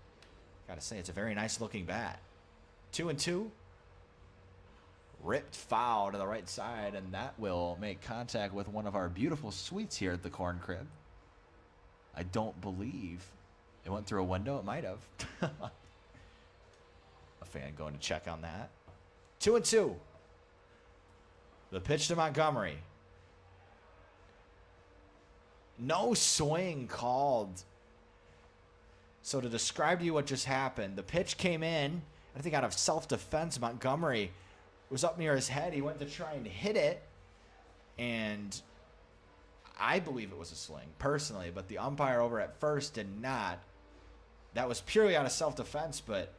Gotta say, it's a very nice looking bat. 2-2. Ripped foul to the right side, and that will make contact with one of our beautiful suites here at the Corn Crib. I don't believe it went through a window. It might have. A fan going to check on that. 2-2. The pitch to Montgomery. No swing called. So to describe to you what just happened, the pitch came in, I think out of self-defense. Montgomery was up near his head. He went to try and hit it, and I believe it was a swing, personally, but the umpire over at first did not. That was purely out of self-defense, but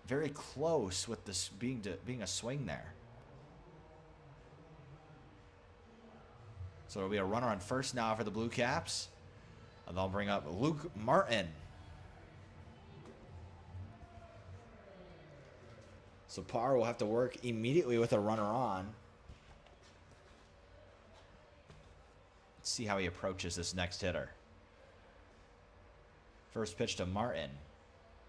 very close with this being a swing there. So it'll be a runner on first now for the Blue Caps. And they'll bring up Luke Martin. So Parr will have to work immediately with a runner on. Let's see how he approaches this next hitter. First pitch to Martin.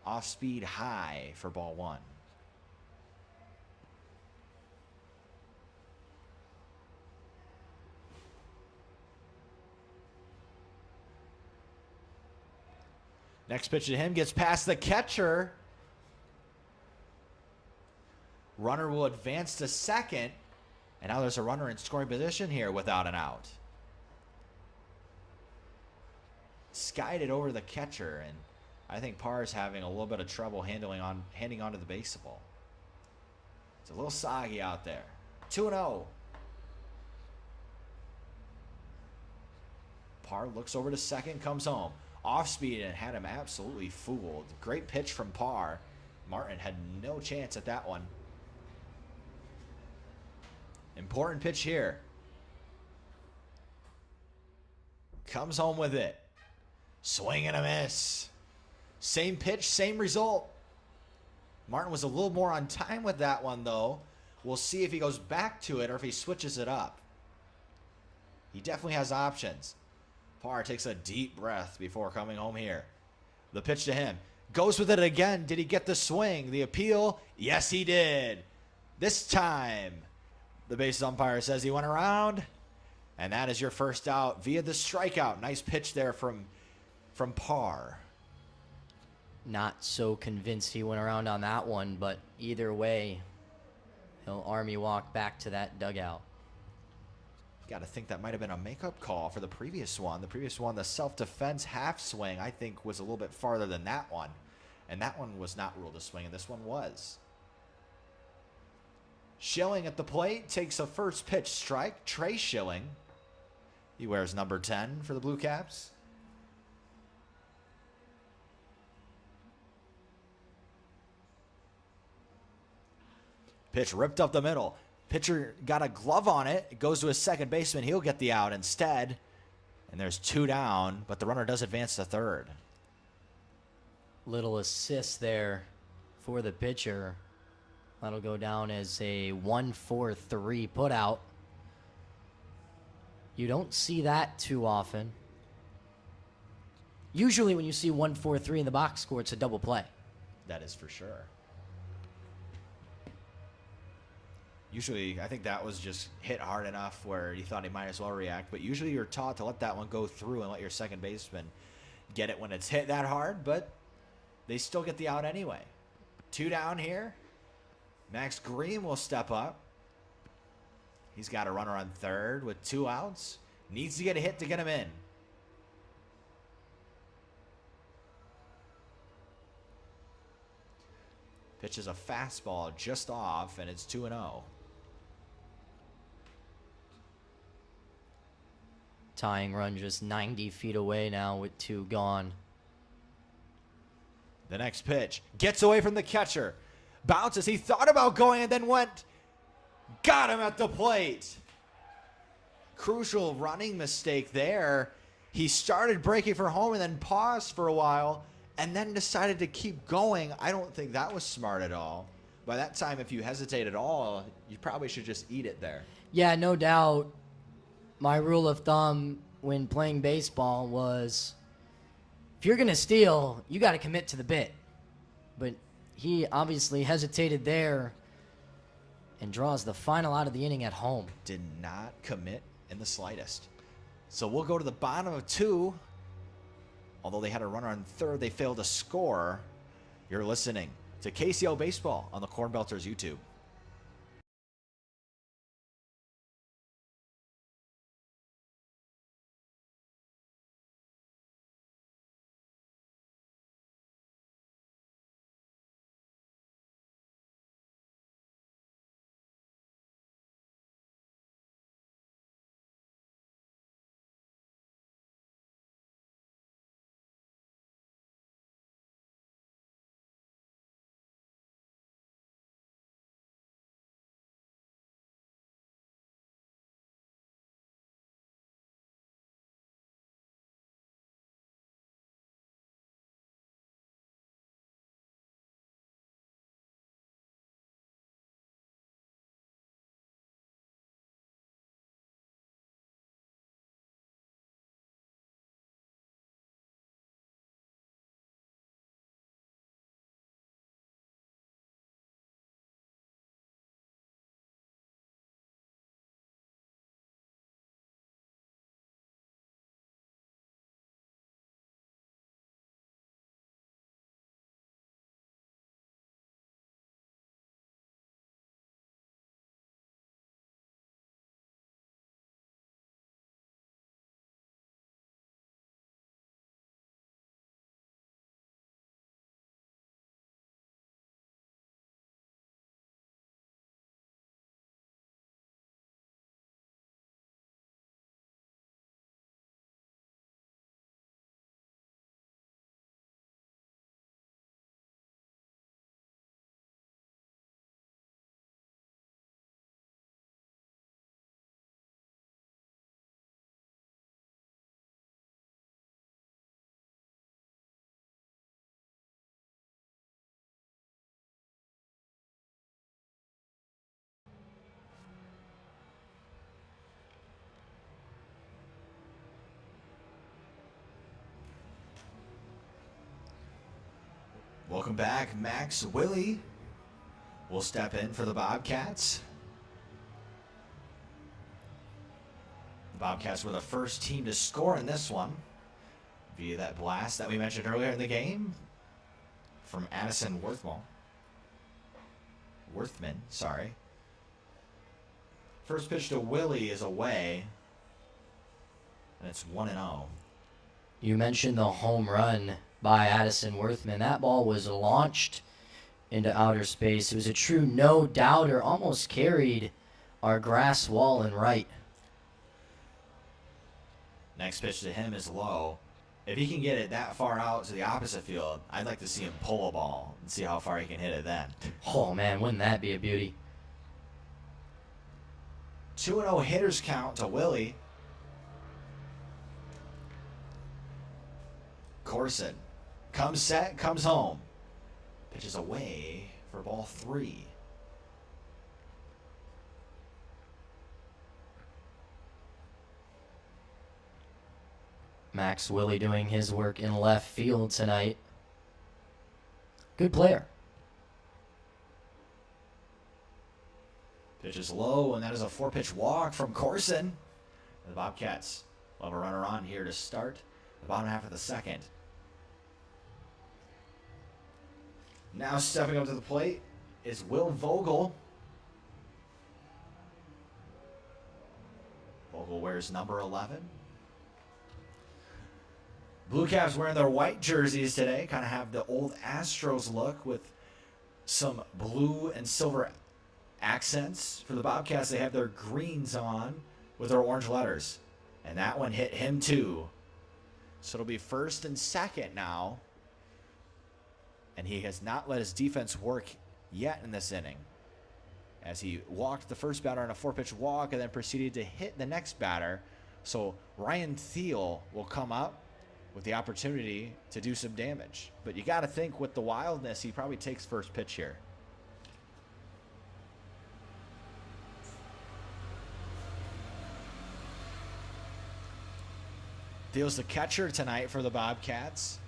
Off speed high for ball one. Next pitch to him gets past the catcher. Runner will advance to second. And now there's a runner in scoring position here without an out. Skied it over the catcher, and I think Parr is having a little bit of trouble handing onto the baseball. It's a little soggy out there. 2-0. Parr looks over to second, comes home. Off speed and had him absolutely fooled. Great pitch from Parr. Martin had no chance at that one. Important pitch here. Comes home with it. Swing and a miss. Same pitch, same result. Martin was a little more on time with that one, though. We'll see if he goes back to it or if he switches it up. He definitely has options. Parr takes a deep breath before coming home here. The pitch to him. Goes with it again. Did he get the swing? The appeal? Yes, he did. This time, the base umpire says he went around. And that is your first out via the strikeout. Nice pitch there from Parr. Not so convinced he went around on that one, but either way, he'll army walk back to that dugout. Got to think that might have been a makeup call for the previous one. The previous one, the self-defense half swing, I think was a little bit farther than that one. And that one was not ruled a swing, and this one was. Schilling at the plate takes a first pitch strike. Trey Schilling. He wears number 10 for the Blue Caps. Pitch ripped up the middle. Pitcher got a glove on it. It goes to his second baseman. He'll get the out instead. And there's 2 down, but the runner does advance to third. Little assist there for the pitcher. That'll go down as a 1-4-3 putout. You don't see that too often. Usually when you see 1-4-3 in the box score, it's a double play. That is for sure. Usually, I think that was just hit hard enough where he thought he might as well react. But usually you're taught to let that one go through and let your second baseman get it when it's hit that hard. But they still get the out anyway. 2 down here. Max Green will step up. He's got a runner on third with 2 outs. Needs to get a hit to get him in. Pitches a fastball just off, and it's 2-0. Tying run just 90 feet away now with 2 gone. The next pitch gets away from the catcher. Bounces. He thought about going and then went. Got him at the plate. Crucial running mistake there. He started breaking for home and then paused for a while and then decided to keep going. I don't think that was smart at all. By that time, if you hesitate at all, you probably should just eat it there. Yeah, no doubt. My rule of thumb when playing baseball was if you're going to steal, you got to commit to the bit. But he obviously hesitated there and draws the final out of the inning at home. Did not commit in the slightest. So we'll go to the bottom of 2. Although they had a runner on third, they failed to score. You're listening to KCL Baseball on the Corn Belters YouTube. Welcome back. Max Willie will step in for the Bobcats. The Bobcats were the first team to score in this one via that blast that we mentioned earlier in the game from Addison Worthman, sorry. First pitch to Willie is away, and it's 1-0. You mentioned the home run by Addison Worthman. That ball was launched into outer space. It was a true no-doubter, almost carried our grass wall and right. Next pitch to him is low. If he can get it that far out to the opposite field, I'd like to see him pull a ball and see how far he can hit it then. Oh, man, wouldn't that be a beauty? 2-0 hitters count to Willie. Corson comes set, comes home. Pitches away for ball 3. Max Willie doing his work in left field tonight. Good player. Pitch is low, and that is a 4-pitch walk from Corson. The Bobcats will have a runner on here to start the bottom half of the second. Now stepping up to the plate is Will Vogel. Vogel wears number 11. Blue Caps wearing their white jerseys today. Kind of have the old Astros look with some blue and silver accents. For the Bobcats, they have their greens on with their orange letters. And that one hit him too. So it'll be first and second now. And he has not let his defense work yet in this inning, as he walked the first batter on a 4-pitch walk and then proceeded to hit the next batter. So Ryan Thiel will come up with the opportunity to do some damage. But you got to think with the wildness, he probably takes first pitch here. Thiel's the catcher tonight for the Bobcats.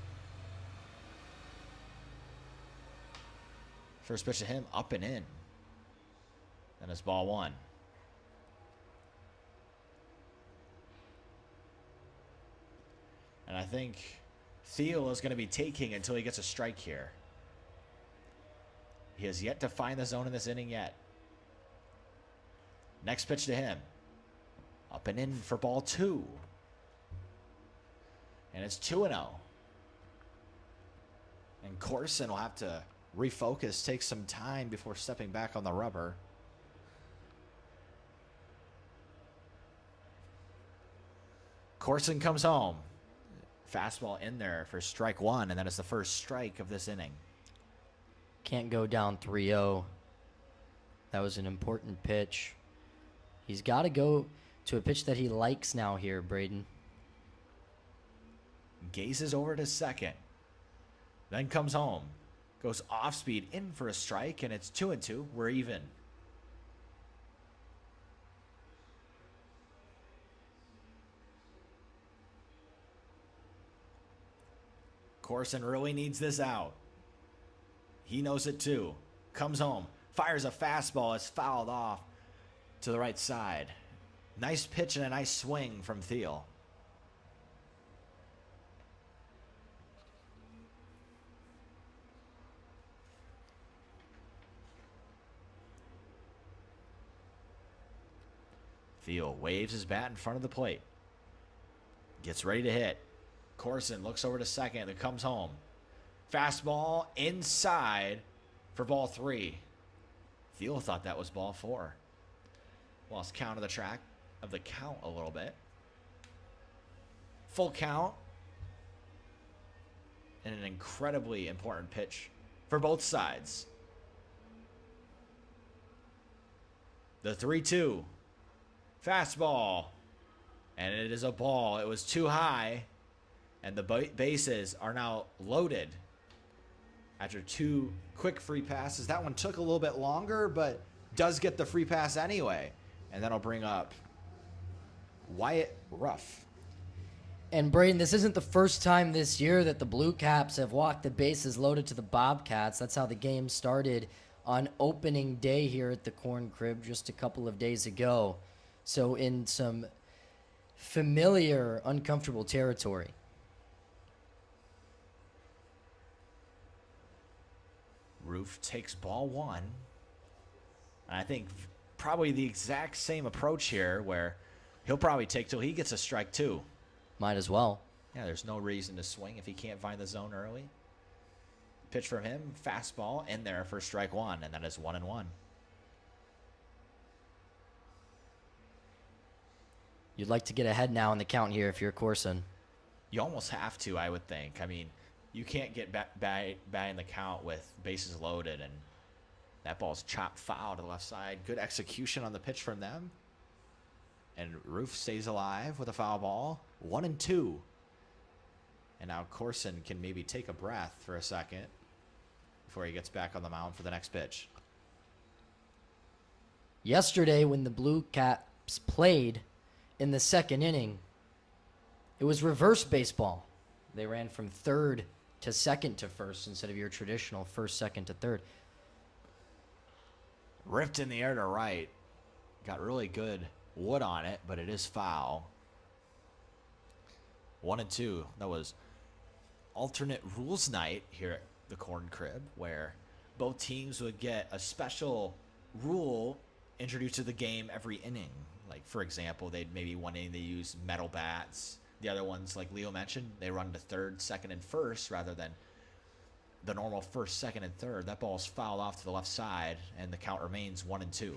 First pitch to him, up and in. And it's ball 1. And I think Thiel is going to be taking until he gets a strike here. He has yet to find the zone in this inning yet. Next pitch to him. Up and in for ball 2. And it's 2-0. And Corson will have to refocus, take some time before stepping back on the rubber. Corson comes home. Fastball in there for strike 1, and that is the first strike of this inning. Can't go down 3-0. That was an important pitch. He's got to go to a pitch that he likes now here, Braden. Gazes over to second. Then comes home. Goes off speed in for a strike, and it's 2-2. We're even. Corson really needs this out. He knows it too. Comes home. Fires a fastball. It's fouled off to the right side. Nice pitch and a nice swing from Thiel. Thiel waves his bat in front of the plate. Gets ready to hit. Corson looks over to second and comes home. Fastball inside for ball 3. Thiel thought that was ball 4. Lost count of the track of the count a little bit. Full count. And an incredibly important pitch for both sides. The 3-2. Fastball. And it is a ball. It was too high. And the bases are now loaded after 2 quick free passes. That one took a little bit longer, but does get the free pass anyway. And that'll bring up Wyatt Ruff. And Braden, this isn't the first time this year that the Blue Caps have walked the bases loaded to the Bobcats. That's how the game started on opening day here at the Corn Crib just a couple of days ago. So in some familiar, uncomfortable territory. Roof takes ball 1. And I think probably the exact same approach here, where he'll probably take till he gets a strike 2. Might as well. Yeah, there's no reason to swing if he can't find the zone early. Pitch from him, fastball in there for strike one, and that is 1-1. You'd like to get ahead now in the count here if you're Corson. You almost have to, I would think. I mean, you can't get back in the count with bases loaded, and that ball's chopped foul to the left side. Good execution on the pitch from them. And Roof stays alive with a foul ball. 1-2. And now Corson can maybe take a breath for a second before he gets back on the mound for the next pitch. Yesterday, when the Blue Caps played in the second inning, it was reverse baseball. They ran from third to second to first instead of your traditional first, second to third. Ripped in the air to right. Got really good wood on it, but it is foul. 1-2. That was alternate rules night here at the Corn Crib, where both teams would get a special rule introduced to the game every inning. Like, for example, they'd maybe one inning they use metal bats. The other ones, like Leo mentioned, they run to third, second, and first rather than the normal first, second, and third. That ball's fouled off to the left side, and the count remains 1-2.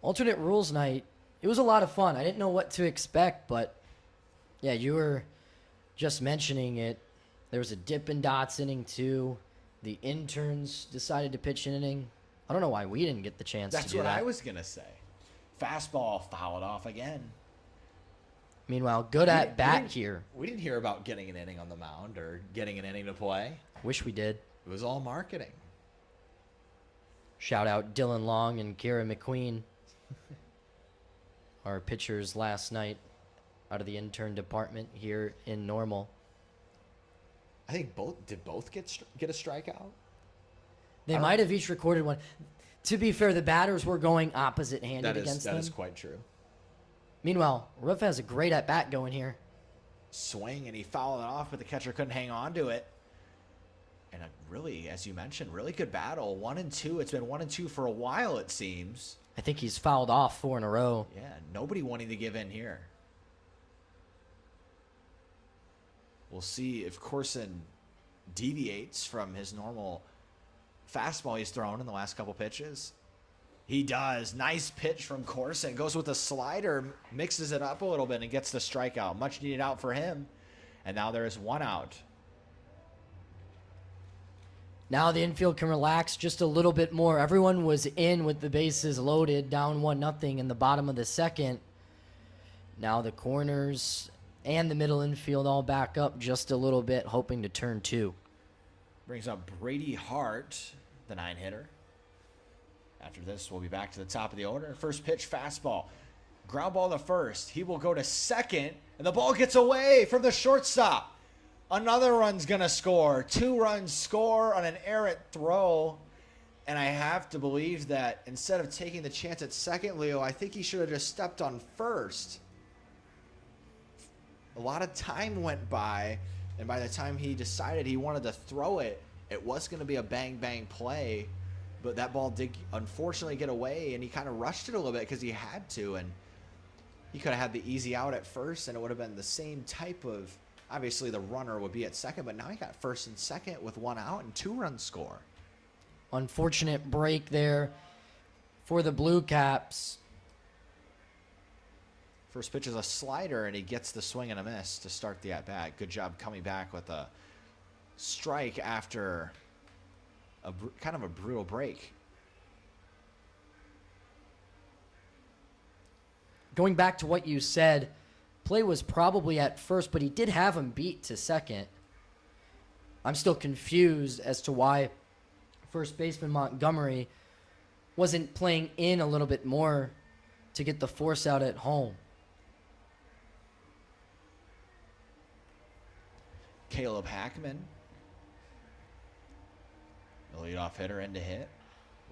Alternate rules night, it was a lot of fun. I didn't know what to expect, but yeah, you were just mentioning it. There was a Dippin' Dots inning too. The interns decided to pitch an inning. I don't know why we didn't get the chance to do that. That's what I was going to say. Fastball fouled off again. Meanwhile, good at bat here. We didn't hear about getting an inning on the mound or getting an inning to play. Wish we did. It was all marketing. Shout out Dylan Long and Kara McQueen, our pitchers last night out of the intern department here in Normal. I think both get a strikeout? They might have each recorded one. To be fair, the batters were going opposite-handed against them. That is quite true. Meanwhile, Ruff has a great at-bat going here. Swing, and he fouled it off, but the catcher couldn't hang on to it. And a really, as you mentioned, really good battle. 1-2. It's been 1-2 for a while, it seems. I think he's fouled off 4 in a row. Yeah, nobody wanting to give in here. We'll see if Corson deviates from his normal fastball he's thrown in the last couple pitches. He does. Nice pitch from Corson. Goes with a slider, mixes it up a little bit, and gets the strikeout. Much needed out for him. And now there is one out. Now the infield can relax just a little bit more. Everyone was in with the bases loaded, down 1-0 in the bottom of the second. Now the corners and the middle infield all back up just a little bit, hoping to turn 2. Brings up Brady Hart, the 9-hitter. After this, we'll be back to the top of the order. First pitch, fastball. Ground ball to first. He will go to second, and the ball gets away from the shortstop. Another run's going to score. 2 runs score on an errant throw. And I have to believe that instead of taking the chance at second, Leo, I think he should have just stepped on first. A lot of time went by, and by the time he decided he wanted to throw it, it was going to be a bang-bang play. But that ball did unfortunately get away, and he kind of rushed it a little bit because he had to. And he could have had the easy out at first, and it would have been the same type of, obviously the runner would be at second, but now he got first and second with 1 out and 2 runs score. Unfortunate break there for the Blue Caps. First pitch is a slider, and he gets the swing and a miss to start the at-bat. Good job coming back with a strike after kind of a brutal break. Going back to what you said, play was probably at first, but he did have him beat to second. I'm still confused as to why first baseman Montgomery wasn't playing in a little bit more to get the force out at home. Caleb Hackman, the leadoff hitter, in to hit.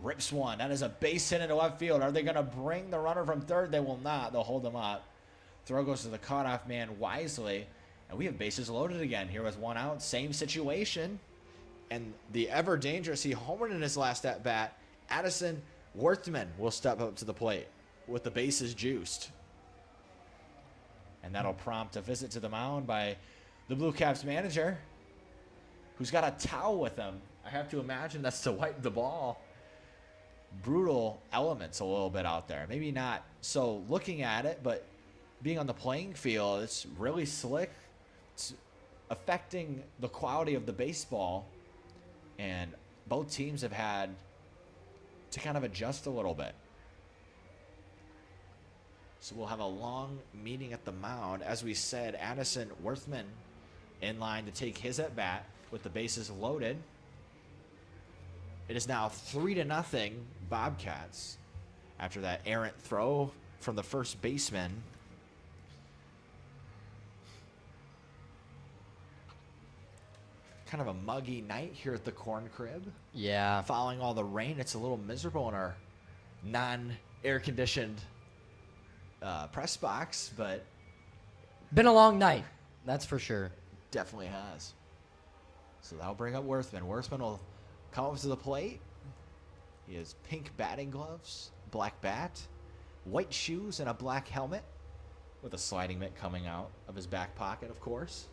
Rips one. That is a base hit into left field. Are they going to bring the runner from third? They will not. They'll hold him up. Throw goes to the cutoff man wisely. And we have bases loaded again here with 1 out. Same situation. And the ever dangerous, he homered in his last at-bat, Addison Worthman will step up to the plate with the bases juiced. And that'll prompt a visit to the mound by the Blue Caps manager, who's got a towel with him. I have to imagine that's to wipe the ball. Brutal elements a little bit out there. Maybe not so looking at it, but being on the playing field, it's really slick. It's affecting the quality of the baseball. And both teams have had to kind of adjust a little bit. So we'll have a long meeting at the mound. As we said, Addison Worthman in line to take his at bat with the bases loaded. It is now 3-0 Bobcats after that errant throw from the first baseman. Kind of a muggy night here at the Corn Crib. Yeah. Following all the rain, it's a little miserable in our non-air conditioned press box, but Been a long night, that's for sure. definitely has. So that'll bring up Worthman. Worthman will come up to the plate. He has pink batting gloves, black bat, white shoes, and a black helmet with a sliding mitt coming out of his back pocket, of course.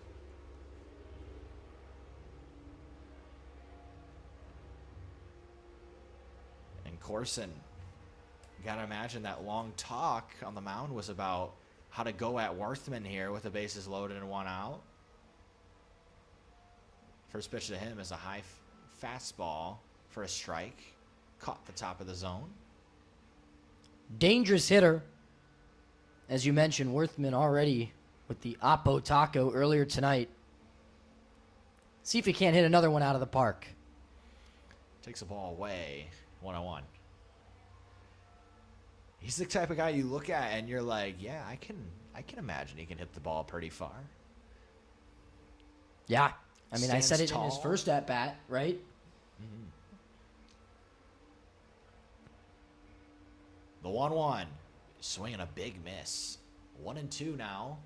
And Corson, gotta imagine that long talk on the mound was about how to go at Worthman here with the bases loaded and one out. First pitch to him is a high fastball for a strike. Caught the top of the zone. Dangerous hitter. As you mentioned, Worthman already with the Oppo Taco earlier tonight. See if he can't hit another one out of the park. Takes the ball away. 1-1. He's the type of guy you look at and you're like, yeah, I can imagine he can hit the ball pretty far. Yeah. I mean, I Stands said it in tall. his first at-bat, right? Mm-hmm. The 1-1. Swinging a big miss. 1-2 now.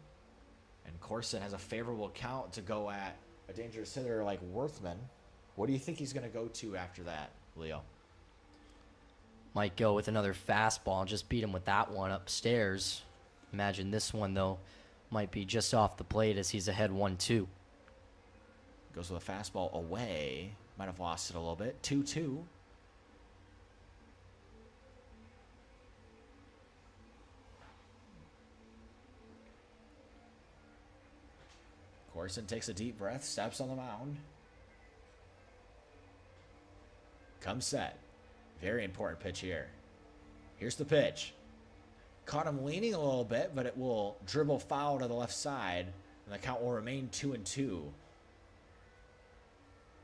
And Corson has a favorable count to go at a dangerous hitter like Worthman. What do you think he's going to go to after that, Leo? Might go with another fastball. Just beat him with that one upstairs. Imagine this one, though, might be just off the plate as he's ahead 1-2. Goes with a fastball away. Might have lost it a little bit. 2-2. Corson takes a deep breath, steps on the mound. Comes set. Very important pitch here. Here's the pitch. Caught him leaning a little bit, but it will dribble foul to the left side, and the count will remain 2-2.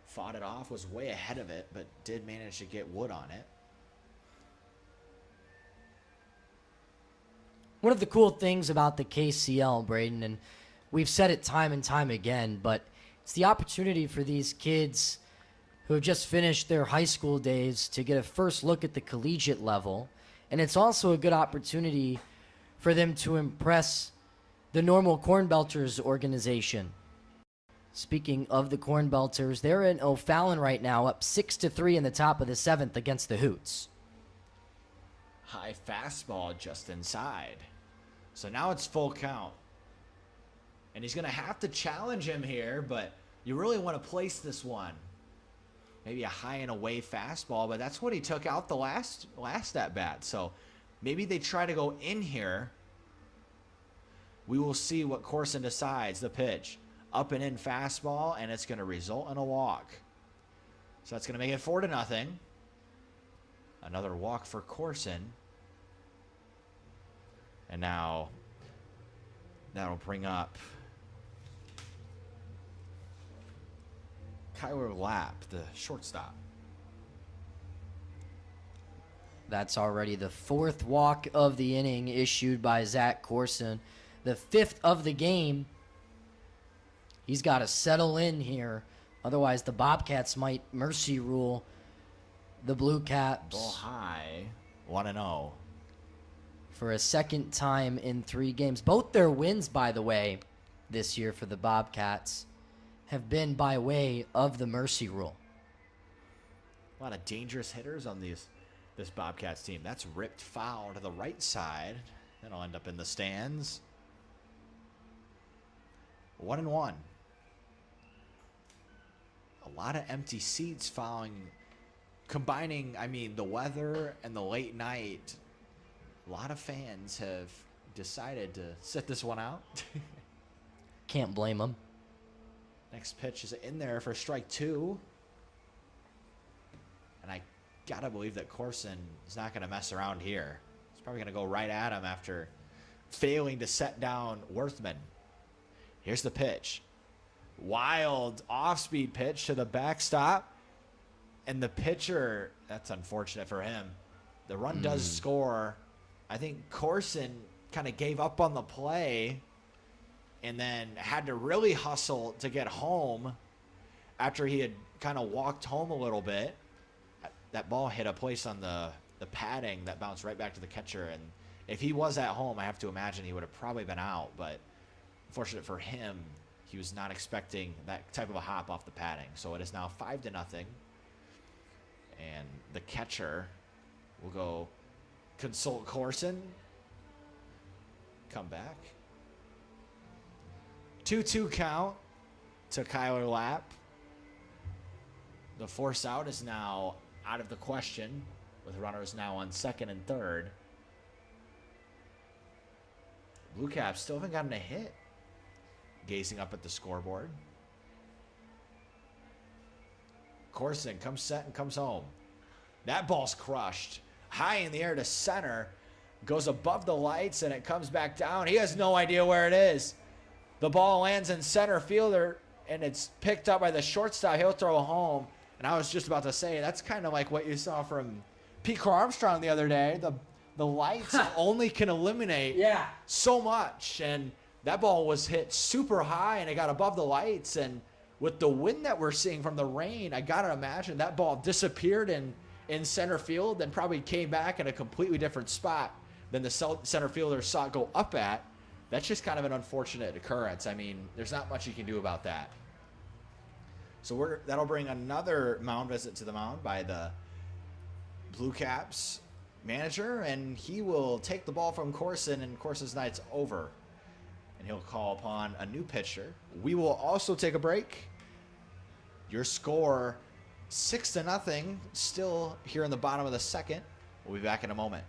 Fought it off, was way ahead of it, but did manage to get wood on it. One of the cool things about the KCL, Braden, and we've said it time and time again, but it's the opportunity for these kids who have just finished their high school days to get a first look at the collegiate level. And it's also a good opportunity for them to impress the normal Corn Belters organization. Speaking of the Corn Belters, they're in O'Fallon right now, up 6-3 in the top of the 7th against the Hoots. High fastball just inside. So now it's full count. And he's going to have to challenge him here, but you really want to place this one. Maybe a high and away fastball, but that's what he took out the last at bat. So maybe they try to go in here. We will see what Corson decides. The pitch. Up and in fastball, and it's going to result in a walk. So that's going to make it 4-0. Another walk for Corson. And now that'll bring up Kyler Lapp, the shortstop. That's already the 4th walk of the inning issued by Zach Corson. The 5th of the game. He's got to settle in here. Otherwise, the Bobcats might mercy rule the Blue Caps. Ball high, 1-0. For a second time in 3 games. Both their wins, by the way, this year for the Bobcats have been by way of the mercy rule. A lot of dangerous hitters on this Bobcats team. That's ripped foul to the right side. That'll end up in the stands. 1-1. A lot of empty seats following, combining, I mean, the weather and the late night. A lot of fans have decided to sit this one out. Can't blame them. Next pitch is in there for strike 2. And I gotta believe that Corson is not gonna mess around here. He's probably gonna go right at him after failing to set down Worthman. Here's the pitch. Wild off-speed pitch to the backstop. And the pitcher, that's unfortunate for him. The run does score. I think Corson kind of gave up on the play and then had to really hustle to get home after he had kind of walked home a little bit. That ball hit a place on the padding that bounced right back to the catcher. And if he was at home, I have to imagine he would have probably been out. But fortunate for him, he was not expecting that type of a hop off the padding. So it is now 5-0. And the catcher will go consult Corson. Come back. 2-2 count to Kyler Lapp. The force out is now out of the question, with runners now on second and third. Blue Caps still haven't gotten a hit. Gazing up at the scoreboard. Corson comes set and comes home. That ball's crushed. High in the air to center. Goes above the lights and it comes back down. He has no idea where it is. The ball lands in center fielder and it's picked up by the shortstop. He'll throw home. And I was just about to say, that's kind of like what you saw from Pete Armstrong the other day. The lights only can eliminate so much. And that ball was hit super high and it got above the lights. And with the wind that we're seeing from the rain, I got to imagine that ball disappeared in center field and probably came back in a completely different spot than the center fielder saw it go up at. That's just kind of an unfortunate occurrence. I mean, there's not much you can do about that. So that'll bring another mound visit to the mound by the Blue Caps manager, and he will take the ball from Corson, and Corson's night's over. And he'll call upon a new pitcher. We will also take a break. Your score, 6-0, still here in the bottom of the second. We'll be back in a moment.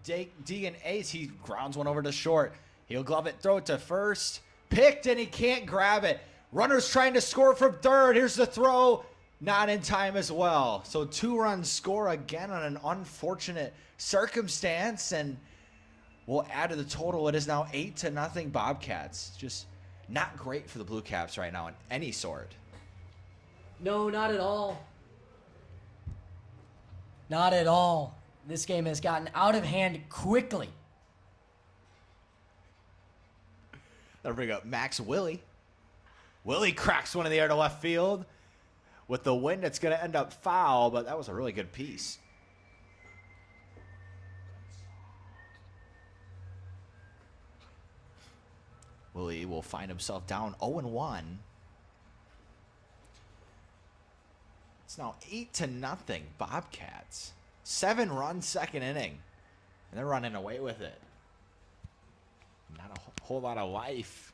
Deegan ace. He grounds one over to short. He'll glove it, throw it to first. Picked, and he can't grab it. Runner's trying to score from third. Here's the throw. Not in time as well. So 2-run score again on an unfortunate circumstance, and we'll add to the total. It is now 8-0 Bobcats. Just not great for the Blue Caps right now in any sort. No, not at all. Not at all. This game has gotten out of hand quickly. That'll bring up Max Willie. Willie cracks one in the air to left field. With the wind, it's going to end up foul, but that was a really good piece. Willie will find himself down 0-1. It's now 8-0 Bobcats. 7-run second inning. And they're running away with it. Not a whole lot of life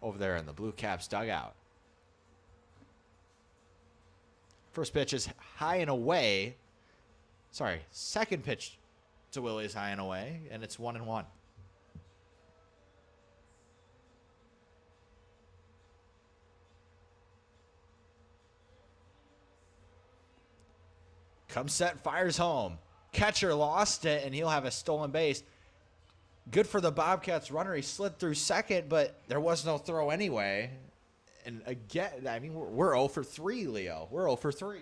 over there in the Blue Caps dugout. First pitch is high and away. Sorry, second pitch to Willie is high and away, and it's 1-1. Comes set, fires home. Catcher lost it, and he'll have a stolen base. Good for the Bobcats runner. He slid through second, but there was no throw anyway. And again, I mean, we're 0 for 3, Leo. We're 0 for 3.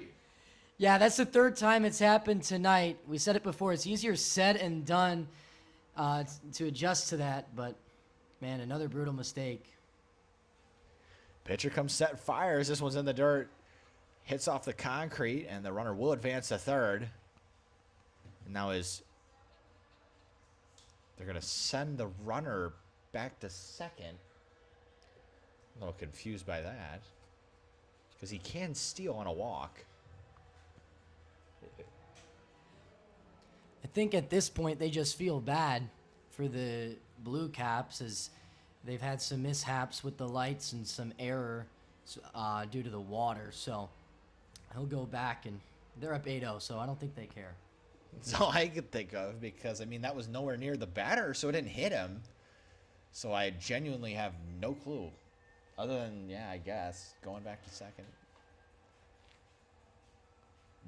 Yeah, that's the third time it's happened tonight. We said it before. It's easier said and done to adjust to that. But, man, another brutal mistake. Pitcher comes set, fires. This one's in the dirt. Hits off the concrete, and the runner will advance to third. And now they're going to send the runner back to second. I'm a little confused by that, because he can steal on a walk. I think at this point they just feel bad for the Blue Caps, as they've had some mishaps with the lights and some error due to the water. So he'll go back, and they're up 8-0, so I don't think they care. That's all I could think of, because, I mean, that was nowhere near the batter, so it didn't hit him. So I genuinely have no clue. Other than, yeah, I guess, going back to second.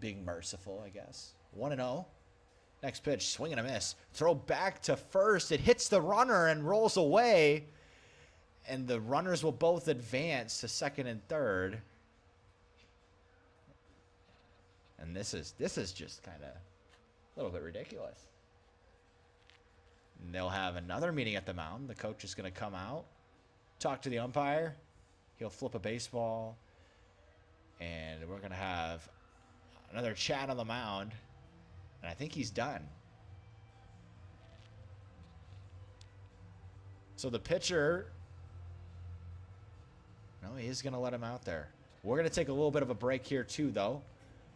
Being merciful, I guess. 1-0. Next pitch, swing and a miss. Throw back to first. It hits the runner and rolls away. And the runners will both advance to second and third. And this is just kind of a little bit ridiculous. And they'll have another meeting at the mound. The coach is going to come out, talk to the umpire. He'll flip a baseball. And we're going to have another chat on the mound. And I think he's done. So the pitcher, no, he is going to let him out there. We're going to take a little bit of a break here too, though.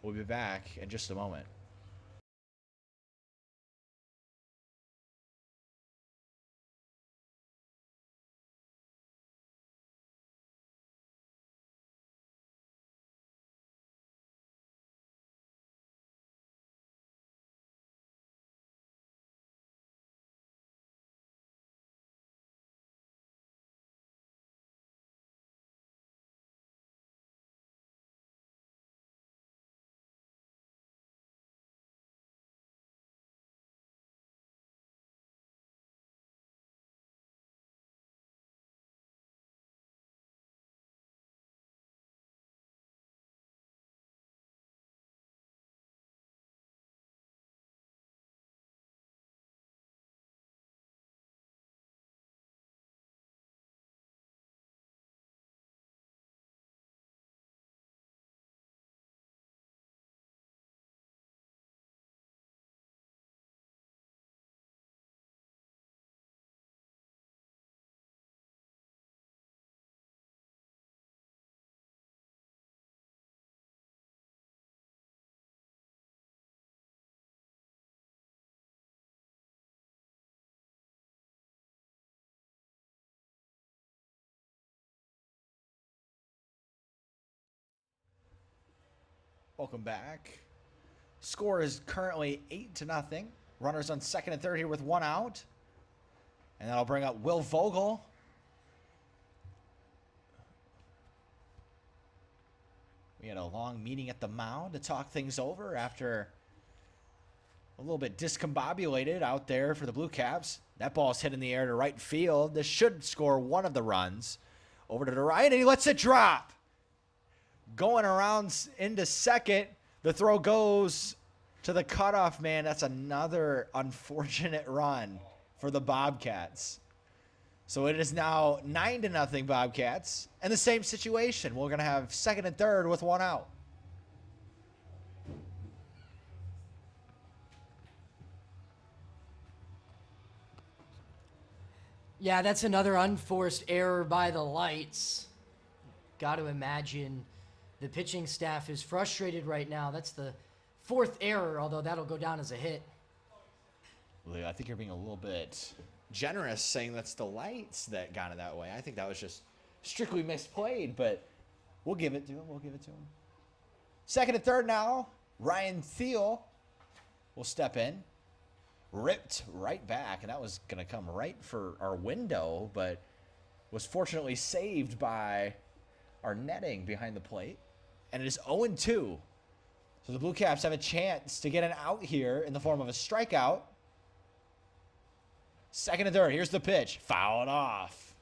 We'll be back in just a moment. Welcome back. Score is currently 8-0. Runners on second and third here with one out. And that'll bring up Will Vogel. We had a long meeting at the mound to talk things over after a little bit discombobulated out there for the Blue Caps. That ball's hit in the air to right field. This should score one of the runs. Over to the right, and he lets it drop. Going around into second. The throw goes to the cutoff man. That's another unfortunate run for the Bobcats. So it is now 9-0 Bobcats. And the same situation. We're going to have second and third with one out. Yeah, that's another unforced error by the Lights. Got to imagine the pitching staff is frustrated right now. That's the fourth error, although that'll go down as a hit. I think you're being a little bit generous saying that's the Lights that got it that way. I think that was just strictly misplayed, but we'll give it to him. Second and third now. Ryan Thiel will step in. Ripped right back, and that was going to come right for our window, but was fortunately saved by our netting behind the plate. And it is 0-2. So the Blue Caps have a chance to get an out here in the form of a strikeout. Second and third. Here's the pitch. Fouled off.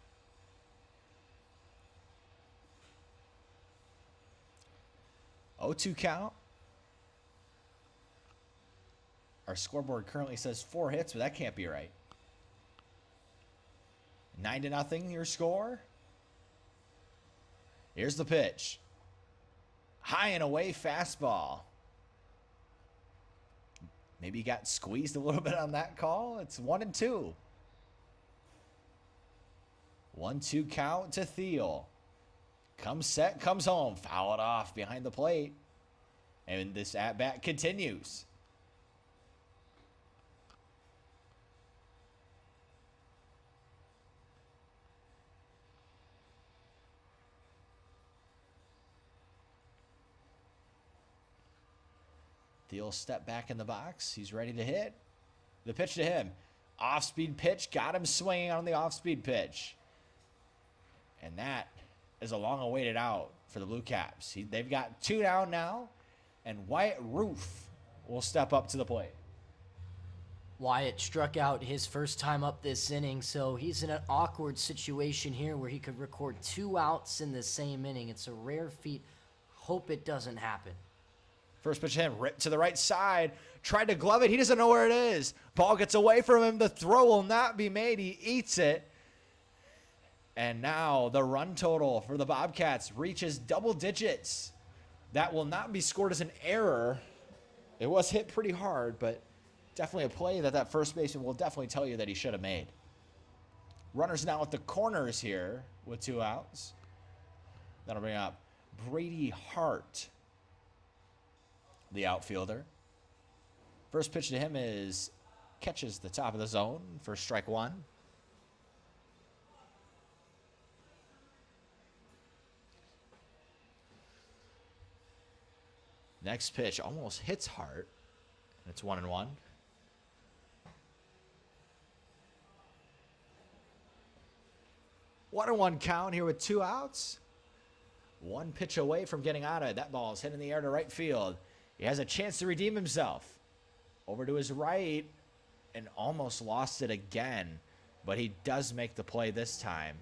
Oh, 2 count. Our scoreboard currently says 4 hits, but that can't be right. 9-0 your score. Here's the pitch. High and away fastball. Maybe he got squeezed a little bit on that call. It's 1-2. 1-2 count to Thiel. Comes set, comes home. Foul it off behind the plate. And this at-bat continues. Thiel step back in the box. He's ready to hit. The pitch to him. Off-speed pitch. Got him swinging on the off-speed pitch. And that is a long-awaited out for the Blue Caps. They've got 2 down now. And Wyatt Roof will step up to the plate. Wyatt struck out his first time up this inning, so he's in an awkward situation here where he could record 2 outs in the same inning. It's a rare feat. Hope it doesn't happen. First pitch to him, ripped to the right side. Tried to glove it. He doesn't know where it is. Ball gets away from him. The throw will not be made. He eats it. And now the run total for the Bobcats reaches double digits. That will not be scored as an error. It was hit pretty hard, but definitely a play that first baseman will definitely tell you that he should have made. Runners now at the corners here with 2 outs. That'll bring up Brady Hart, the outfielder. First pitch to him catches the top of the zone for strike 1. Next pitch almost hits Hart. It's 1-1. One and one count here with 2 outs. One pitch away from getting out of it. That ball is hit in the air to right field. He has a chance to redeem himself. Over to his right and almost lost it again. But he does make the play this time.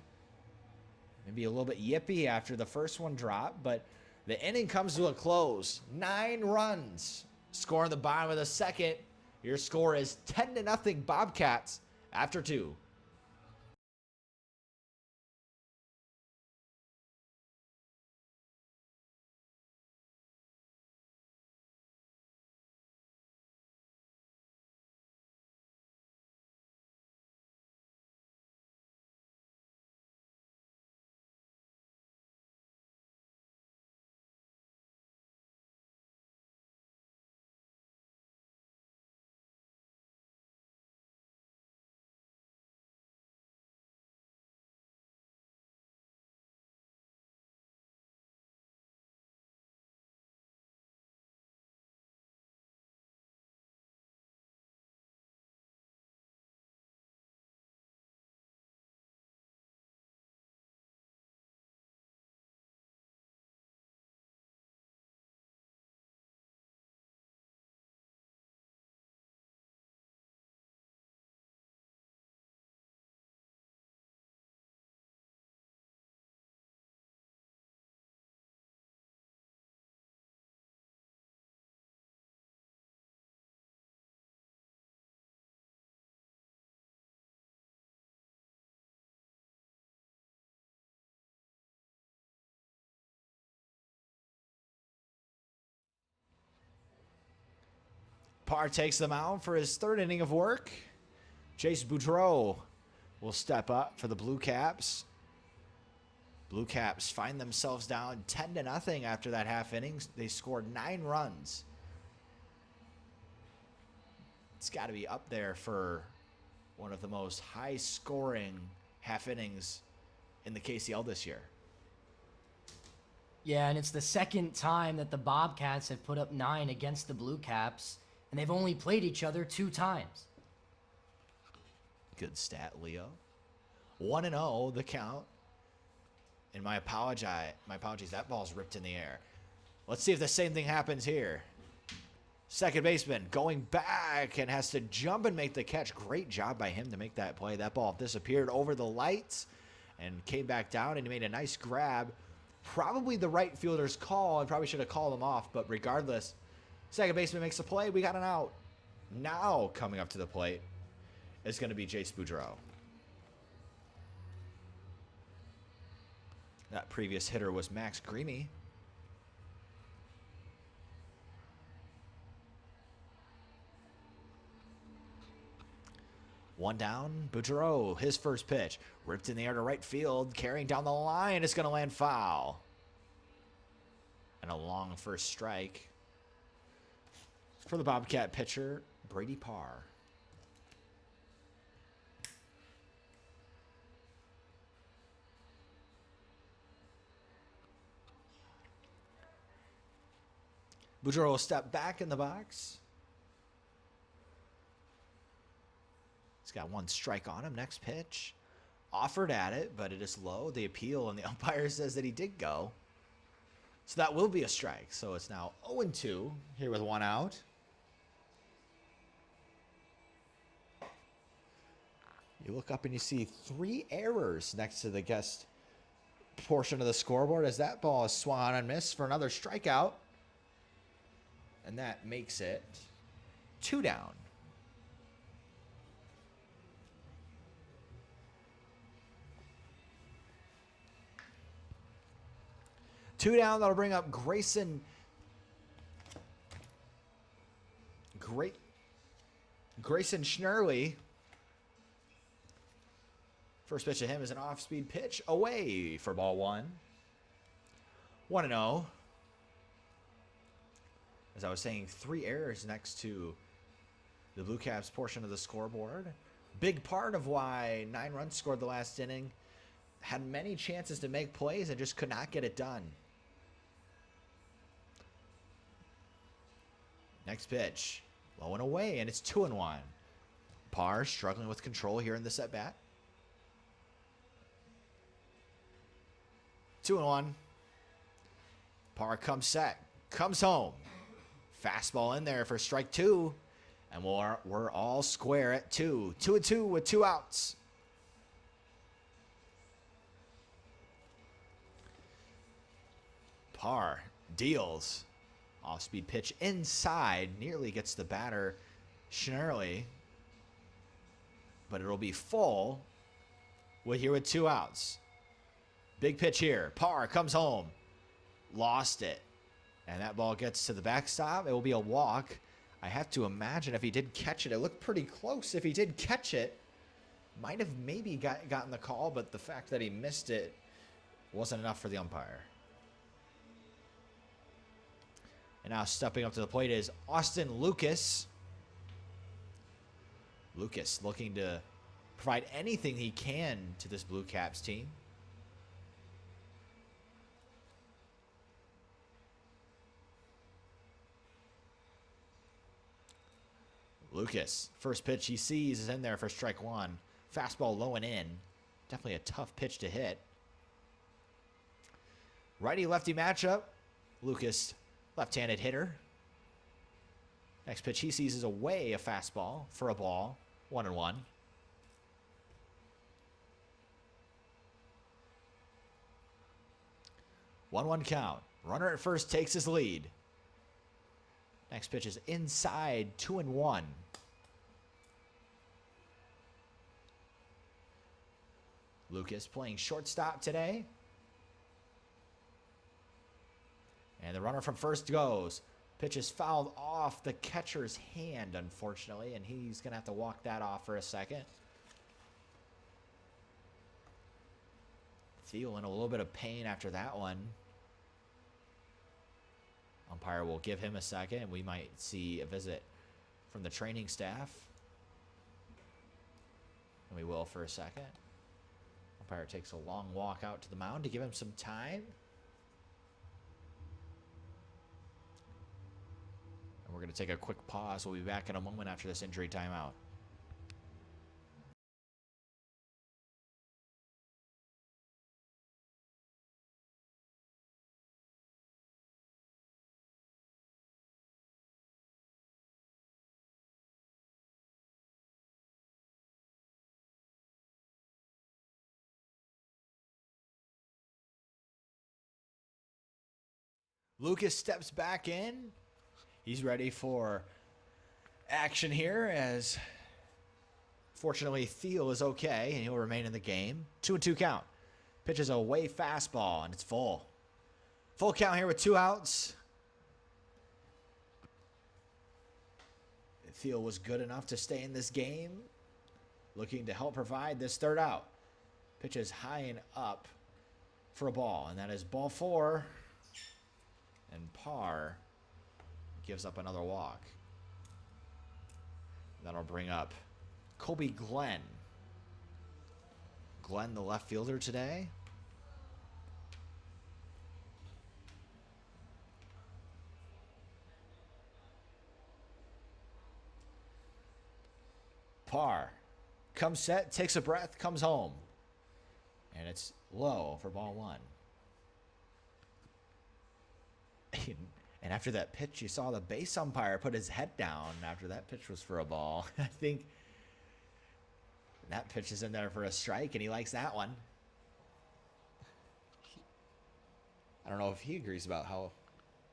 Maybe a little bit yippy after the first one dropped, but the inning comes to a close. 9 runs. Score in the bottom of the second. Your score is 10-0 Bobcats after 2. Parr takes them out for his third inning of work. Chase Boudreau will step up for the Blue Caps. Blue Caps find themselves down 10-0 after that half inning. They scored 9 runs. It's got to be up there for one of the most high-scoring half innings in the KCL this year. Yeah, and it's the second time that the Bobcats have put up 9 against the Blue Caps, and they've only played each other 2 times. Good stat, Leo. 1-0 the count. And my apologies, that ball's ripped in the air. Let's see if the same thing happens here. Second baseman going back and has to jump and make the catch. Great job by him to make that play. That ball disappeared over the lights and came back down, and he made a nice grab. Probably the right fielder's call, and probably should have called him off, but regardless, second baseman makes a play. We got an out. Now coming up to the plate is going to be Jace Boudreau. That previous hitter was Max Greamy. One down, Boudreau, his first pitch. Ripped in the air to right field, carrying down the line. It's going to land foul. And a long first strike for the Bobcat pitcher, Brady Parr. Boudreau will step back in the box. He's got 1 strike on him. Next pitch. Offered at it, but it is low. The appeal, and the umpire says that he did go. So that will be a strike. So it's now 0-2 here with 1 out. You look up and you see 3 errors next to the guest portion of the scoreboard as that ball is swung on and missed for another strikeout. And that makes it 2 down. Two down, that'll bring up Grayson Schnurley. First pitch to him is an off-speed pitch away for ball 1. 1-0. As I was saying, 3 errors next to the Blue Caps portion of the scoreboard. Big part of why 9 runs scored the last inning. Had many chances to make plays and just could not get it done. Next pitch. Low and away, and it's 2-1. Parr struggling with control here in this at-bat. 2-1. Parr comes set. Comes home. Fastball in there for strike 2. And we're all square at 2. 2-2 with 2 outs. Parr deals. Off-speed pitch inside. Nearly gets the batter, Schnurley. But it'll be full. We're here with 2 outs. Big pitch here. Parr comes home. Lost it. And that ball gets to the backstop. It will be a walk. I have to imagine if he did catch it. It looked pretty close. If he did catch it, might have maybe gotten the call, but the fact that he missed it wasn't enough for the umpire. And now stepping up to the plate is Austin Lucas. Lucas looking to provide anything he can to this Blue Caps team. Lucas, first pitch he sees is in there for strike 1. Fastball low and in. Definitely a tough pitch to hit. Righty-lefty matchup. Lucas, left-handed hitter. Next pitch he sees is away, a fastball for a ball. 1-1. One count. Runner at first takes his lead. Next pitch is inside, 2-1. Lucas playing shortstop today. And the runner from first goes. Pitch is fouled off the catcher's hand, unfortunately, and he's going to have to walk that off for a second. Thiel in a little bit of pain after that one. Umpire will give him a second, and we might see a visit from the training staff. And we will for a second. Umpire takes a long walk out to the mound to give him some time. And we're going to take a quick pause. We'll be back in a moment after this injury timeout. Lucas steps back in. He's ready for action here, as fortunately Thiel is okay and he'll remain in the game. 2-2 count. Pitches a way fastball and it's full. Full count here with 2 outs. Thiel was good enough to stay in this game, looking to help provide this 3rd out. Pitches high and up for a ball, and that is ball 4. And Parr gives up another walk. That'll bring up Kobe Glenn. Glenn, the left fielder today. Parr comes set, takes a breath, comes home. And it's low for ball 1. And after that pitch, you saw the base umpire put his head down after that pitch was for a ball. I think that pitch is in there for a strike, and he likes that one. I don't know if he agrees about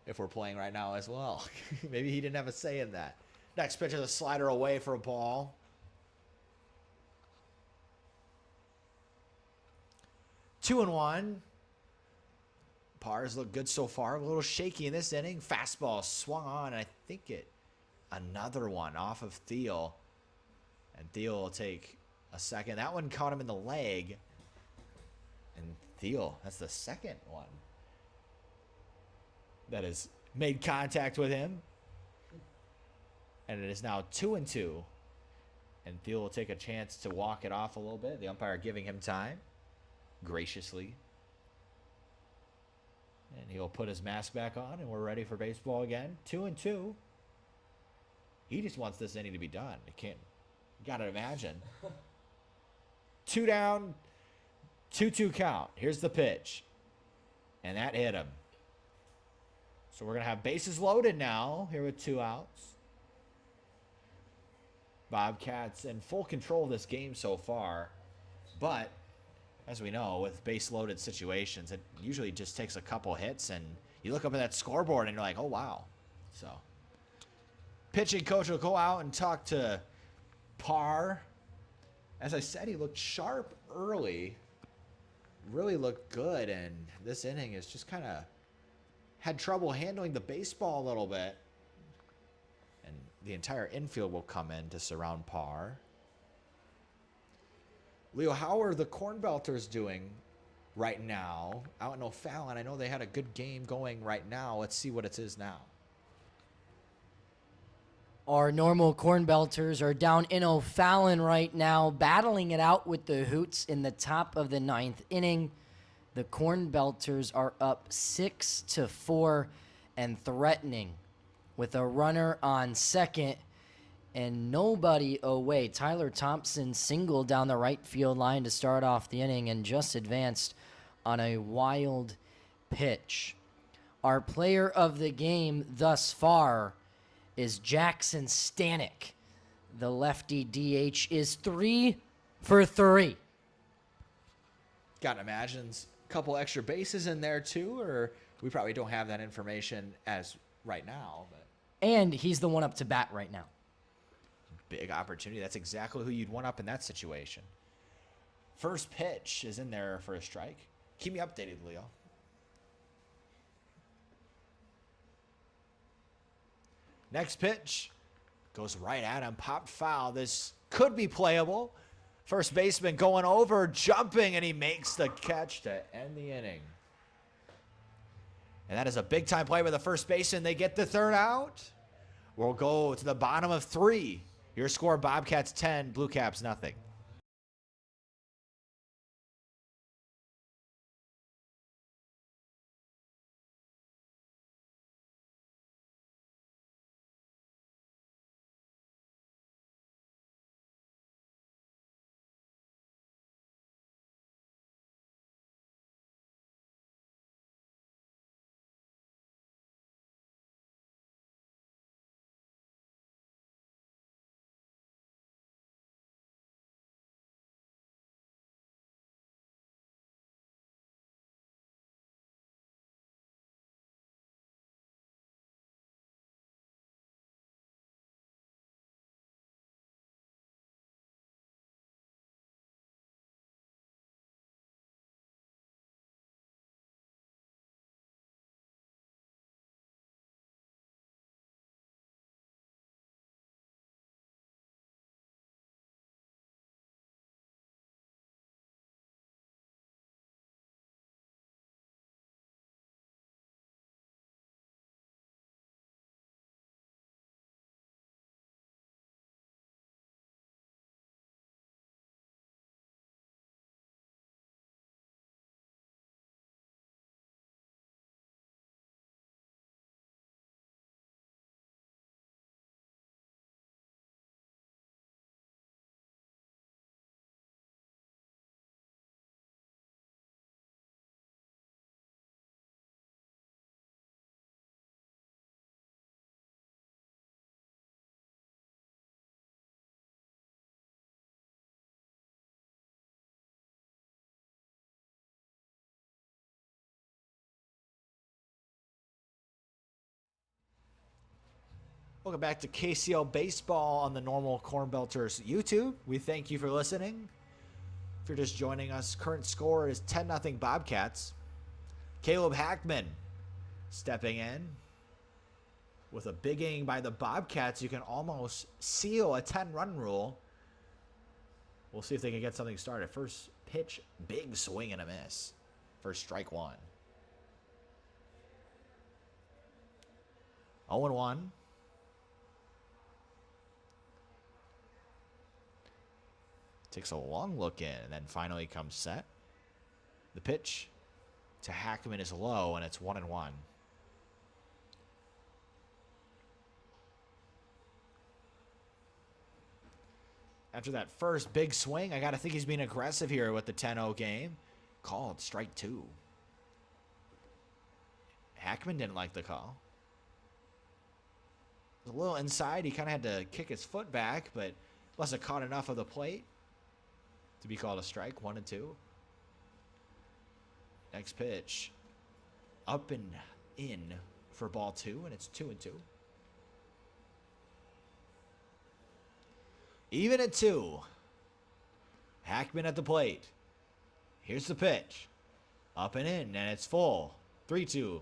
if we're playing right now as well. Maybe he didn't have a say in that. Next pitch is a slider away for a ball. 2-1. Parr's looked good so far. A little shaky in this inning. Fastball swung on, and I think another one off of Thiel. And Thiel will take a second. That one caught him in the leg. And Thiel, that's the second one that has made contact with him. And it is now 2-2. And Thiel will take a chance to walk it off a little bit. The umpire giving him time graciously. And he'll put his mask back on, and we're ready for baseball again. 2-2. He just wants this inning to be done. You gotta imagine. 2 down, 2-2 count. Here's the pitch. And that hit him. So we're gonna have bases loaded now here with 2 outs. Bobcats in full control of this game so far. But as we know, with base-loaded situations, it usually just takes a couple hits, and you look up at that scoreboard, and you're like, oh, wow. So, pitching coach will go out and talk to Parr. As I said, he looked sharp early, really looked good, and this inning is just kind of had trouble handling the baseball a little bit. And the entire infield will come in to surround Parr. Leo, how are the Corn Belters doing right now out in O'Fallon? I know they had a good game going right now. Let's see what it is now. Our normal Corn Belters are down in O'Fallon right now, battling it out with the Hoots in the top of the 9th inning. The Corn Belters are up 6-4 and threatening with a runner on second and nobody away. Tyler Thompson singled down the right field line to start off the inning and just advanced on a wild pitch. Our player of the game thus far is Jackson Stanek. The lefty DH is 3 for 3. Got imagines a couple extra bases in there too, or we probably don't have that information as right now. But And he's the one up to bat right now. big opportunity. That's exactly who you'd want up in that situation. First pitch is in there for a strike. Keep me updated, Leo. Next pitch goes right at him. Popped foul. This could be playable. First baseman going over, jumping, and he makes the catch to end the inning. And that is a big-time play by the first baseman. They get the third out. We'll go to the bottom of 3. Your score, Bobcats 10, Blue Caps nothing. Welcome back to KCL Baseball on the Normal Corn Belters YouTube. We thank you for listening. If you're just joining us, current score is 10-0 Bobcats. Caleb Hackman stepping in with a big inning by the Bobcats. You can almost seal a 10-run rule. We'll see if they can get something started. First pitch, big swing and a miss. First strike one. 0-1. Takes a long look in and then finally comes set. The pitch to Hackman is low and it's 1-1. After that first big swing, I got to think he's being aggressive here with the 10-0 game. Called strike 2. Hackman didn't like the call. It was a little inside. He kind of had to kick his foot back, but must have caught enough of the plate to be called a strike. 1-2. Next pitch. Up and in for ball 2, and it's 2-2. Even at 2. Hackman at the plate. Here's the pitch. Up and in, and it's full. 3-2.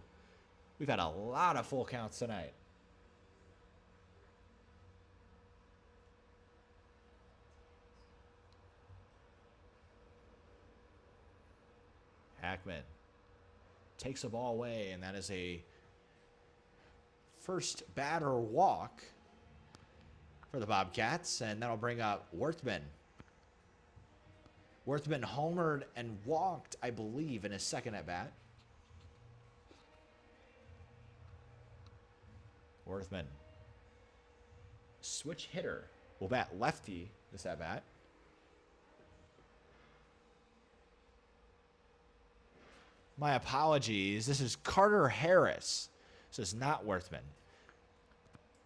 We've had a lot of full counts tonight. Hackman takes the ball away, and that is a first batter walk for the Bobcats, and that'll bring up Worthman. Worthman homered and walked, I believe, in his second at-bat. Worthman, switch hitter, will bat lefty this at-bat. My apologies. This is Carter Harris. This is not Worthman.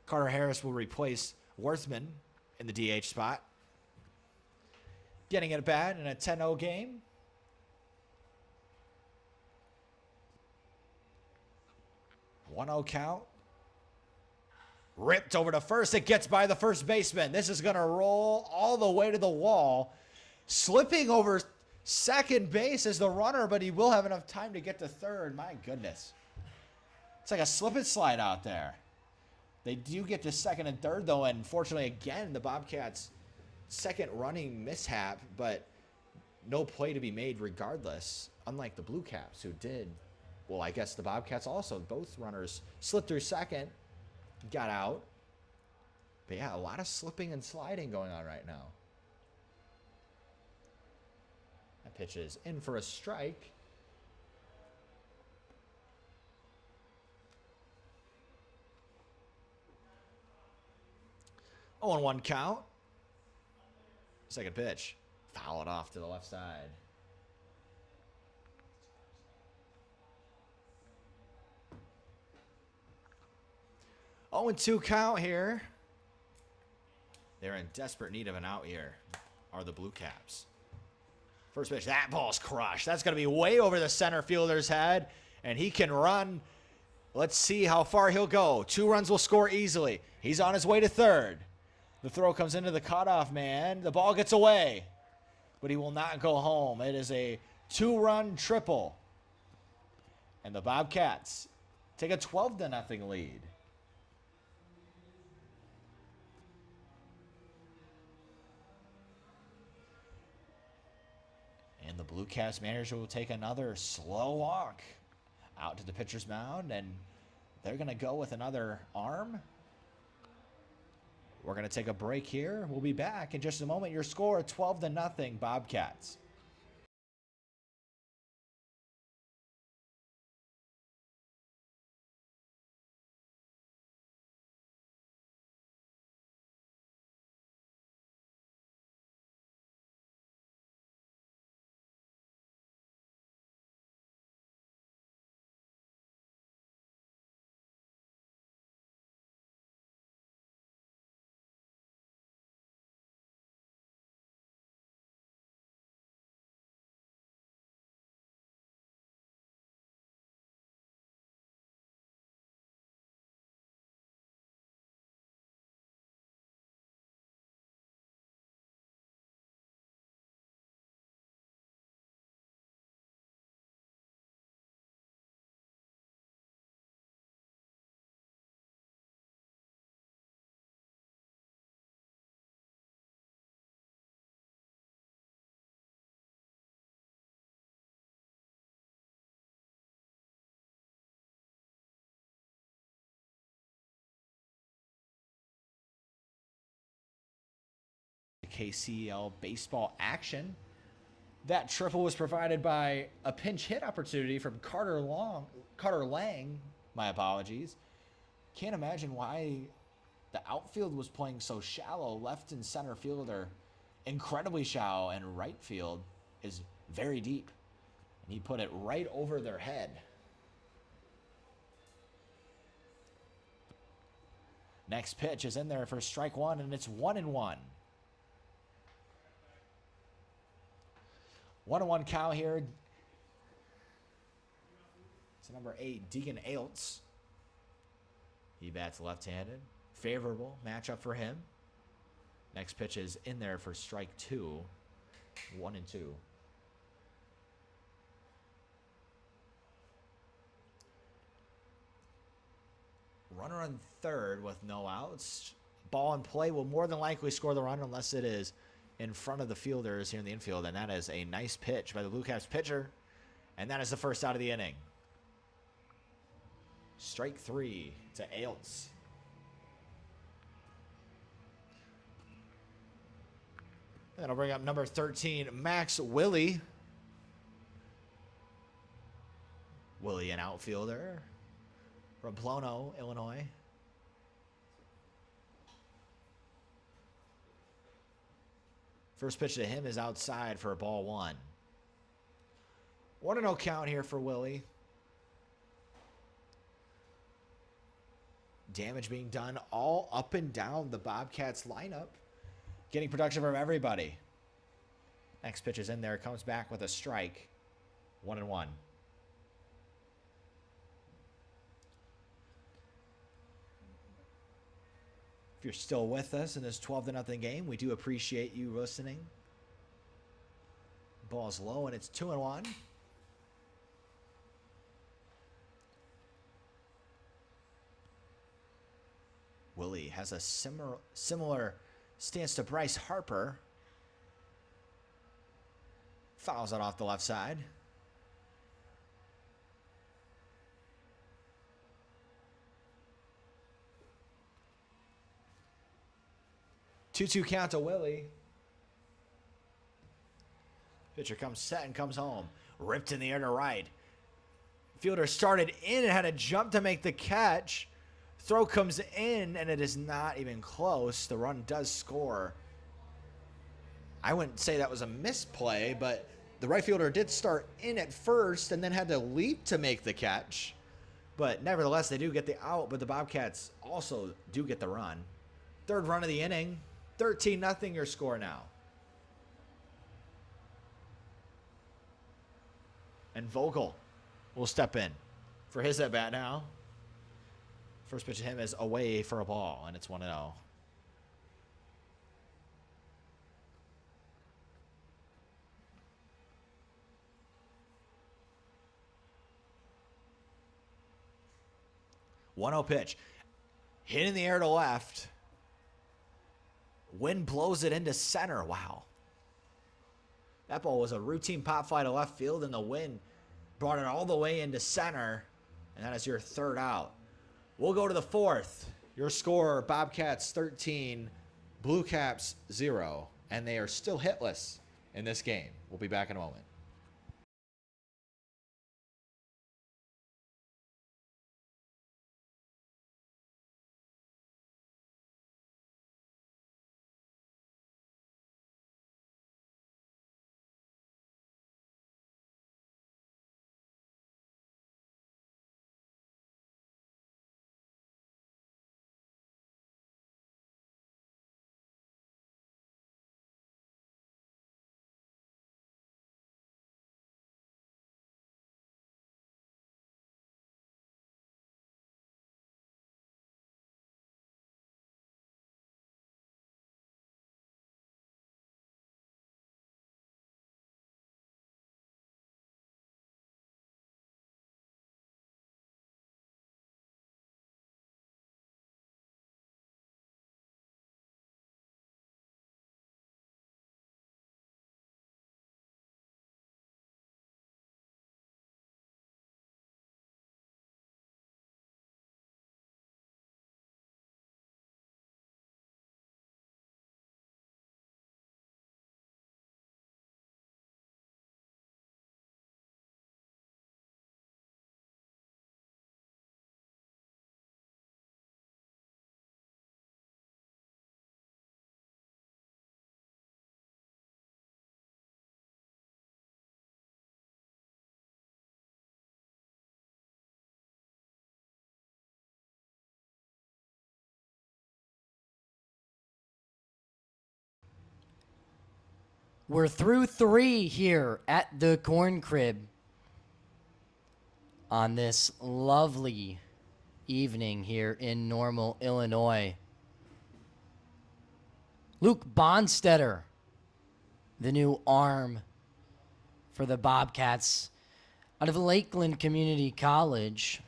Carter Harris will replace Worthman in the DH spot. Getting it bad in a 10-0 game. 1-0 count. Ripped over to first. It gets by the first baseman. This is going to roll all the way to the wall. Slipping over second base as the runner, but he will have enough time to get to third. My goodness. It's like a slip and slide out there. They do get to second and third, though, and fortunately, again, the Bobcats' second running mishap, but no play to be made regardless, unlike the Blue Caps, who did. Well, I guess the Bobcats also, both runners slipped through second, got out. But yeah, a lot of slipping and sliding going on right now. That pitch is in for a strike. Oh, and 1 count. Second pitch. Foul it off to the left side. Oh, and 2 count here. They're in desperate need of an out here, are the Blue Caps. First pitch, that ball's crushed. That's going to be way over the center fielder's head, and he can run. Let's see how far he'll go. 2 runs will score easily. He's on his way to third. The throw comes into the cutoff man. The ball gets away, but he will not go home. It is a 2-run triple, and the Bobcats take a 12-0 lead. And the Blue Caps manager will take another slow walk out to the pitcher's mound, and they're going to go with another arm. We're going to take a break here. We'll be back in just a moment. Your score, 12-0 Bobcats. KCL baseball action. That triple was provided by a pinch hit opportunity from Carter Lang. My apologies. Can't imagine why the outfield was playing so shallow. Left and center field are incredibly shallow, and right field is very deep. And he put it right over their head. Next pitch is in there for strike 1, and it's 1-1. 1-1 count here. It's number 8, Deegan Ailts. He bats left-handed. Favorable matchup for him. Next pitch is in there for strike 2. 1-2. Runner on third with no outs. Ball in play will more than likely score the run unless it is in front of the fielders here in the infield, and that is a nice pitch by the Blue Caps pitcher, and that is the first out of the inning. Strike 3 to Ailts. And I'll bring up number 13, Max Willie. Willie, an outfielder from Plono, Illinois. First pitch to him is outside for a ball 1. 1-0 count here for Willie. Damage being done all up and down the Bobcats lineup. Getting production from everybody. Next pitch is in there. Comes back with a strike. 1-1. If you're still with us in this 12-0 game, we do appreciate you listening. Ball's low, and it's 2-1. Willie has a similar stance to Bryce Harper. Fouls it off the left side. Two count to Willie. Pitcher comes set and comes home. Ripped in the air to right. Fielder started in and had to jump to make the catch. Throw comes in, and it is not even close. The run does score. I wouldn't say that was a misplay, but the right fielder did start in at first and then had to leap to make the catch. But nevertheless, they do get the out, but the Bobcats also do get the run. Third run of the inning. 13-0 your score now. And Vogel will step in for his at-bat now. First pitch to him is away for a ball, and it's 1-0. One-0 pitch. Hit in the air to left. Wind blows it into center. Wow. That ball was a routine pop fly to left field, and the wind brought it all the way into center. And that is your third out. We'll go to the fourth. Your score, Bobcats 13, Blue Caps 0. And they are still hitless in this game. We'll be back in a moment. We're through 3 here at the Corn Crib on this lovely evening here in Normal, Illinois. Luke Bonstetter, the new arm for the Bobcats out of Lakeland Community College,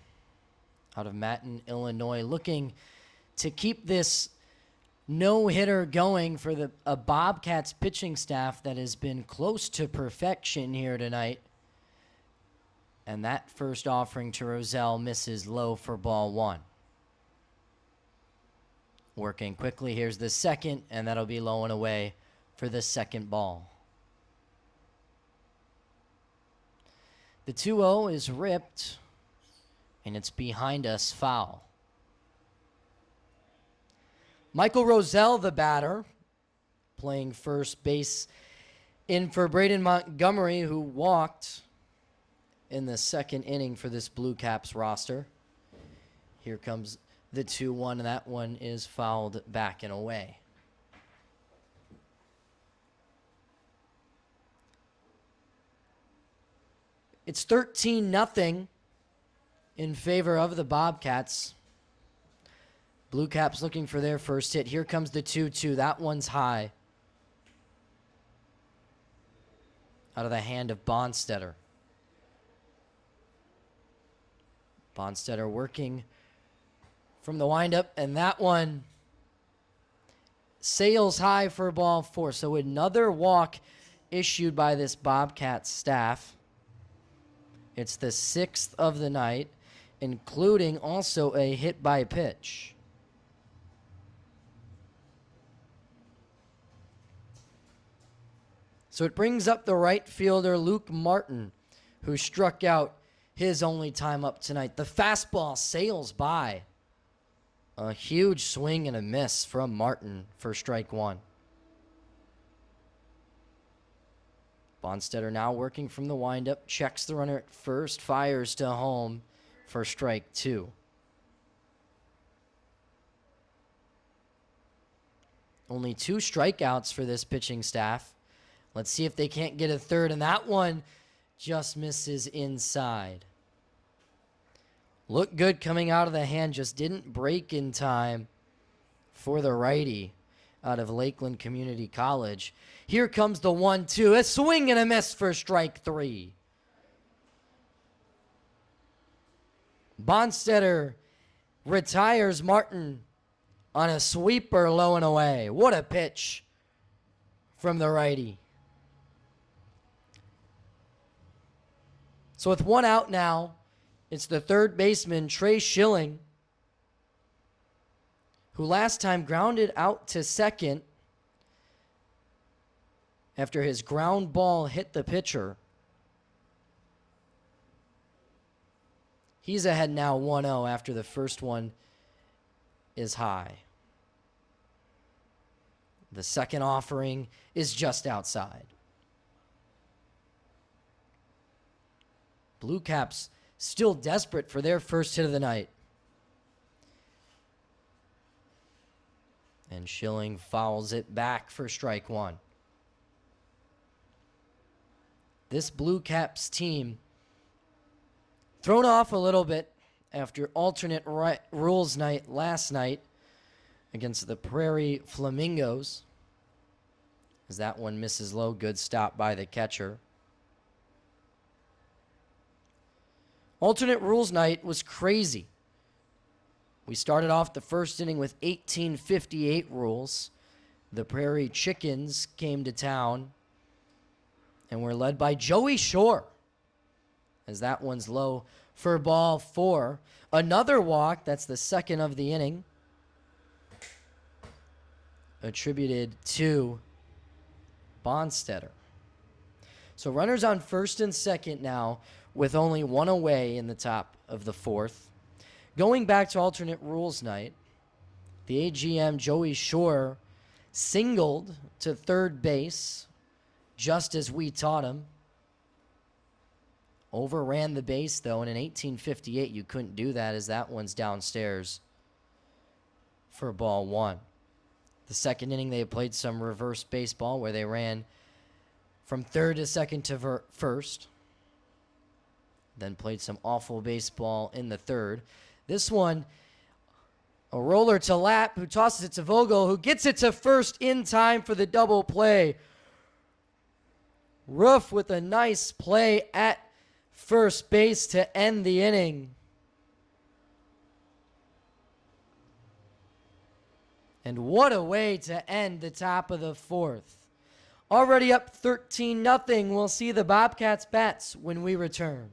out of Matin, Illinois, looking to keep this no-hitter going for a Bobcats pitching staff that has been close to perfection here tonight. And that first offering to Roselle misses low for ball 1. Working quickly, here's the second, and that'll be low and away for the second ball. The 2-0 is ripped, and it's behind us, foul. Michael Roselle, the batter, playing first base in for Braden Montgomery, who walked in the second inning for this Blue Caps roster. Here comes the 2-1, and that one is fouled back and away. It's 13-0 in favor of the Bobcats. Blue Caps looking for their first hit. Here comes the 2-2. That one's high. Out of the hand of Bonstetter. Bonstetter working from the windup, and that one sails high for ball 4. So another walk issued by this Bobcat staff. It's the 6th of the night, including also a hit by pitch. So it brings up the right fielder, Luke Martin, who struck out his only time up tonight. The fastball sails by. A huge swing and a miss from Martin for strike 1. Bonstetter now working from the windup, checks the runner at first, fires to home for strike 2. Only 2 strikeouts for this pitching staff. Let's see if they can't get a third, and that one just misses inside. Looked good coming out of the hand, just didn't break in time for the righty out of Lakeland Community College. Here comes the 1-2. A swing and a miss for strike 3. Bonstetter retires Martin on a sweeper low and away. What a pitch from the righty. So with 1 out now, it's the third baseman, Trey Schilling, who last time grounded out to second after his ground ball hit the pitcher. He's ahead now 1-0 after the first one is high. The second offering is just outside. Blue Caps still desperate for their first hit of the night. And Schilling fouls it back for strike 1. This Blue Caps team thrown off a little bit after alternate rules night last night against the Prairie Flamingos. As that one misses low, good stop by the catcher. Alternate rules night was crazy. We started off the first inning with 1858 rules. The Prairie Chickens came to town and were led by Joey Shore, as that one's low for ball 4. Another walk, that's the second of the inning, attributed to Bonstetter. So runners on first and second now with only 1 away in the top of the 4th. Going back to alternate rules night, the AGM Joey Shore singled to third base just as we taught him. Overran the base, though, and in 1858 you couldn't do that, as that one's downstairs for ball 1. The second inning they played some reverse baseball where they ran from third to second to first. Then played some awful baseball in the third. This one, a roller to Lapp, who tosses it to Vogel, who gets it to first in time for the double play. Roof with a nice play at first base to end the inning. And what a way to end the top of the 4th. Already up 13-0. We'll see the Bobcats bats when we return.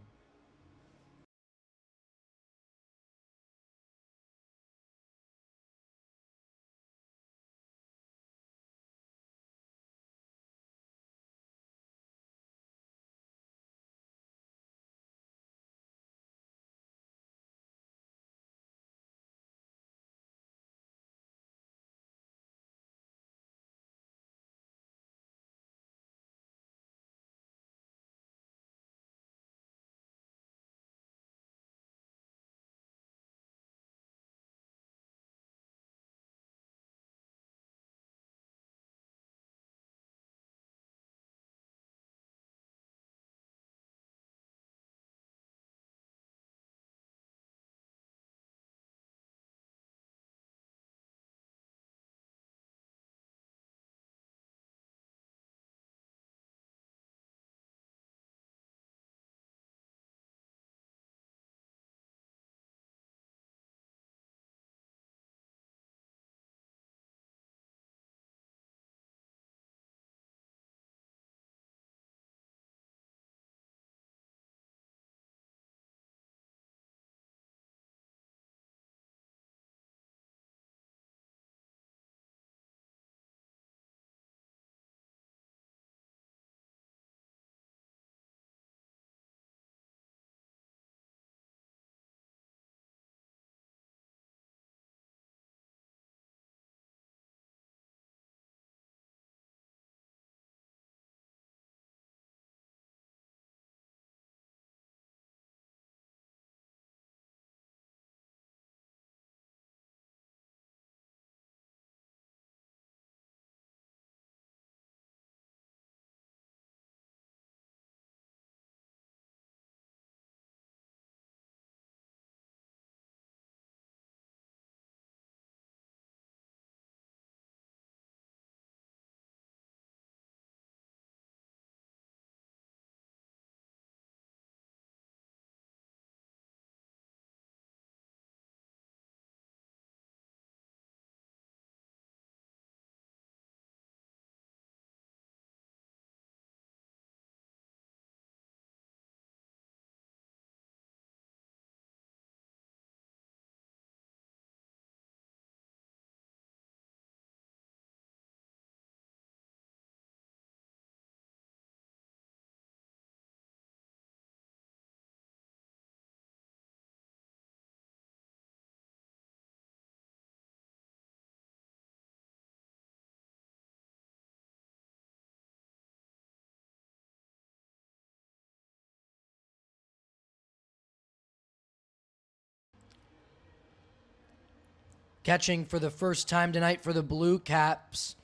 Catching for the first time tonight for the Blue Caps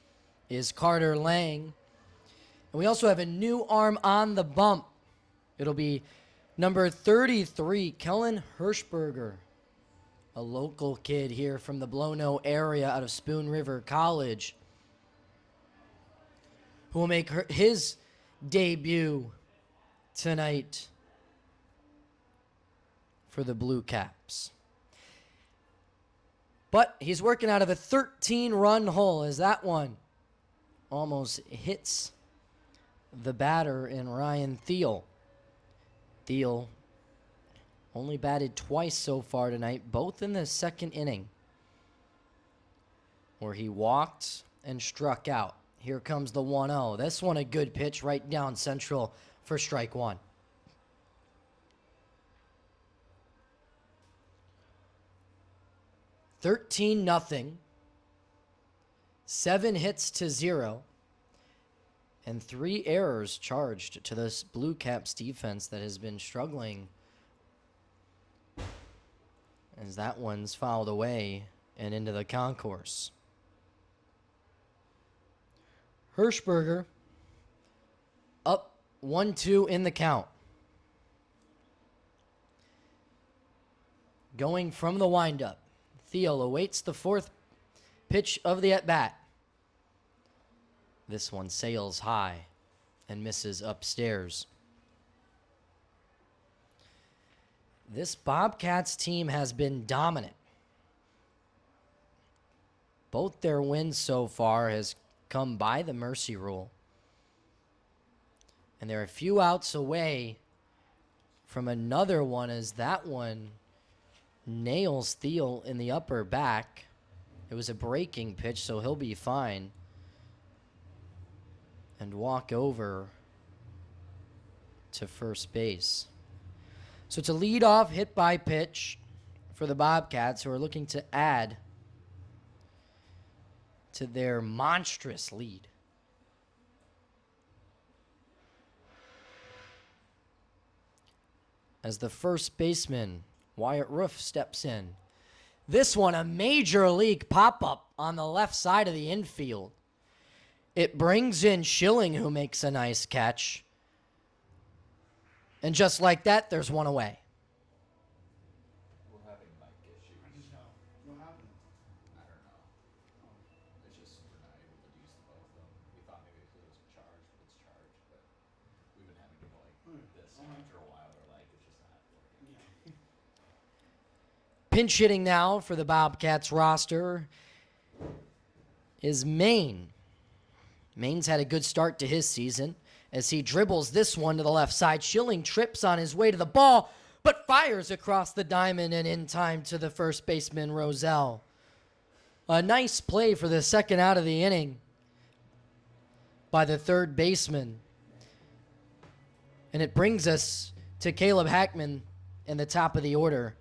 is Carter Lang. And we also have a new arm on the bump. It'll be number 33, Kellen Hirschberger, a local kid here from the Blono area out of Spoon River College, who will make his debut tonight for the Blue Caps. But he's working out of a 13-run hole as that one almost hits the batter in Ryan Thiel. Thiel only batted twice so far tonight, both in the second inning, where he walked and struck out. Here comes the 1-0. This one a good pitch right down central for strike one. $13-0. 7 hits to 0. And 3 errors charged to this Blue Caps defense that has been struggling, as that one's fouled away and into the concourse. Hirschberger up 1-2 in the count. Going from the windup, Thiel awaits the 4th pitch of the at-bat. This one sails high and misses upstairs. This Bobcats team has been dominant. Both their wins so far has come by the mercy rule. And they're a few outs away from another one, as that one nails Thiel in the upper back. It was a breaking pitch, so he'll be fine and walk over to first base. So it's a leadoff hit by pitch for the Bobcats, who are looking to add to their monstrous lead. As the first baseman, Wyatt Roof, steps in. This one, a major league pop-up on the left side of the infield. It brings in Schilling, who makes a nice catch. And just like that, there's one away. We're having mic issues. What happened? I don't know. It's just we're not able to use both of them. We thought maybe it was charged, but it's charged. But we've been having to go like this after a while. We're like, it's just not working. Yeah. Pinch hitting now for the Bobcats roster is Maine. Maine's had a good start to his season as he dribbles this one to the left side. Schilling trips on his way to the ball, but fires across the diamond and in time to the first baseman, Roselle. A nice play for the second out of the inning by the third baseman. And it brings us to Caleb Hackman in the top of the order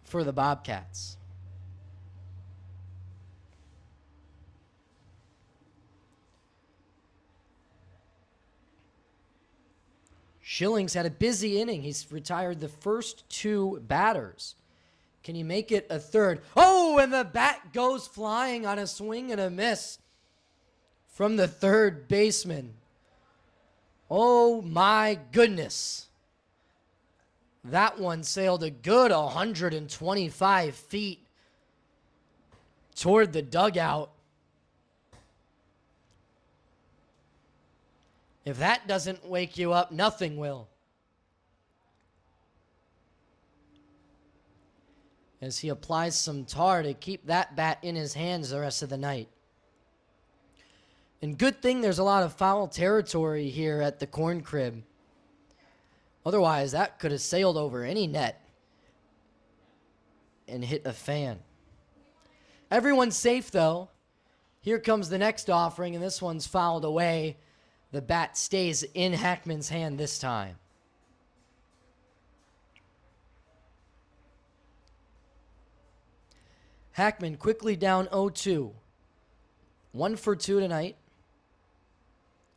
for the Bobcats. Schilling's had a busy inning. He's retired the first 2 batters. Can you make it a third? Oh, and the bat goes flying on a swing and a miss from the third baseman. Oh, my goodness. That one sailed a good 125 feet toward the dugout. If that doesn't wake you up, nothing will. As he applies some tar to keep that bat in his hands the rest of the night. And good thing there's a lot of foul territory here at the corn crib. Otherwise, that could have sailed over any net and hit a fan. Everyone's safe, though. Here comes the next offering, and this one's fouled away. The bat stays in Hackman's hand this time. Hackman quickly down 0-2. 1 for 2 tonight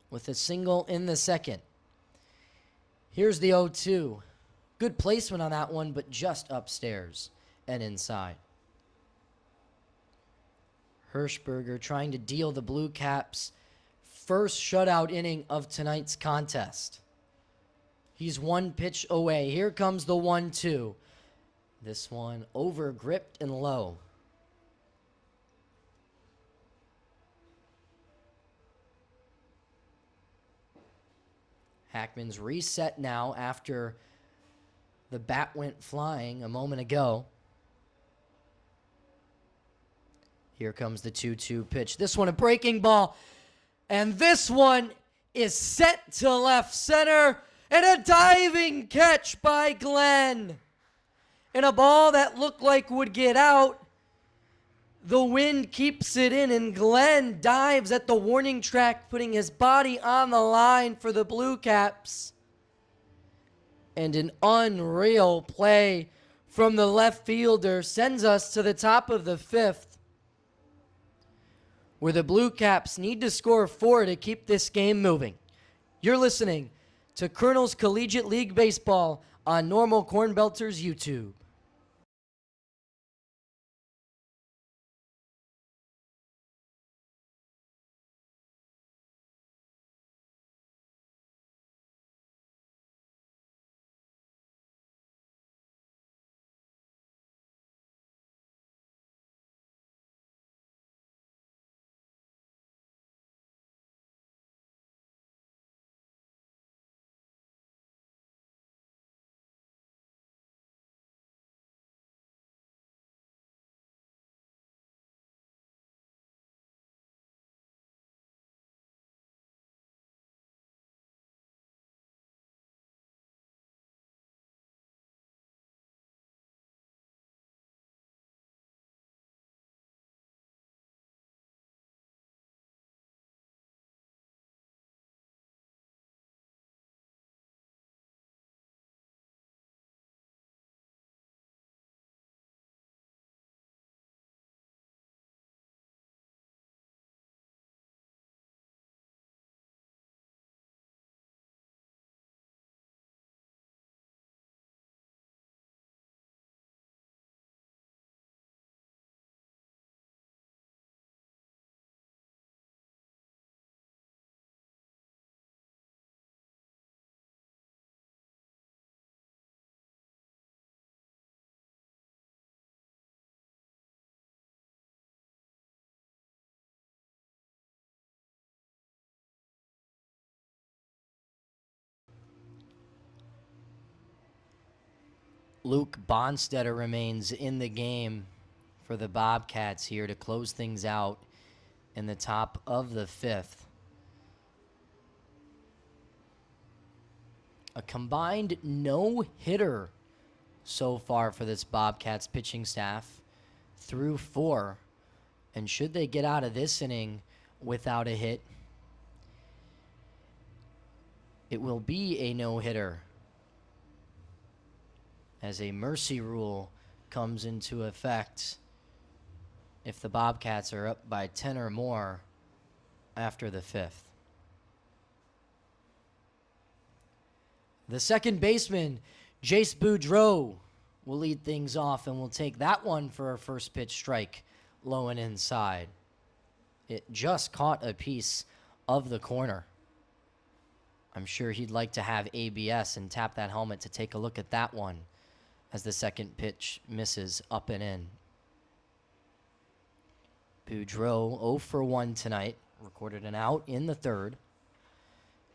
with a single in the second. Here's the 0-2. Good placement on that one, but just upstairs and inside. Hirschberger trying to deal the Blue Caps first shutout inning of tonight's contest. He's one pitch away. Here comes the 1-2. This one over gripped and low. Hackman's reset now after the bat went flying a moment ago. Here comes the 2-2 pitch. This one a breaking ball. And this one is set to left center. And a diving catch by Glenn. And a ball that looked like would get out. The wind keeps it in, and Glenn dives at the warning track, putting his body on the line for the Blue Caps. And an unreal play from the left fielder sends us to the top of the 5th, where the Blue Caps need to score 4 to keep this game moving. You're listening to Colonel's Collegiate League Baseball on Normal Corn Belters YouTube. Luke Bonstetter remains in the game for the Bobcats here to close things out in the top of the 5th. A combined no-hitter so far for this Bobcats pitching staff through 4. And should they get out of this inning without a hit, it will be a no-hitter, as a mercy rule comes into effect if the Bobcats are up by 10 or more after the 5th. The second baseman, Jace Boudreau, will lead things off, and will take that one for a first pitch strike, low and inside. It just caught a piece of the corner. I'm sure he'd like to have ABS and tap that helmet to take a look at that one, as the second pitch misses up and in. Boudreau 0 for 1 tonight. Recorded an out in the 3rd.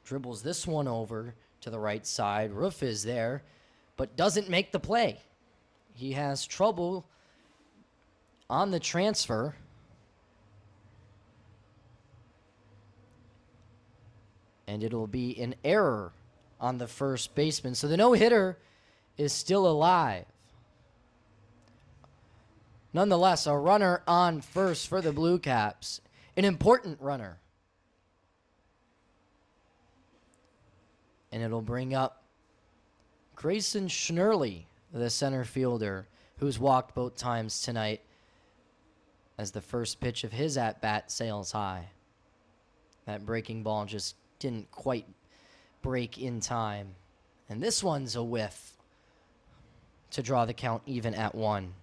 Dribbles this one over to the right side. Roof is there, but doesn't make the play. He has trouble on the transfer. And it'll be an error on the first baseman. So the no-hitter is still alive. Nonetheless, a runner on first for the Blue Caps. An important runner. And it'll bring up Grayson Schnurley, the center fielder, who's walked both times tonight, as the first pitch of his at-bat sails high. That breaking ball just didn't quite break in time. And this one's a whiff to draw the count even at 1.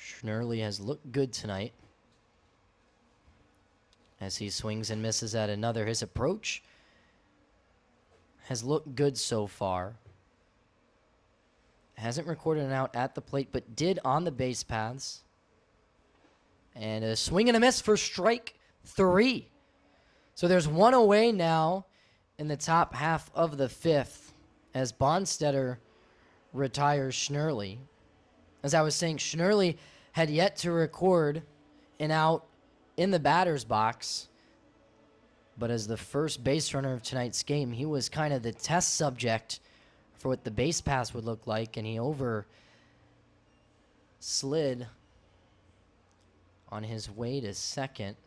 Schnurley has looked good tonight as he swings and misses at another. His approach has looked good so far. Hasn't recorded an out at the plate, but did on the base paths. And a swing and a miss for strike 3. So there's one away now in the top half of the 5th as Bonstetter retires Schnurley. As I was saying, Schnurley had yet to record an out in the batter's box. But as the first base runner of tonight's game, he was kind of the test subject for what the base pass would look like, and he slid on his way to second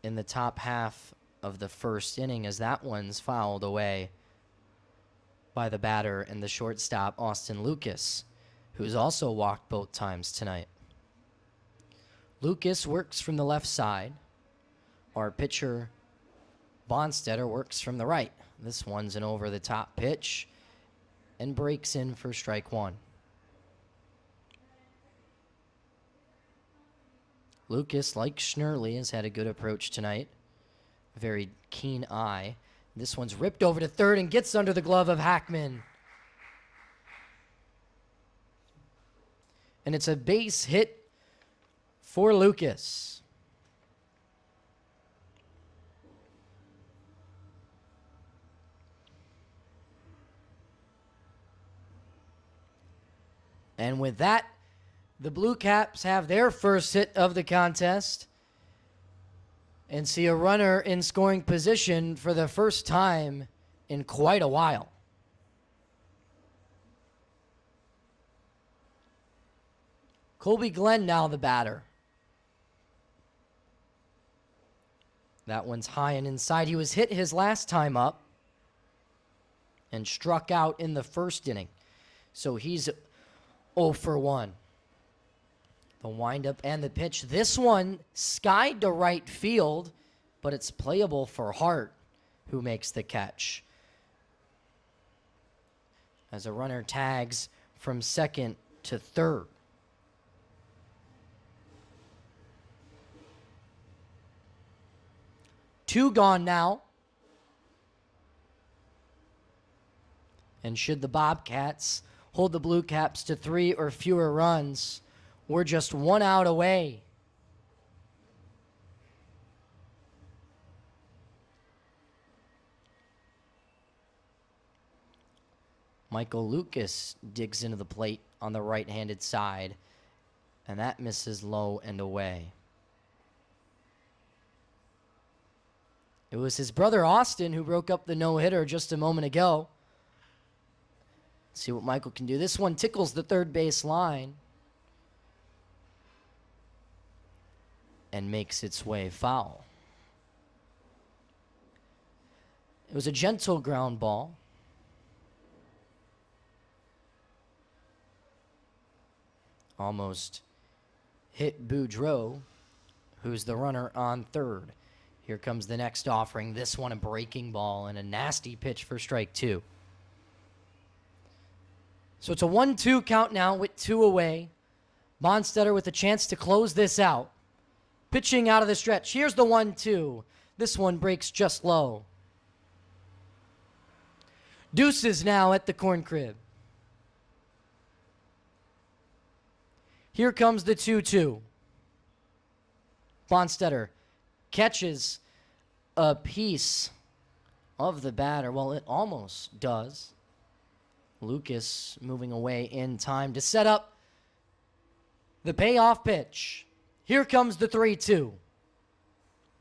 in the top half of the first inning as that one's fouled away by the batter and the shortstop, Austin Lucas, who's also walked both times tonight. Lucas works from the left side. Our pitcher, Bonstetter, works from the right. This one's an over-the-top pitch and breaks in for strike 1. Lucas, like Schnurley, has had a good approach tonight. A very keen eye. This one's ripped over to third and gets under the glove of Hackman. And it's a base hit for Lucas. And with that, the Blue Caps have their first hit of the contest and see a runner in scoring position for the first time in quite a while. Colby Glenn now the batter. That one's high and inside. He was hit his last time up and struck out in the first inning. So he's 0 for 1. The windup and the pitch. This one skied to right field, but it's playable for Hart, who makes the catch. As a runner tags from second to third. Two gone now. And should the Bobcats hold the Blue Caps to 3 or fewer runs, we're just 1 out away. Michael Lucas digs into the plate on the right-handed side, and that misses low and away. It was his brother Austin who broke up the no-hitter just a moment ago. Let's see what Michael can do. This one tickles the third base line and makes its way foul. It was a gentle ground ball. Almost hit Boudreaux, who's the runner on third. Here comes the next offering. This one a breaking ball and a nasty pitch for strike 2. So it's a 1-2 count now with 2 away. Bonstetter with a chance to close this out. Pitching out of the stretch. Here's the 1-2. This one breaks just low. Deuces now at the corn crib. Here comes the 2-2. Bonstetter catches a piece of the batter. Well, it almost does. Lucas moving away in time to set up the payoff pitch. Here comes the 3-2.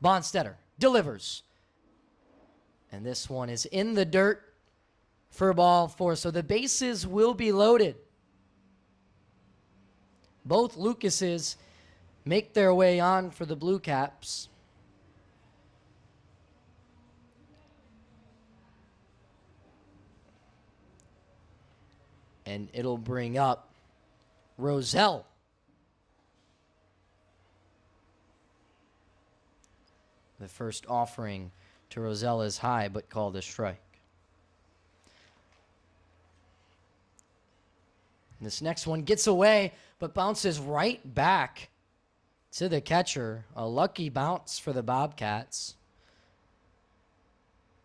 Bonstetter delivers. And this one is in the dirt for ball 4. So the bases will be loaded. Both Lucases make their way on for the Blue Caps. And it'll bring up Roselle. The first offering to Roselle is high, but called a strike. This next one gets away, but bounces right back to the catcher. A lucky bounce for the Bobcats.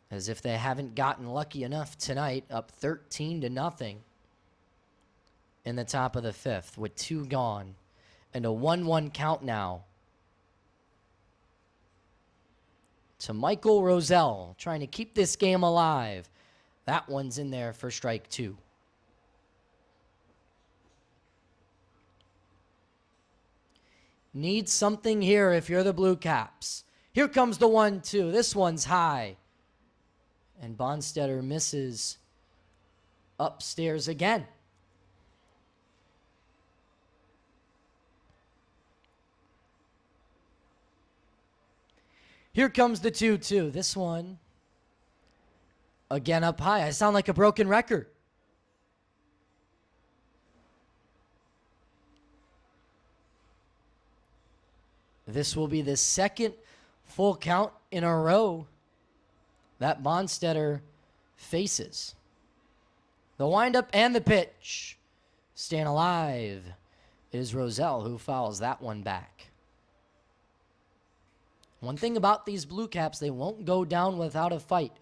As if they haven't gotten lucky enough tonight, up 13-0 in the top of the 5th with 2 gone. And a 1-1 count now to Michael Roselle, trying to keep this game alive. That one's in there for strike 2. Need something here if you're the Blue Caps. Here comes the 1-2. This one's high. And Bonstetter misses upstairs again. Here comes the 2-2. This one, again up high. I sound like a broken record. This will be the second full count in a row that Bonstetter faces. The windup and the pitch. Staying alive is Roselle, who fouls that one back. One thing about these Blue Caps, they won't go down without a fight.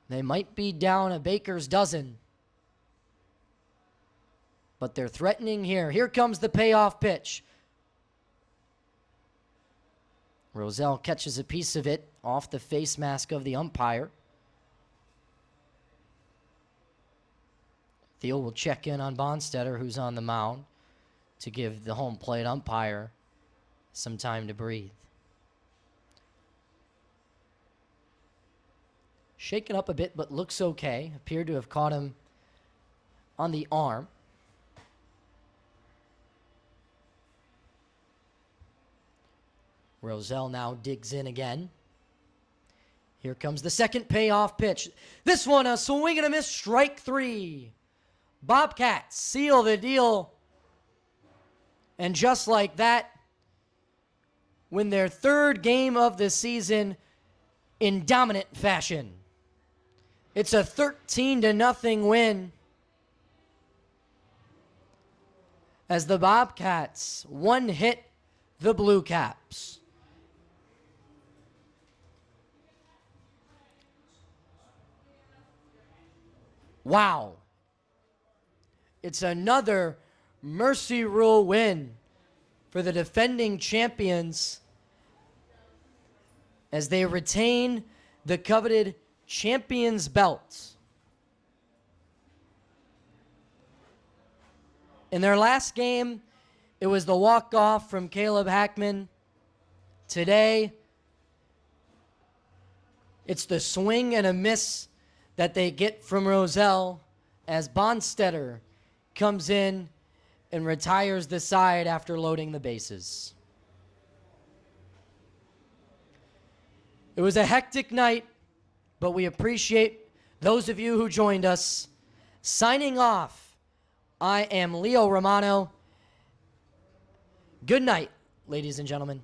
They might be down a baker's dozen, but they're threatening here. Here comes the payoff pitch. Roselle catches a piece of it off the face mask of the umpire. Thiel will check in on Bonstetter, who's on the mound, to give the home plate umpire some time to breathe. Shaken up a bit, but looks okay. Appeared to have caught him on the arm. Roselle now digs in again. Here comes the second payoff pitch. This one, a swing and a miss, strike 3. Bobcats seal the deal. And just like that, win their 3rd game of the season in dominant fashion. It's a 13-0 win as the Bobcats one-hit the Blue Caps. Wow. It's another Mercy Rule win for the defending champions as they retain the coveted champions belt. In their last game, it was the walk-off from Caleb Hackman. Today, it's the swing and a miss that they get from Roselle as Bonstetter comes in and retires the side after loading the bases. It was a hectic night, but we appreciate those of you who joined us. Signing off, I am Leo Romano. Good night, ladies and gentlemen.